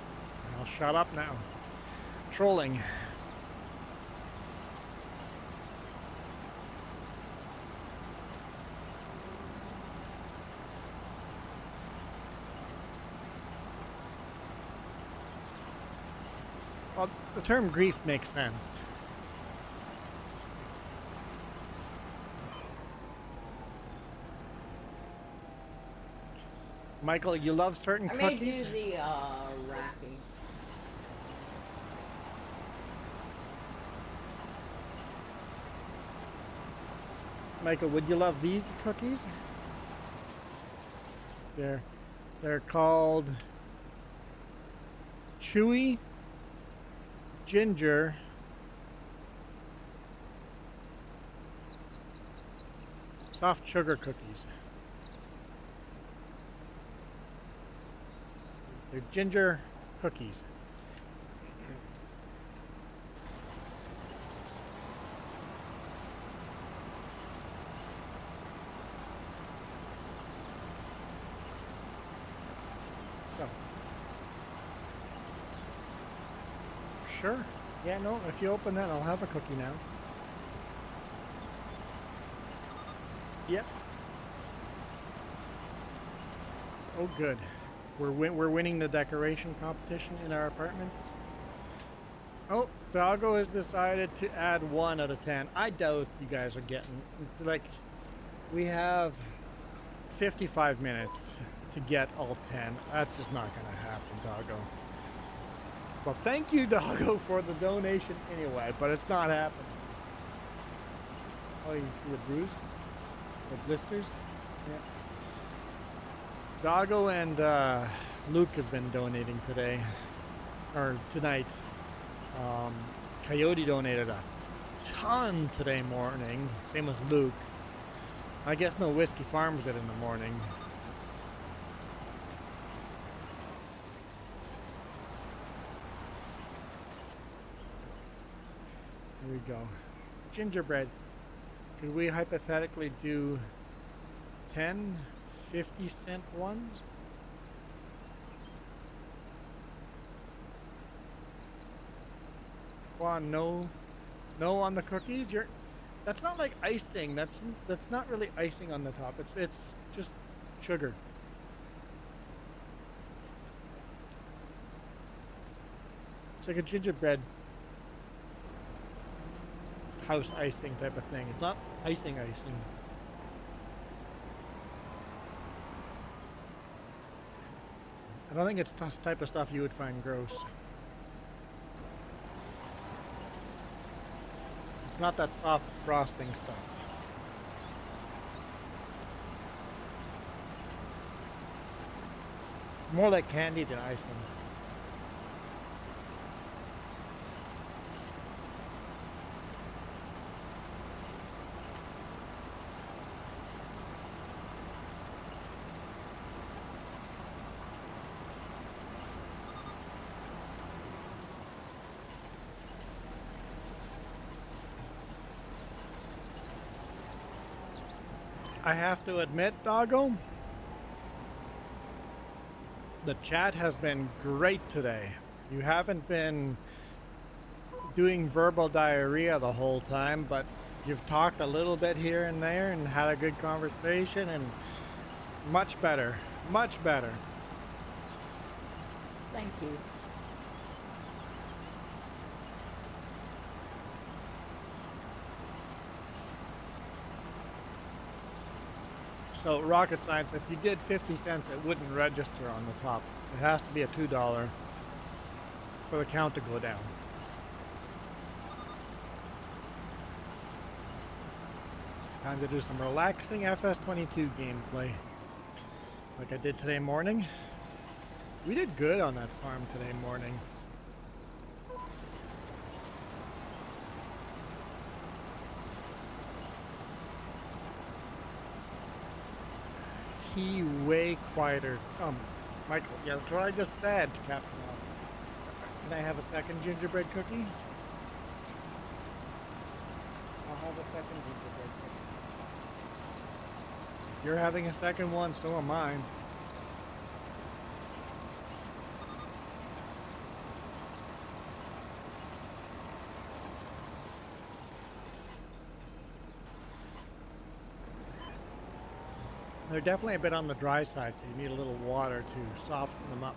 I'll shut up now. Trolling. Well, the term grief makes sense. Michael, you love certain I may cookies? do the wrapping. Michael, would you love these cookies? They're called Chewy Ginger Soft Sugar Cookies. They're ginger cookies. So, sure. Yeah, no, if you open that, I'll have a cookie now. Yep. Oh, good. We're winning the decoration competition in our apartment. Oh, Doggo has decided to add 1 out of 10. I doubt you guys are getting, like, we have 55 minutes to get all 10. That's just not going to happen, Doggo. Well, thank you, Doggo, for the donation anyway, but it's not happening. Oh, you see the bruise? The blisters? Yeah. Doggo and Luke have been donating today, or tonight. Coyote donated a ton today morning. Same with Luke. I guess no Whiskey Farms did in the morning. Here we go. Gingerbread. Could we hypothetically do 10 50-cent ones? Juan, no on the cookies. That's not like icing. That's not really icing on the top. It's just sugar. It's like a gingerbread house icing type of thing. It's not icing. I don't think it's the type of stuff you would find gross. It's not that soft frosting stuff. More like candy than icing. I have to admit, Doggo, the chat has been great today. You haven't been doing verbal diarrhea the whole time, but you've talked a little bit here and there and had a good conversation, and much better, much better. Thank you. So rocket science, if you did 50 cents, it wouldn't register on the top. It has to be a $2 for the count to go down. Time to do some relaxing FS22 gameplay. Like I did today morning. We did good on that farm today morning. He way quieter. Michael, yeah, that's what I just said, Captain Officer. Can I have a second gingerbread cookie? I'll have a second gingerbread cookie. If you're having a second one, so am I. They're definitely a bit on the dry side, so you need a little water to soften them up.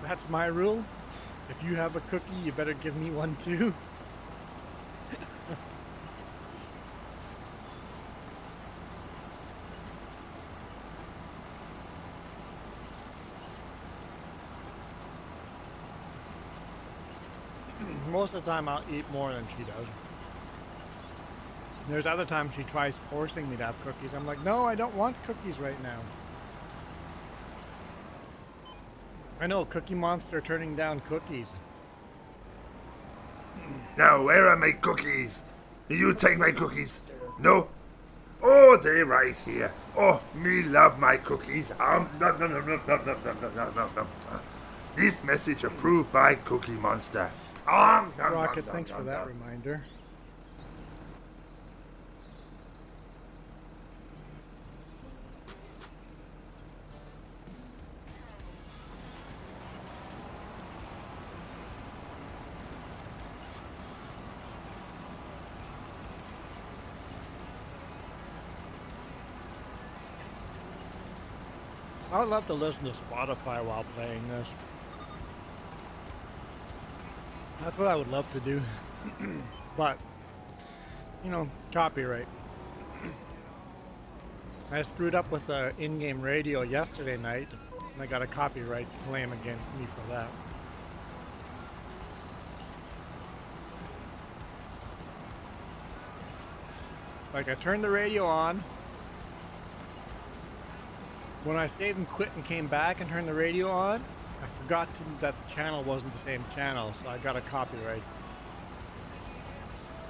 That's my rule. If you have a cookie, you better give me one too. Most of the time I'll eat more than she does. There's other times she tries forcing me to have cookies. I'm like, no, I don't want cookies right now. I know, Cookie Monster turning down cookies. Now, where are my cookies? Do you take my cookies? No? Oh, they're right here. Oh, me love my cookies. Nom, nom, nom, nom, nom, nom, nom, nom, nom, nom. This message approved by Cookie Monster. Rocket, thanks for that reminder. I would love to listen to Spotify while playing this. That's what I would love to do. But, you know, copyright. I screwed up with the in-game radio yesterday night, and I got a copyright claim against me for that. It's like I turned the radio on. When I saved and quit and came back and turned the radio on, I forgot that the channel wasn't the same channel, so I got a copyright.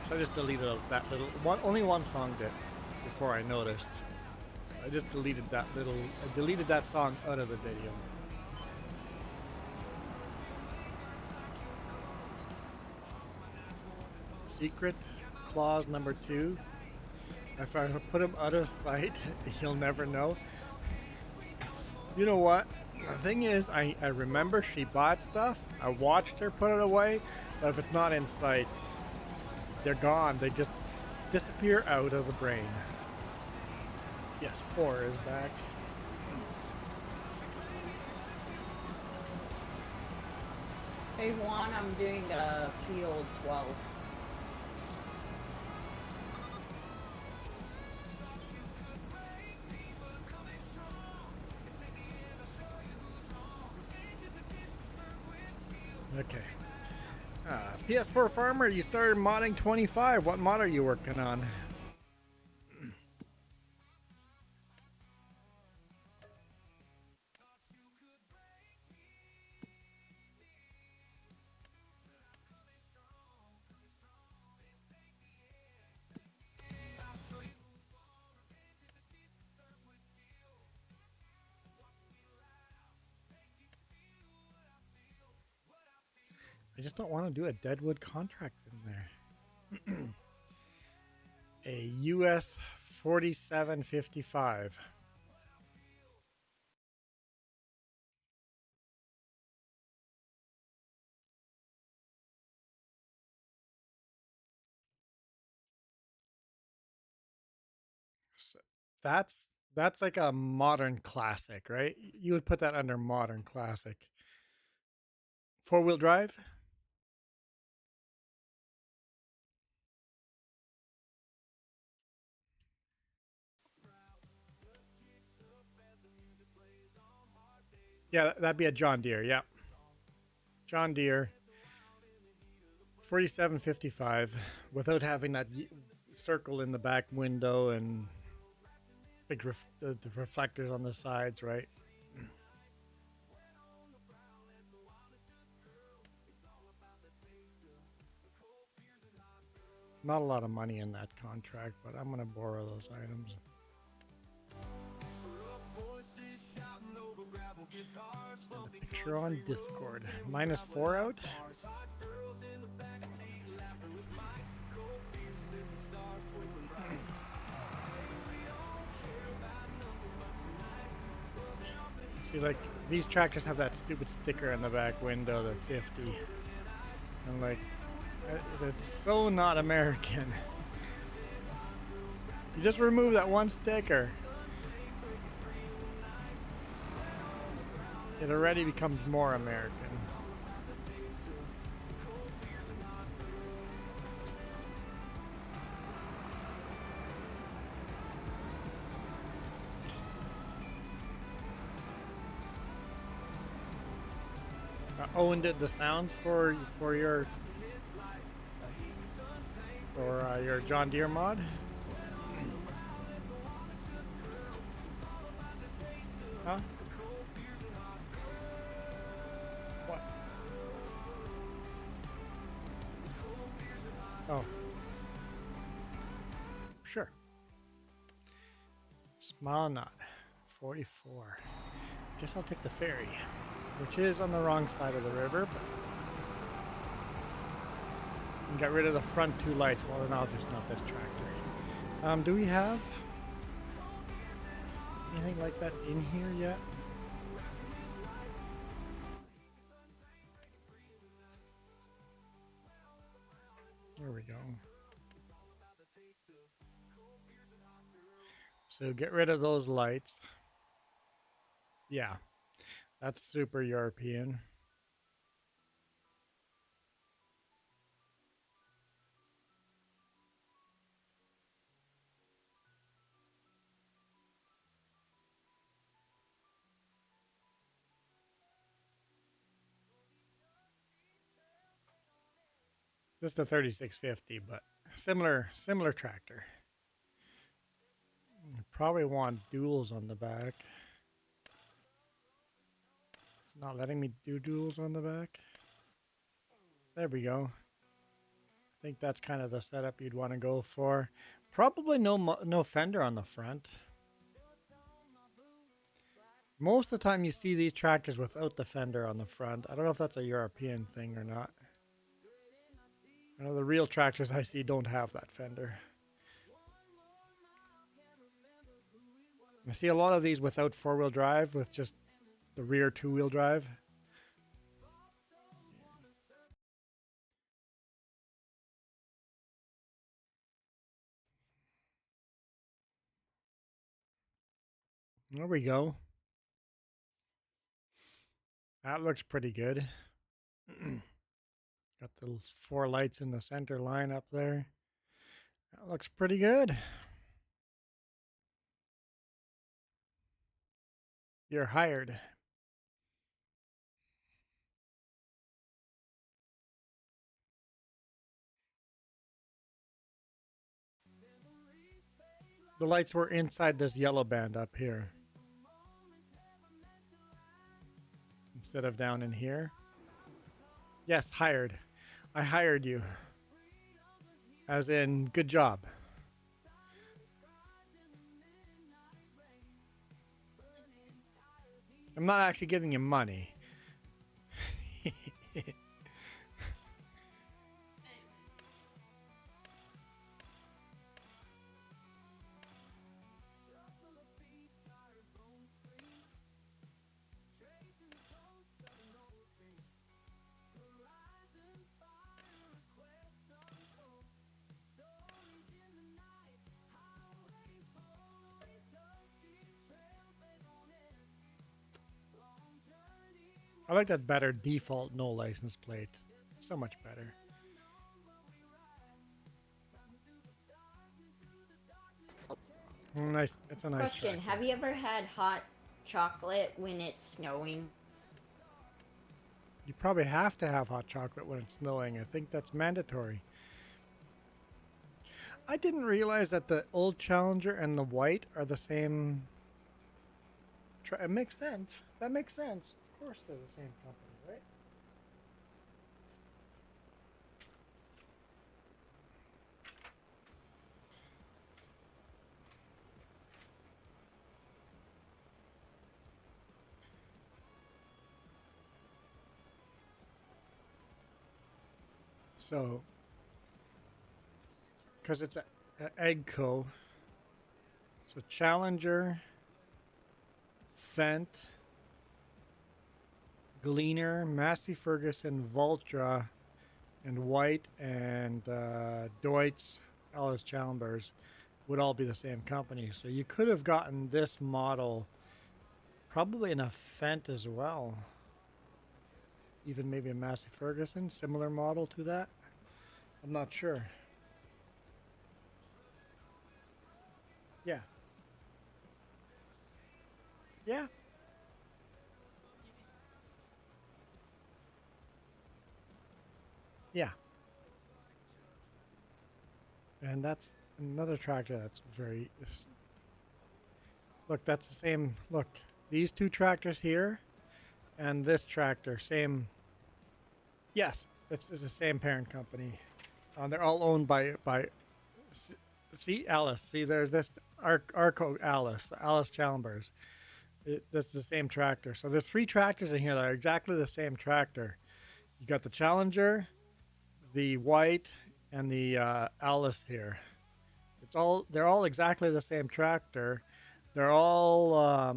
So I just deleted that little one. Only one song did before I noticed. So I just deleted that song out of the video. Secret clause number 2. If I put him out of sight, he'll never know. You know what? The thing is, I remember she bought stuff. I watched her put it away. But if it's not in sight, they're gone. They just disappear out of the brain. Yes, 4 is back. Hey Juan, I'm doing field 12. Okay. PS4 Farmer, you started modding 25. What mod are you working on? I just don't want to do a Deadwood contract in there. A US 4755. So that's like a modern classic, right? You would put that under modern classic. 4-wheel drive? Yeah, that'd be a John Deere. Yeah, John Deere, 4755, without having that circle in the back window and big the reflectors on the sides, right? Not a lot of money in that contract, but I'm gonna borrow those items. Send a picture on Discord. -4 out. See, like, these tractors have that stupid sticker in the back window, the 50. And, like, it's so not American. You just remove that one sticker. It already becomes more American. Owen did the sounds for your John Deere mod. Huh? What? Oh. Sure. Smile nod. 44. Guess I'll take the ferry, which is on the wrong side of the river, but and got rid of the front two lights. Well, now there's not this tractor. Do we have anything like that in here yet? There we go. So get rid of those lights. Yeah, that's super European. This is the 3650, but similar tractor. You probably want duals on the back. Not letting me do duals on the back. There we go. I think that's kind of the setup you'd want to go for. Probably no fender on the front. Most of the time you see these tractors without the fender on the front. I don't know if that's a European thing or not. I know the real tractors I see don't have that fender. I see a lot of these without four-wheel drive, with just the rear two-wheel drive. There we go. That looks pretty good. Got the 4 lights in the center line up there. That looks pretty good. You're hired. The lights were inside this yellow band up here, instead of down in here. Yes, hired. I hired you. As in, good job. I'm not actually giving you money. I like that better default no license plate. So much better. Nice. It's a nice Question: tractor. have you ever had hot chocolate when it's snowing? You probably have to have hot chocolate when it's snowing. I think that's mandatory. I didn't realize that the old Challenger and the white are the same. It makes sense. That makes sense. Of course they're the same company, right? So, because it's a Eggco, so Challenger, Fent, Gleaner, Massey Ferguson, Voltra, and White, and Deutz, Alice Chalmers would all be the same company. So you could have gotten this model probably in a Fent as well. Even maybe a Massey Ferguson, similar model to that. I'm not sure. Yeah. Yeah. Yeah. And that's another tractor that's very... Look, that's the same... Look, these two tractors here and this tractor, same... Yes, it's the same parent company. They're all owned by see, Alice. See, there's this Arco Alice Chalmers. That's the same tractor. So there's 3 tractors in here that are exactly the same tractor. You got the Challenger, the White, and the Alice here. They're all exactly the same tractor. They're all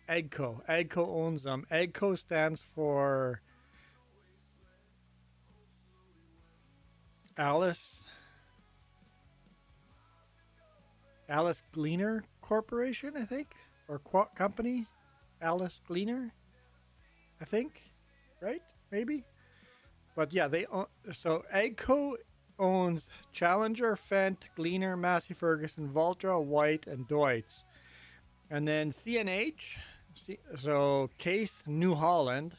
Eggco. Eggco owns them. Eggco stands for Alice Gleaner Corporation, I think, or company. Alice Gleaner, I think, right? Maybe. But yeah, they own, so Eggco owns Challenger, Fent, Gleaner, Massey Ferguson, Valtra, White, and Deutz. And then CNH, so Case New Holland.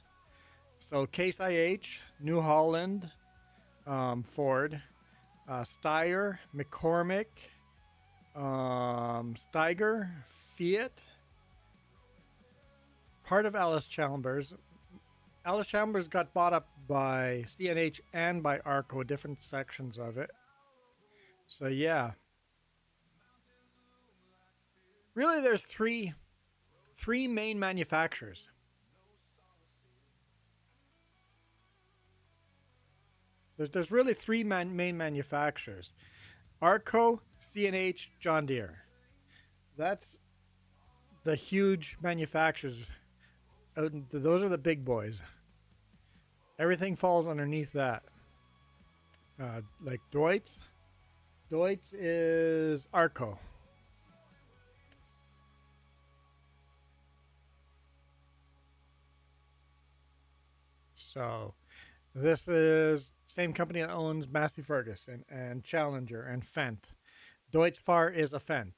So Case IH, New Holland, Ford, Steyr, McCormick, Steiger, Fiat, part of Alice Chalmers. Alice Chalmers got bought up by CNH and by Arco, different sections of it. So yeah. Really, there's three main manufacturers. There's really 3 main manufacturers. Arco, CNH, John Deere. That's the huge manufacturers. Those are the big boys. Everything falls underneath that. Like Deutz. Deutz is Arco. So this is same company that owns Massey Ferguson and Challenger and Fent. Deutz-Fahr is a Fent.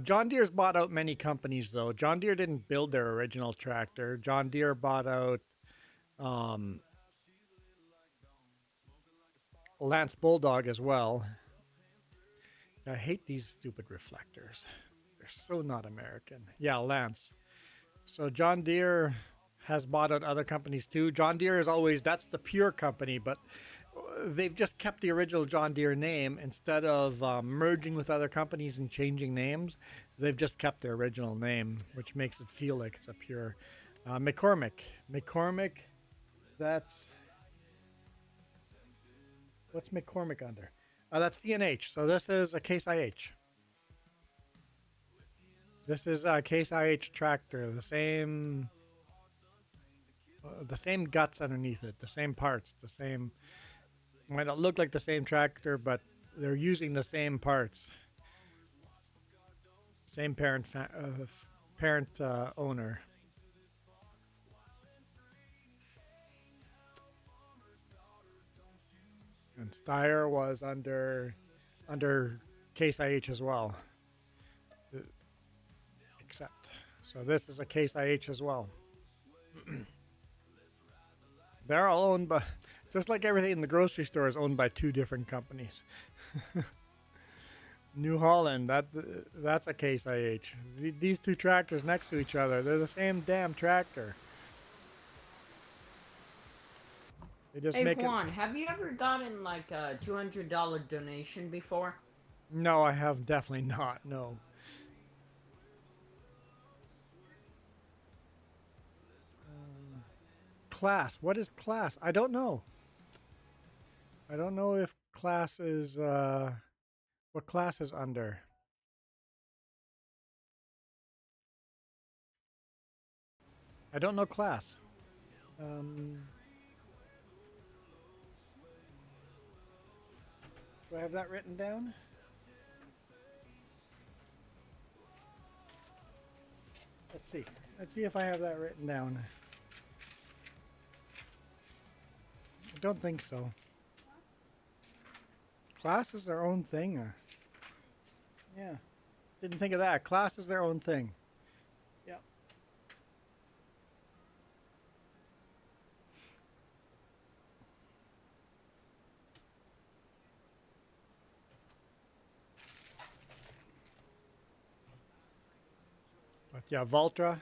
John Deere's bought out many companies, though. John Deere didn't build their original tractor. John Deere bought out Lance Bulldog as well. I hate these stupid reflectors. They're so not American. Yeah, Lance. So John Deere has bought out other companies too. John Deere is always, that's the pure company, but they've just kept the original John Deere name instead of merging with other companies and changing names. They've just kept their original name, which makes it feel like it's a pure McCormick. McCormick, that's, what's McCormick under? That's CNH. So this is a Case IH. This is a Case IH tractor. The same guts underneath it. The same parts. The same. Might not look like the same tractor, but they're using the same parts. Same parent owner. And Steyr was under Case IH as well. accept. So this is a Case IH as well. They're all owned by, just like everything in the grocery store is owned by 2 different companies. New Holland, that's a Case IH. These 2 tractors next to each other, they're the same damn tractor. They just Hey make Juan, have you ever gotten like a $200 donation before? No, I have definitely not. No. Class. What is class? I don't know. I don't know if class is what class is under. I don't know class. Do I have that written down? Let's see. Let's see if I have that written down. I don't think so. Class is their own thing. Yeah. Didn't think of that. Class is their own thing. Yep. But yeah, Valtra.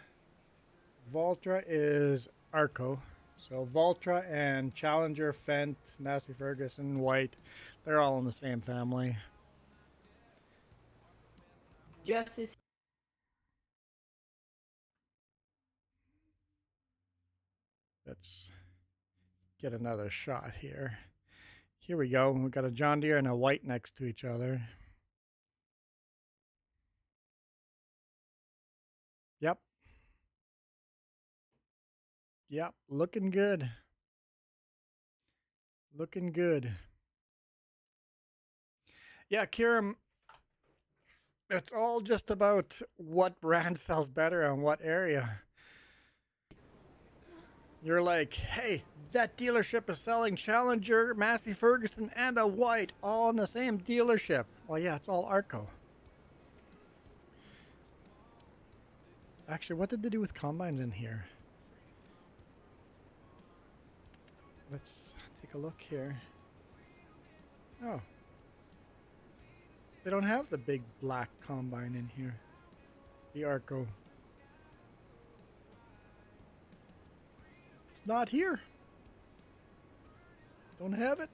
Valtra is Arco. So Valtra and Challenger, Fendt, Massey Ferguson, White, they're all in the same family. Justice. Let's get another shot here. Here we go. We've got a John Deere and a White next to each other. Yep. Yep, looking good. Looking good. Yeah, Kieran, it's all just about what brand sells better and what area. You're like, hey, that dealership is selling Challenger, Massey Ferguson, and a White all in the same dealership. Well, yeah, it's all Arco. Actually, what did they do with combines in here? Let's take a look here. Oh. They don't have the big black combine in here. The Arco. It's not here. Don't have it.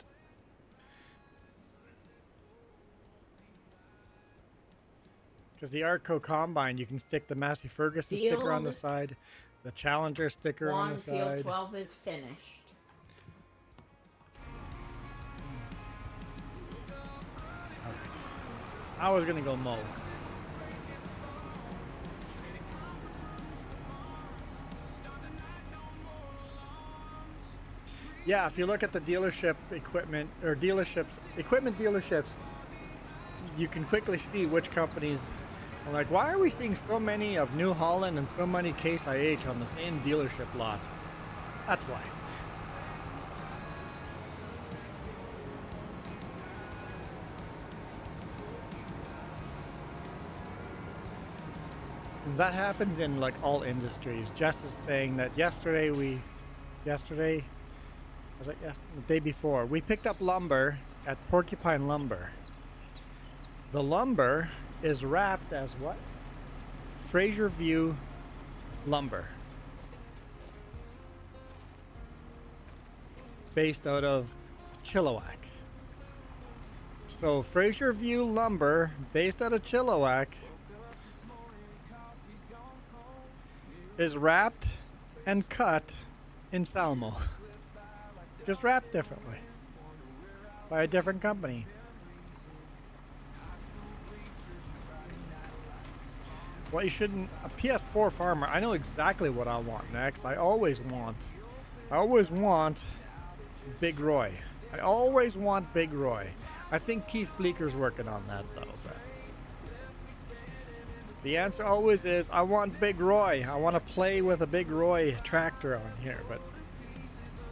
Because the Arco combine, you can stick the Massey Ferguson sticker on the side, the Challenger sticker on the Field side. 12 is finished. I was gonna go mow. Yeah, if you look at the dealership equipment or equipment dealerships, you can quickly see which companies are like, why are we seeing so many of New Holland and so many Case IH on the same dealership lot? That's why. That happens in like all industries. Jess is saying that yesterday, the day before, we picked up lumber at Porcupine Lumber. The lumber is wrapped as what? Fraser View lumber. Based out of Chilliwack. So Fraser View lumber, based out of Chilliwack, is wrapped and cut in Salmo. Just wrapped differently by a different company. Well, you shouldn't. A PS4 farmer, I know exactly what I want next. I always want Big Roy. I always want Big Roy. I think Keith Bleeker's working on that though. But the answer always is, I want Big Roy. I want to play with a Big Roy tractor on here, but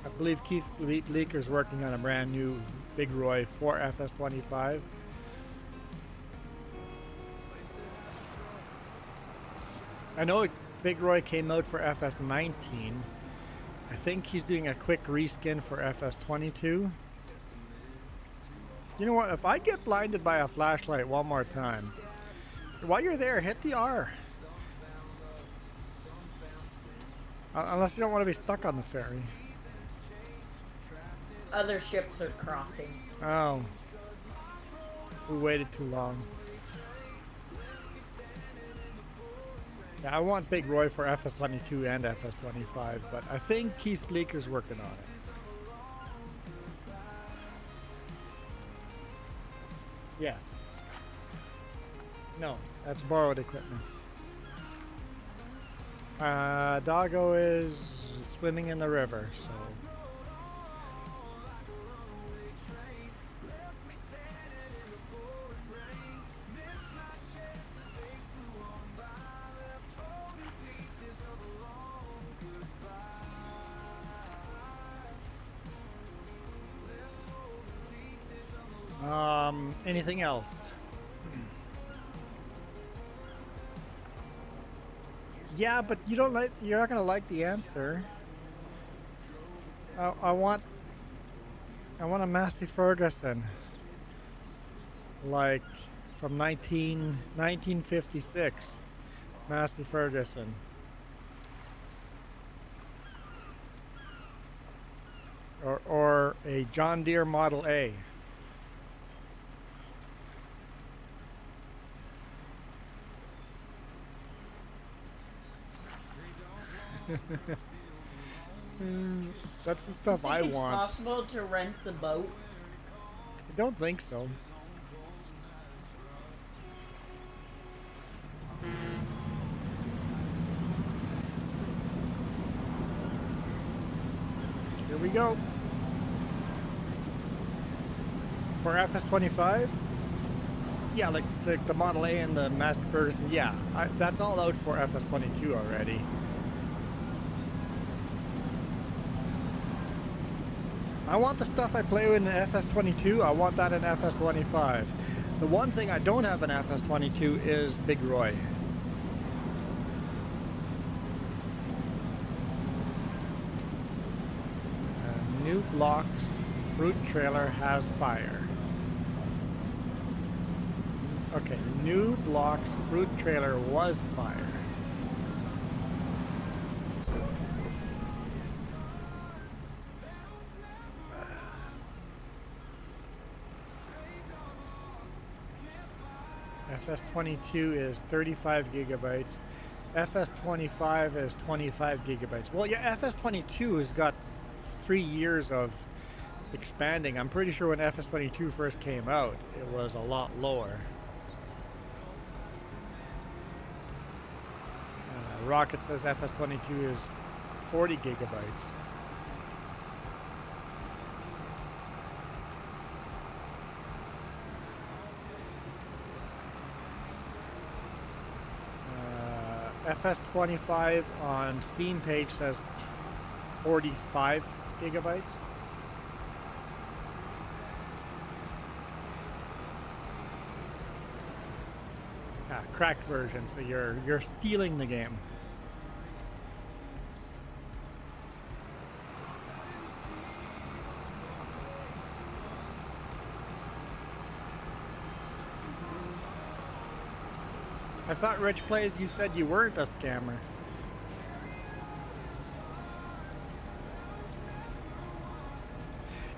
I believe Keith Bleeker's working on a brand new Big Roy 4 I know Big Roy came out for FS19. I think he's doing a quick reskin for FS22. You know what? If I get blinded by a flashlight one more time, while you're there, hit the R. Unless you don't want to be stuck on the ferry. Other ships are crossing. Oh. We waited too long. Yeah, I want Big Roy for FS22 and FS25, but I think Keith Bleeker's working on it. Yes. No, that's borrowed equipment. Doggo is swimming in the river, so. Anything else? Yeah, but you're not gonna like the answer. I want a Massey Ferguson, like from 1956, Massey Ferguson. Or a John Deere Model A. That's the stuff I want. It's possible to rent the boat. I don't think so. Here we go. For FS25? Yeah, like the Model A and the Massey Ferguson. Yeah, that's all out for FS22 already. I want the stuff I play with in FS22, I want that in FS25. The one thing I don't have in FS22 is Big Roy. New Blocks Fruit Trailer has fire. Okay, New Blocks Fruit Trailer was fire. FS22 is 35 gigabytes. FS25 is 25 gigabytes. Well, yeah, FS22 has got 3 years of expanding. I'm pretty sure when FS22 first came out, it was a lot lower. Rocket says FS22 is 40 gigabytes. FS25 on Steam page says 45 gigabytes. Cracked version, so you're stealing the game. I thought Rich Plays, you said you weren't a scammer.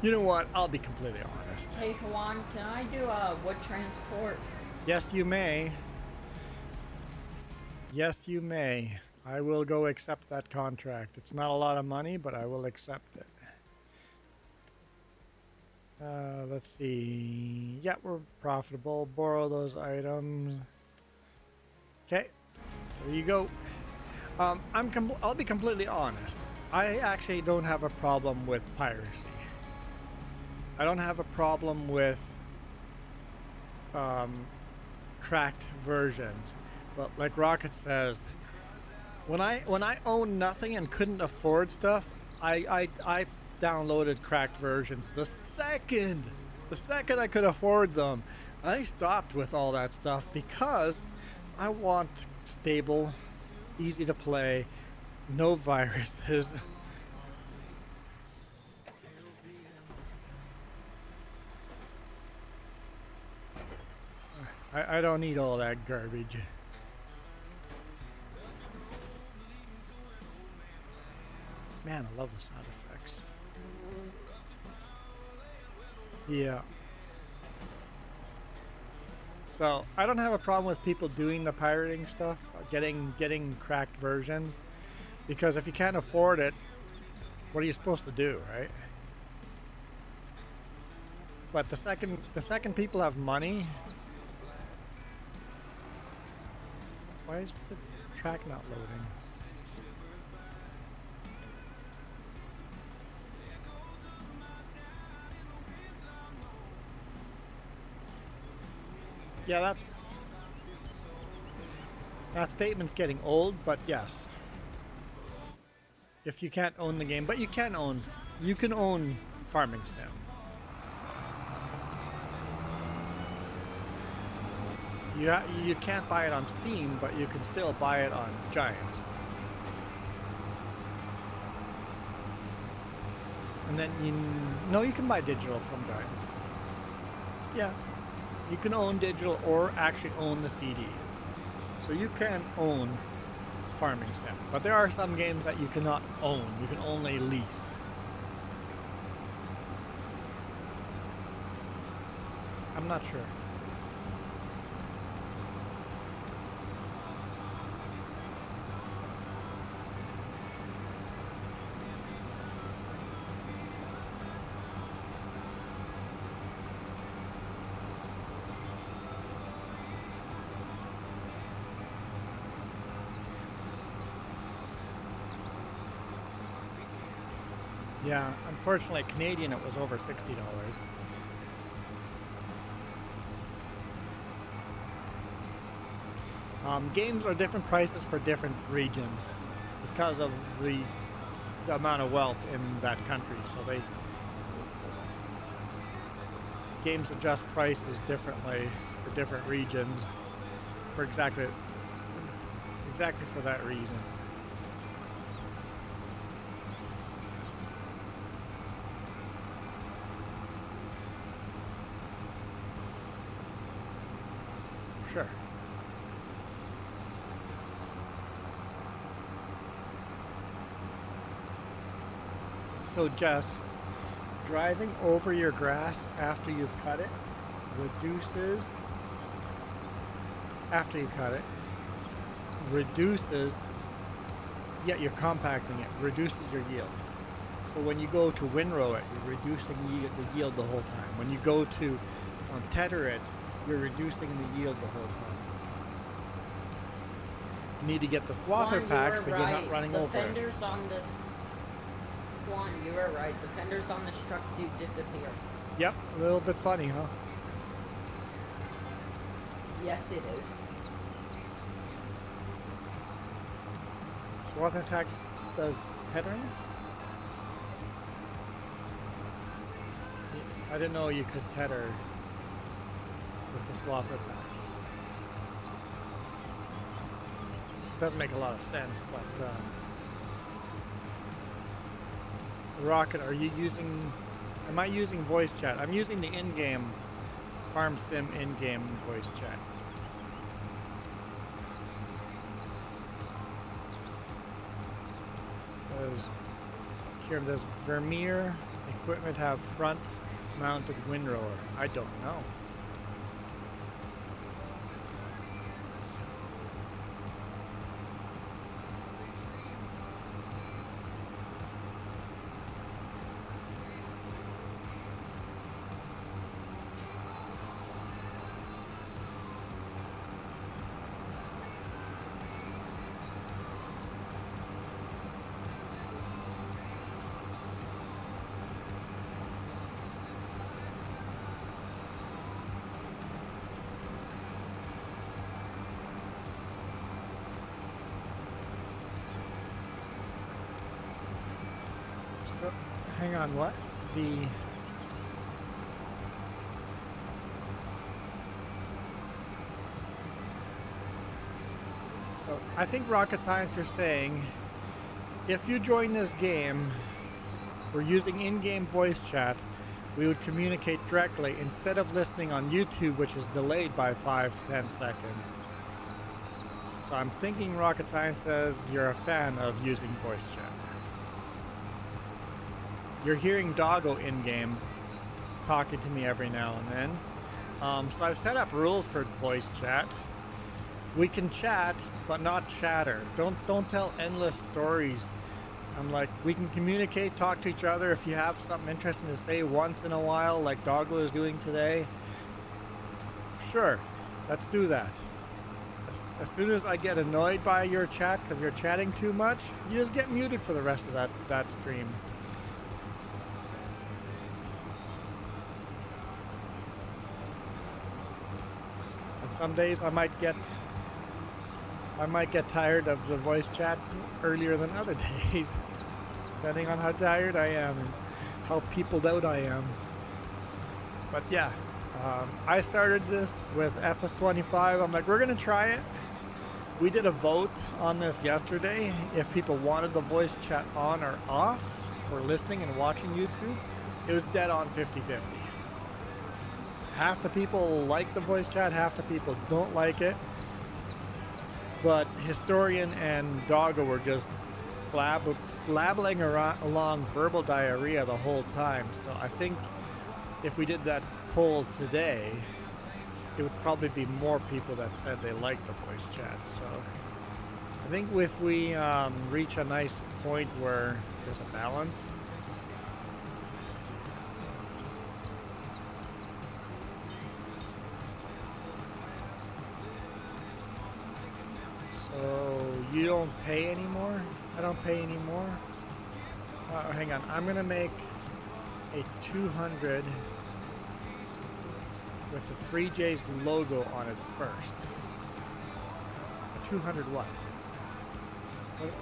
You know what? I'll be completely honest. Hey Juan, can I do a wood transport? Yes, you may. Yes, you may. I will go accept that contract. It's not a lot of money, but I will accept it. Let's see. Yeah, we're profitable. Borrow those items. Okay, there you go. I'll be completely honest. I actually don't have a problem with piracy. I don't have a problem with cracked versions. But like Rocket says, when I owned nothing and couldn't afford stuff, I downloaded cracked versions. The second I could afford them, I stopped with all that stuff because I want stable easy to play, no viruses. I don't need all that garbage. Man, I love the sound effects. Yeah. So I don't have a problem with people doing the pirating stuff, getting cracked versions, because if you can't afford it, what are you supposed to do, right? But the second people have money, why is the track not loading? Yeah, that statement's getting old, but yes. If you can't own the game, but you can own Farming Sim. You can't buy it on Steam, but you can still buy it on Giant. And then you can buy digital from Giant. Yeah. You can own digital or actually own the CD. So you can own Farming Sim. But there are some games that you cannot own. You can only lease. I'm not sure. Yeah, unfortunately, Canadian it was over $60. Games are different prices for different regions because of the amount of wealth in that country. So games adjust prices differently for different regions for exactly for that reason. Sure. So Jess, driving over your grass after you've cut it reduces, yet you're compacting it, reduces your yield. So when you go to windrow it, you're reducing the yield the whole time. When you go to tether it, you're reducing the yield the whole time. You need to get the swather pack so you're not running over it. The fenders on this one, you were right. The fenders on this truck do disappear. Yep, a little bit funny, huh? Yes, it is. Swather pack does tethering? I didn't know you could tether with the swather pack. Doesn't make a lot of sense, but Rocket, am I using voice chat? I'm using the in-game Farm Sim in-game voice chat. Kieran, does Vermeer equipment have front mounted windrower? I don't know. So, hang on, what? So I think Rocket Science are saying, if you join this game, we're using in-game voice chat, we would communicate directly instead of listening on YouTube, which is delayed by 5 to 10 seconds. So I'm thinking Rocket Science says you're a fan of using voice chat. You're hearing Doggo in-game talking to me every now and then. So I've set up rules for voice chat. We can chat, but not chatter. Don't tell endless stories. I'm like, we can communicate, talk to each other. If you have something interesting to say once in a while, like Doggo is doing today, sure, let's do that. As soon as I get annoyed by your chat because you're chatting too much, you just get muted for the rest of that stream. And some days I might get tired of the voice chat earlier than other days, depending on how tired I am and how peopled out I am. But yeah, I started this with FS25. I'm like, we're gonna try it. We did a vote on this yesterday, if people wanted the voice chat on or off for listening and watching YouTube. It was dead on 50-50. Half the people like the voice chat, half the people don't like it. But Historian and Doggo were just blabbling along verbal diarrhea the whole time. So I think if we did that poll today, it would probably be more people that said they like the voice chat. So I think if we reach a nice point where there's a balance, so you don't pay anymore? I don't pay anymore? Hang on, I'm gonna make a 200 with the 3J's logo on it first. A 200 what? What?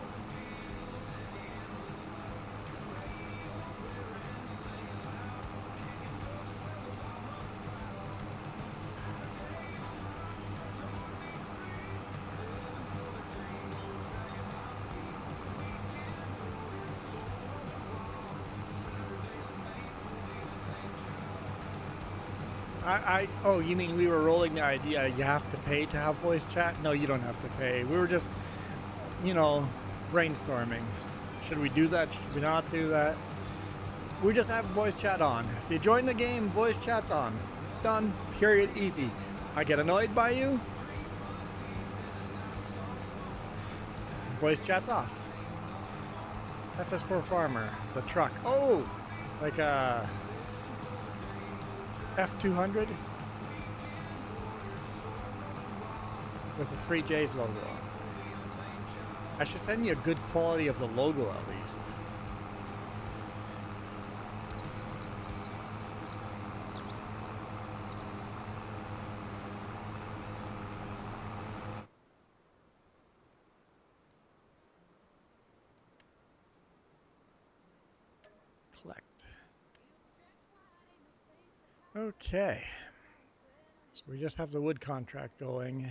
Oh, you mean we were rolling the idea you have to pay to have voice chat? No, you don't have to pay. We were just, brainstorming. Should we do that? Should we not do that? We just have voice chat on. If you join the game, voice chat's on. Done. Period. Easy. I get annoyed by you? Voice chat's off. FS4 Farmer. The truck. Oh! Like a F200 with the 3J's logo on. I should send you a good quality of the logo at least. Collect. Okay. So we just have the wood contract going.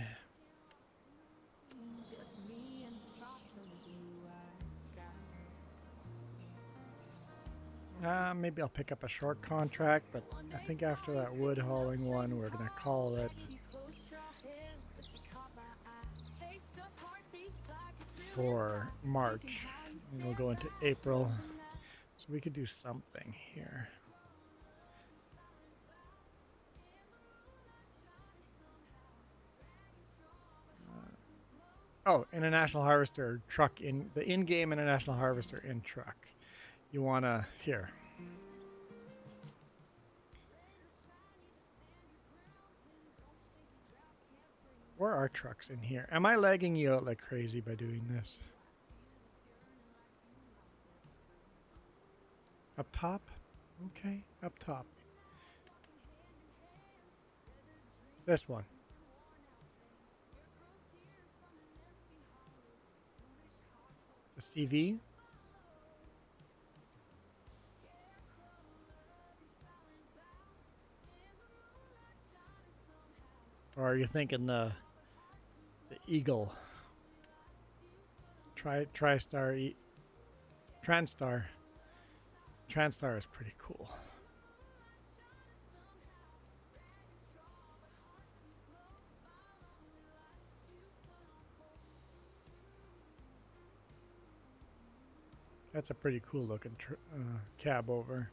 Maybe I'll pick up a short contract, but I think after that wood hauling one, we're gonna call it for March, and we'll go into April. So we could do something here. Oh, International Harvester truck in the in-game International Harvester in truck. You wanna here. Where are trucks in here? Am I lagging you out like crazy by doing this? Up top? Okay, up top. This one. The CV. Or are you thinking the Eagle? TriStar Transstar. Transstar is pretty cool. That's a pretty cool looking cab over.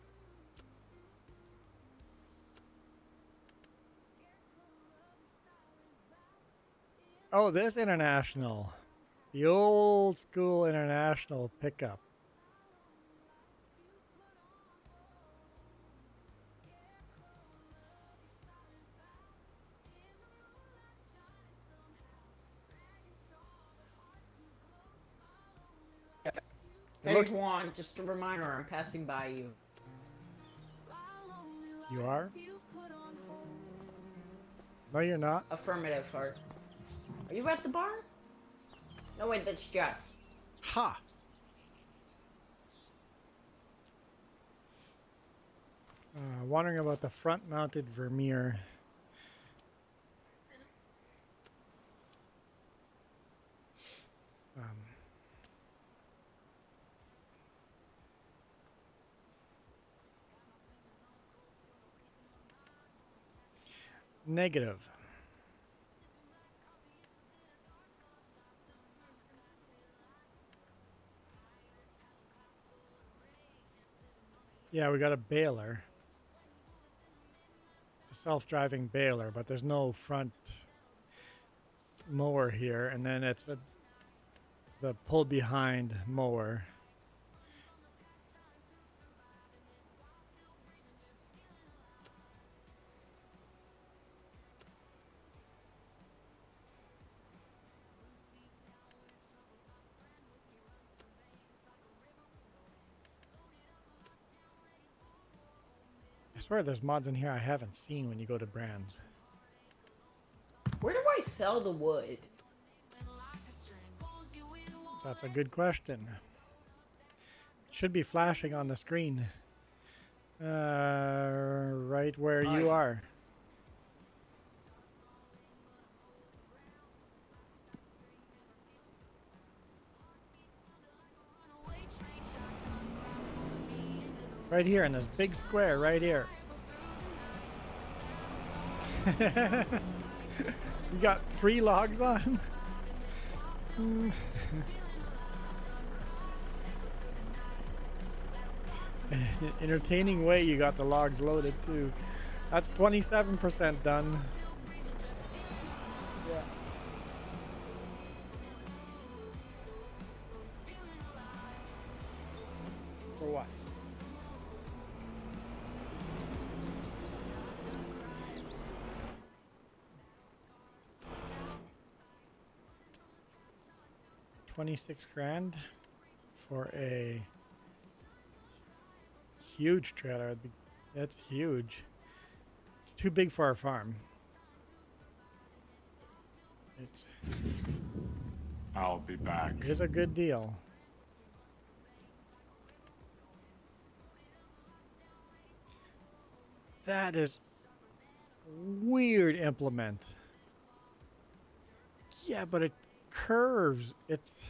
Oh, this International. The old school International pickup. It Hey looks. Juan, just a reminder, I'm passing by you. You are? No, you're not. Affirmative, Art. Are you at the bar? No, wait, that's Jess. Ha! Wondering about the front-mounted Vermeer. Negative. Yeah, we got a baler. The self-driving baler, but there's no front mower here, and then it's the pull behind mower. I swear there's mods in here I haven't seen when you go to brands. Where do I sell the wood? That's a good question. It should be flashing on the screen. Right where you Nice. are. Right here in this big square, right here. You got 3 logs on? Entertaining way you got the logs loaded too. That's 27% done. Yeah. For what? $26,000 for a huge trailer. That's huge. It's too big for our farm. I'll be back. It is a good deal. That is weird implement. Yeah, but it curves. It's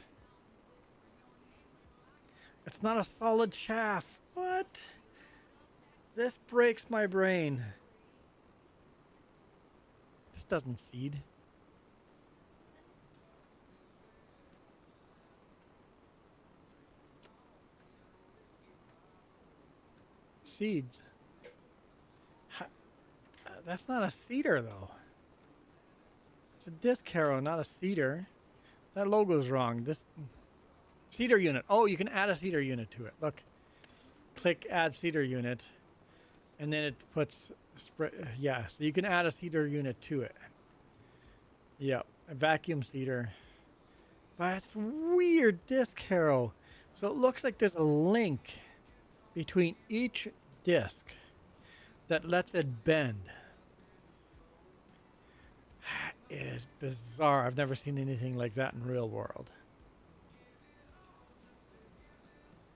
not a solid shaft. What? This breaks my brain. This doesn't seed. Seeds. That's not a seeder though. It's a disc harrow, not a seeder. That logo's wrong. This seeder unit. Oh, you can add a seeder unit to it. Look. Click add seeder unit. And then it puts yeah, so you can add a seeder unit to it. Yep, a vacuum seeder. But it's weird disc harrow. So it looks like there's a link between each disc that lets it bend. That is bizarre. I've never seen anything like that in real world.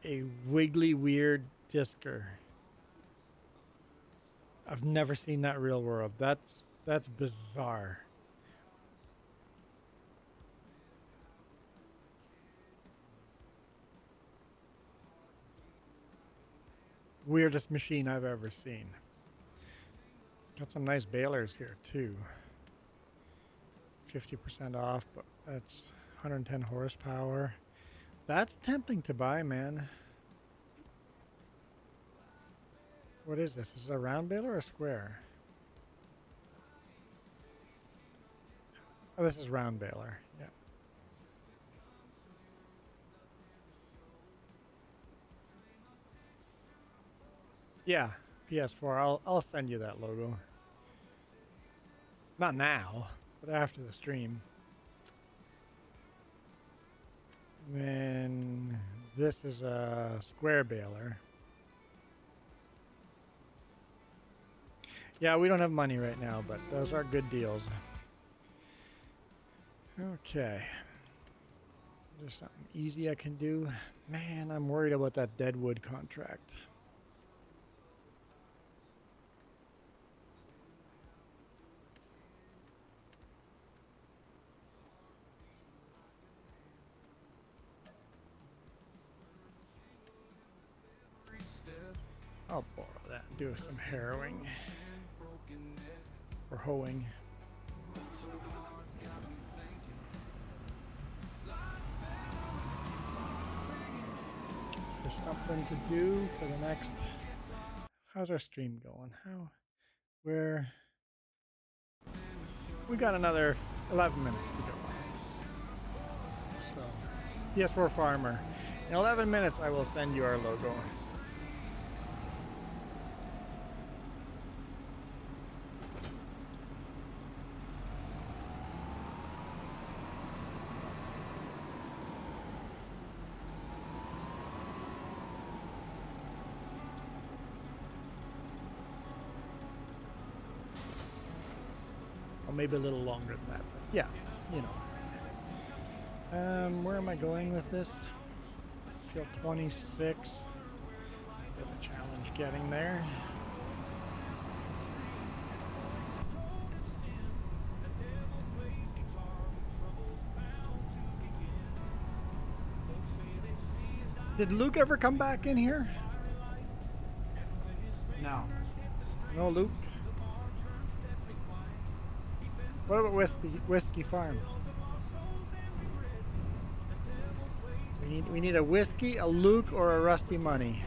A wiggly, weird discer. I've never seen that real world. That's bizarre. weirdest machine I've ever seen. Got some nice balers here too. 50% off, but that's 110 horsepower. That's tempting to buy, man. What is this? Is it a round baler or a square? Oh, this is round baler. Yeah. Yeah, PS4. I'll send you that logo. Not now, but after the stream. Then this is a square baler. Yeah, we don't have money right now, but those are good deals. Okay. There's something easy I can do. Man, I'm worried about that Deadwood contract. I'll borrow that and do some harrowing. Or hoeing. For something to do for the next... How's our stream going? We got another 11 minutes to go. So, yes, we're a farmer. In 11 minutes, I will send you our logo. Maybe a little longer than that, but yeah, you know. Where am I going with this? Field 26. Bit of a challenge getting there. Did Luke ever come back in here? No. No, Luke. What about Whiskey Farm? We need a Whiskey, a Luke, or a Rusty Money.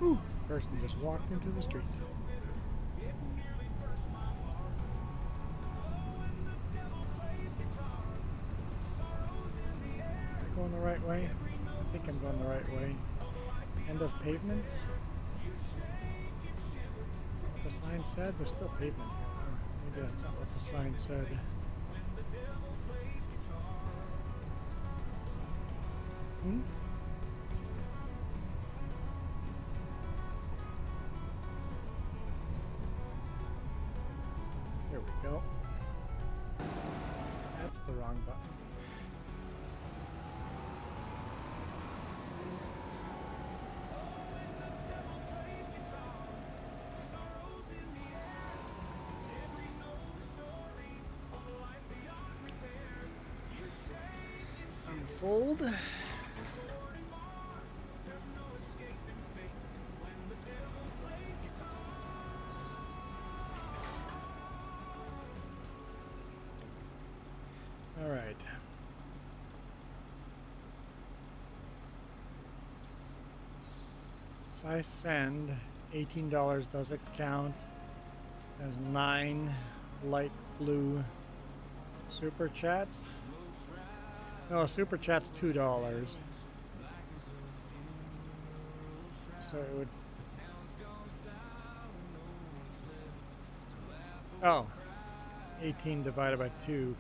Whew, person just walked into the street. Am I going the right way? I think I'm going the right way. End of pavement? What the sign said? There's still pavement here. Maybe that's not what the sign said. Hmm? There we go. That's the wrong button. Unfold. All right. If I send $18, does it count as 9 light blue super chats? No, super chat's $2. So it would. Oh, 18 divided by 2.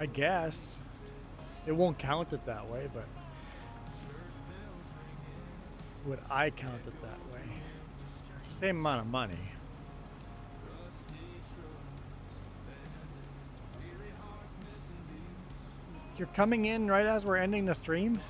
I guess it won't count it that way, but would I count it that way? It's the same amount of money. You're coming in right as we're ending the stream?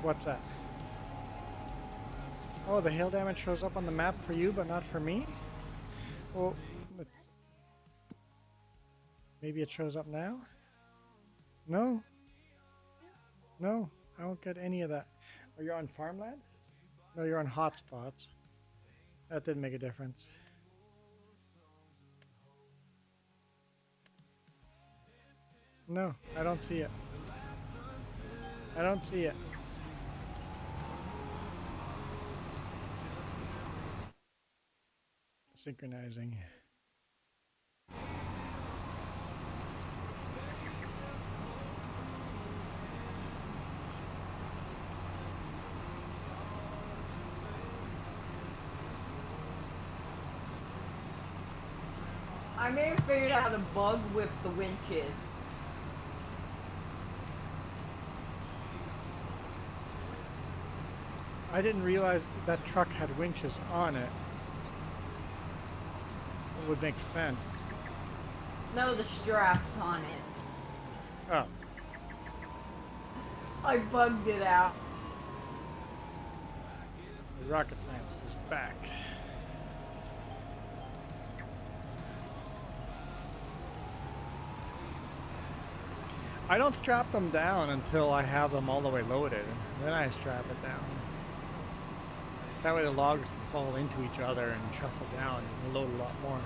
What's that? Oh, the hail damage shows up on the map for you, but not for me? Well, maybe it shows up now? No. No, I don't get any of that. Are you on farmland? No, you're on hotspots. That didn't make a difference. No, I don't see it. I don't see it. Synchronizing. I may have figured out a bug with the winches. I didn't realize that truck had winches on it. It would make sense. No, the straps on it. Oh. I bugged it out. The rocket science is back. I don't strap them down until I have them all the way loaded. Then I strap it down. That way the logs can fall into each other and shuffle down and load a lot more.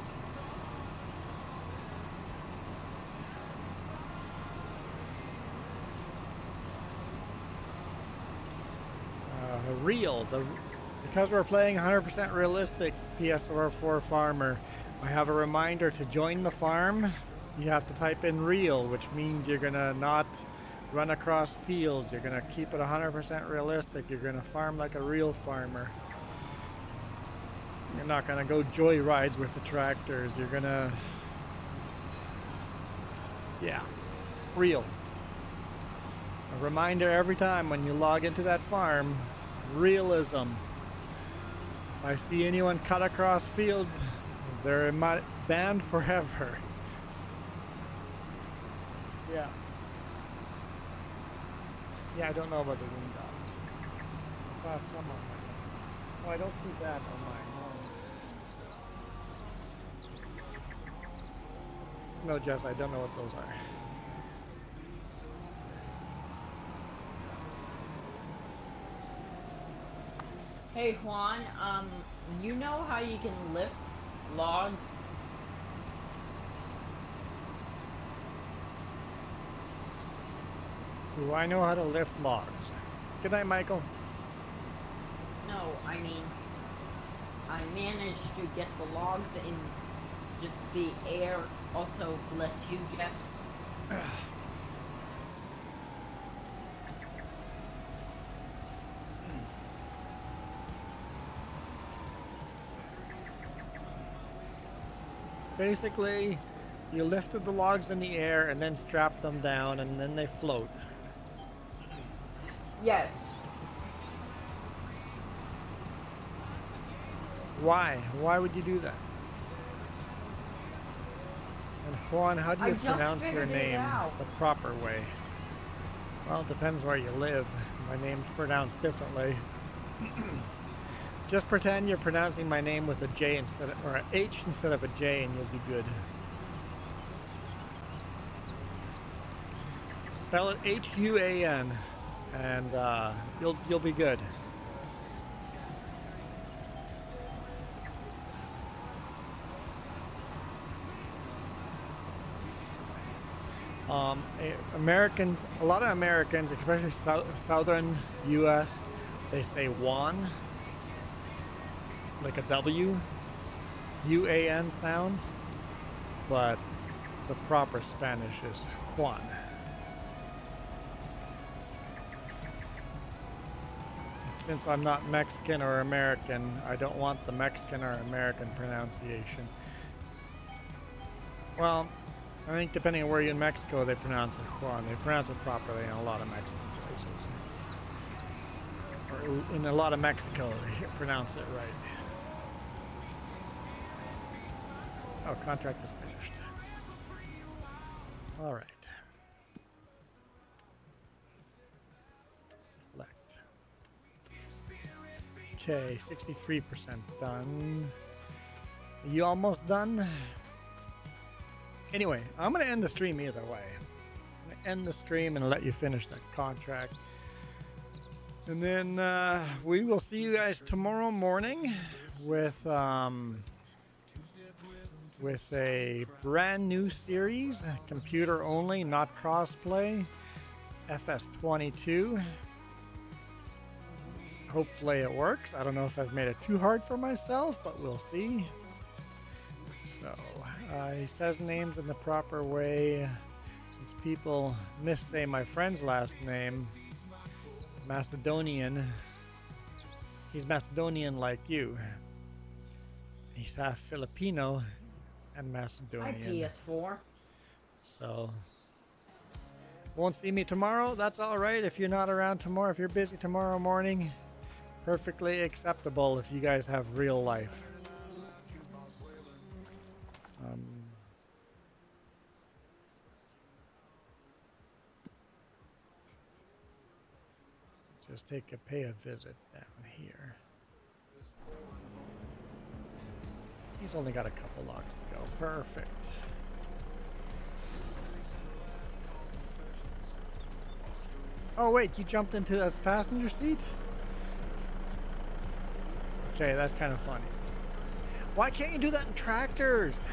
Because we're playing 100% realistic PSR4 Farmer, I have a reminder to join the farm. You have to type in real, which means you're gonna not run across fields. You're gonna keep it 100% realistic. You're gonna farm like a real farmer. You're not gonna go joyrides with the tractors. You're gonna, yeah, real. A reminder every time when you log into that farm, realism. If I see anyone cut across fields, they're banned forever. Yeah. Yeah, I don't know about the green dots. I saw some on mine. Oh, I don't see that on mine. No, Jess, I don't know what those are. Hey Juan, you know how you can lift logs? Do I know how to lift logs? Good night, Michael. No, I mean, I managed to get the logs in just the air. Also, bless you, Jess. Basically, you lifted the logs in the air and then strapped them down and then they float. Yes. Why? Why would you do that? And Juan, how do you pronounce your name the proper way? Well, it depends where you live. My name's pronounced differently. Just pretend you're pronouncing my name with a J instead of, or an H instead of a J, and you'll be good. Spell it Huan, and you'll be good. Americans, a lot of Americans, especially southern U.S., they say Juan, like a W, U-A-N sound, but the proper Spanish is Juan. Since I'm not Mexican or American, I don't want the Mexican or American pronunciation. Well, I think depending on where you're in Mexico, they pronounce it Juan. They pronounce it properly in a lot of Mexican places. Or in a lot of Mexico, they pronounce it right. Oh, contract is finished. All right. Select. Okay, 63% done. Are you almost done? Anyway, I'm going to end the stream either way. I'm going to end the stream and let you finish that contract. And then we will see you guys tomorrow morning with a brand new series, computer only, not crossplay, FS22. Hopefully it works. I don't know if I've made it too hard for myself, but we'll see. So he says names in the proper way. Since people missay my friend's last name, Macedonian, he's Macedonian like you. He's half Filipino and Macedonian. Hi, PS4. So, won't see me tomorrow. That's all right. If you're not around tomorrow, if you're busy tomorrow morning, perfectly acceptable if you guys have real life. Just pay a visit down here. He's only got a couple logs to go. Perfect. Oh wait, you jumped into this passenger seat? Okay, that's kind of funny. Why can't you do that in tractors?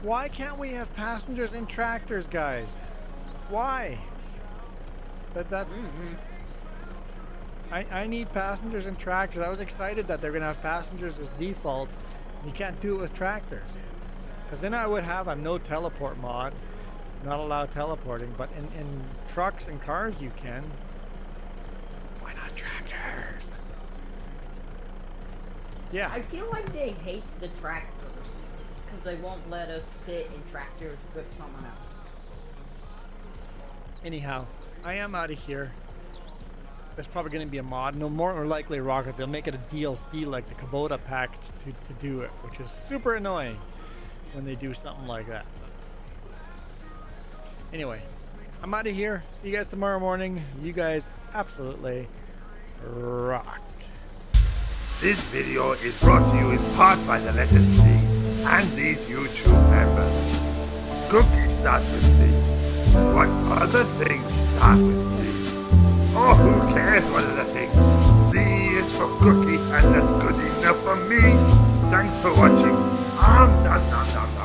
Why can't we have passengers in tractors, guys? Why? That's... I need passengers in tractors. I was excited that they're going to have passengers as default. You can't do it with tractors. Because then I would have a no teleport mod. Not allow teleporting. But in trucks and cars you can. Why not tractors? Yeah. I feel like they hate the tractors. Because they won't let us sit in tractors with someone else. Anyhow, I am out of here. There's probably going to be a mod. No, more likely Rocket. They'll make it a DLC like the Kubota pack to do it, which is super annoying when they do something like that. Anyway, I'm out of here. See you guys tomorrow morning. You guys absolutely rock. This video is brought to you in part by the letter C and these YouTube members. Cookie starts with C. What other things start with C? Oh, who cares what other things? C is for cookie, and that's good enough for me. Thanks for watching. Nom nom nom nom.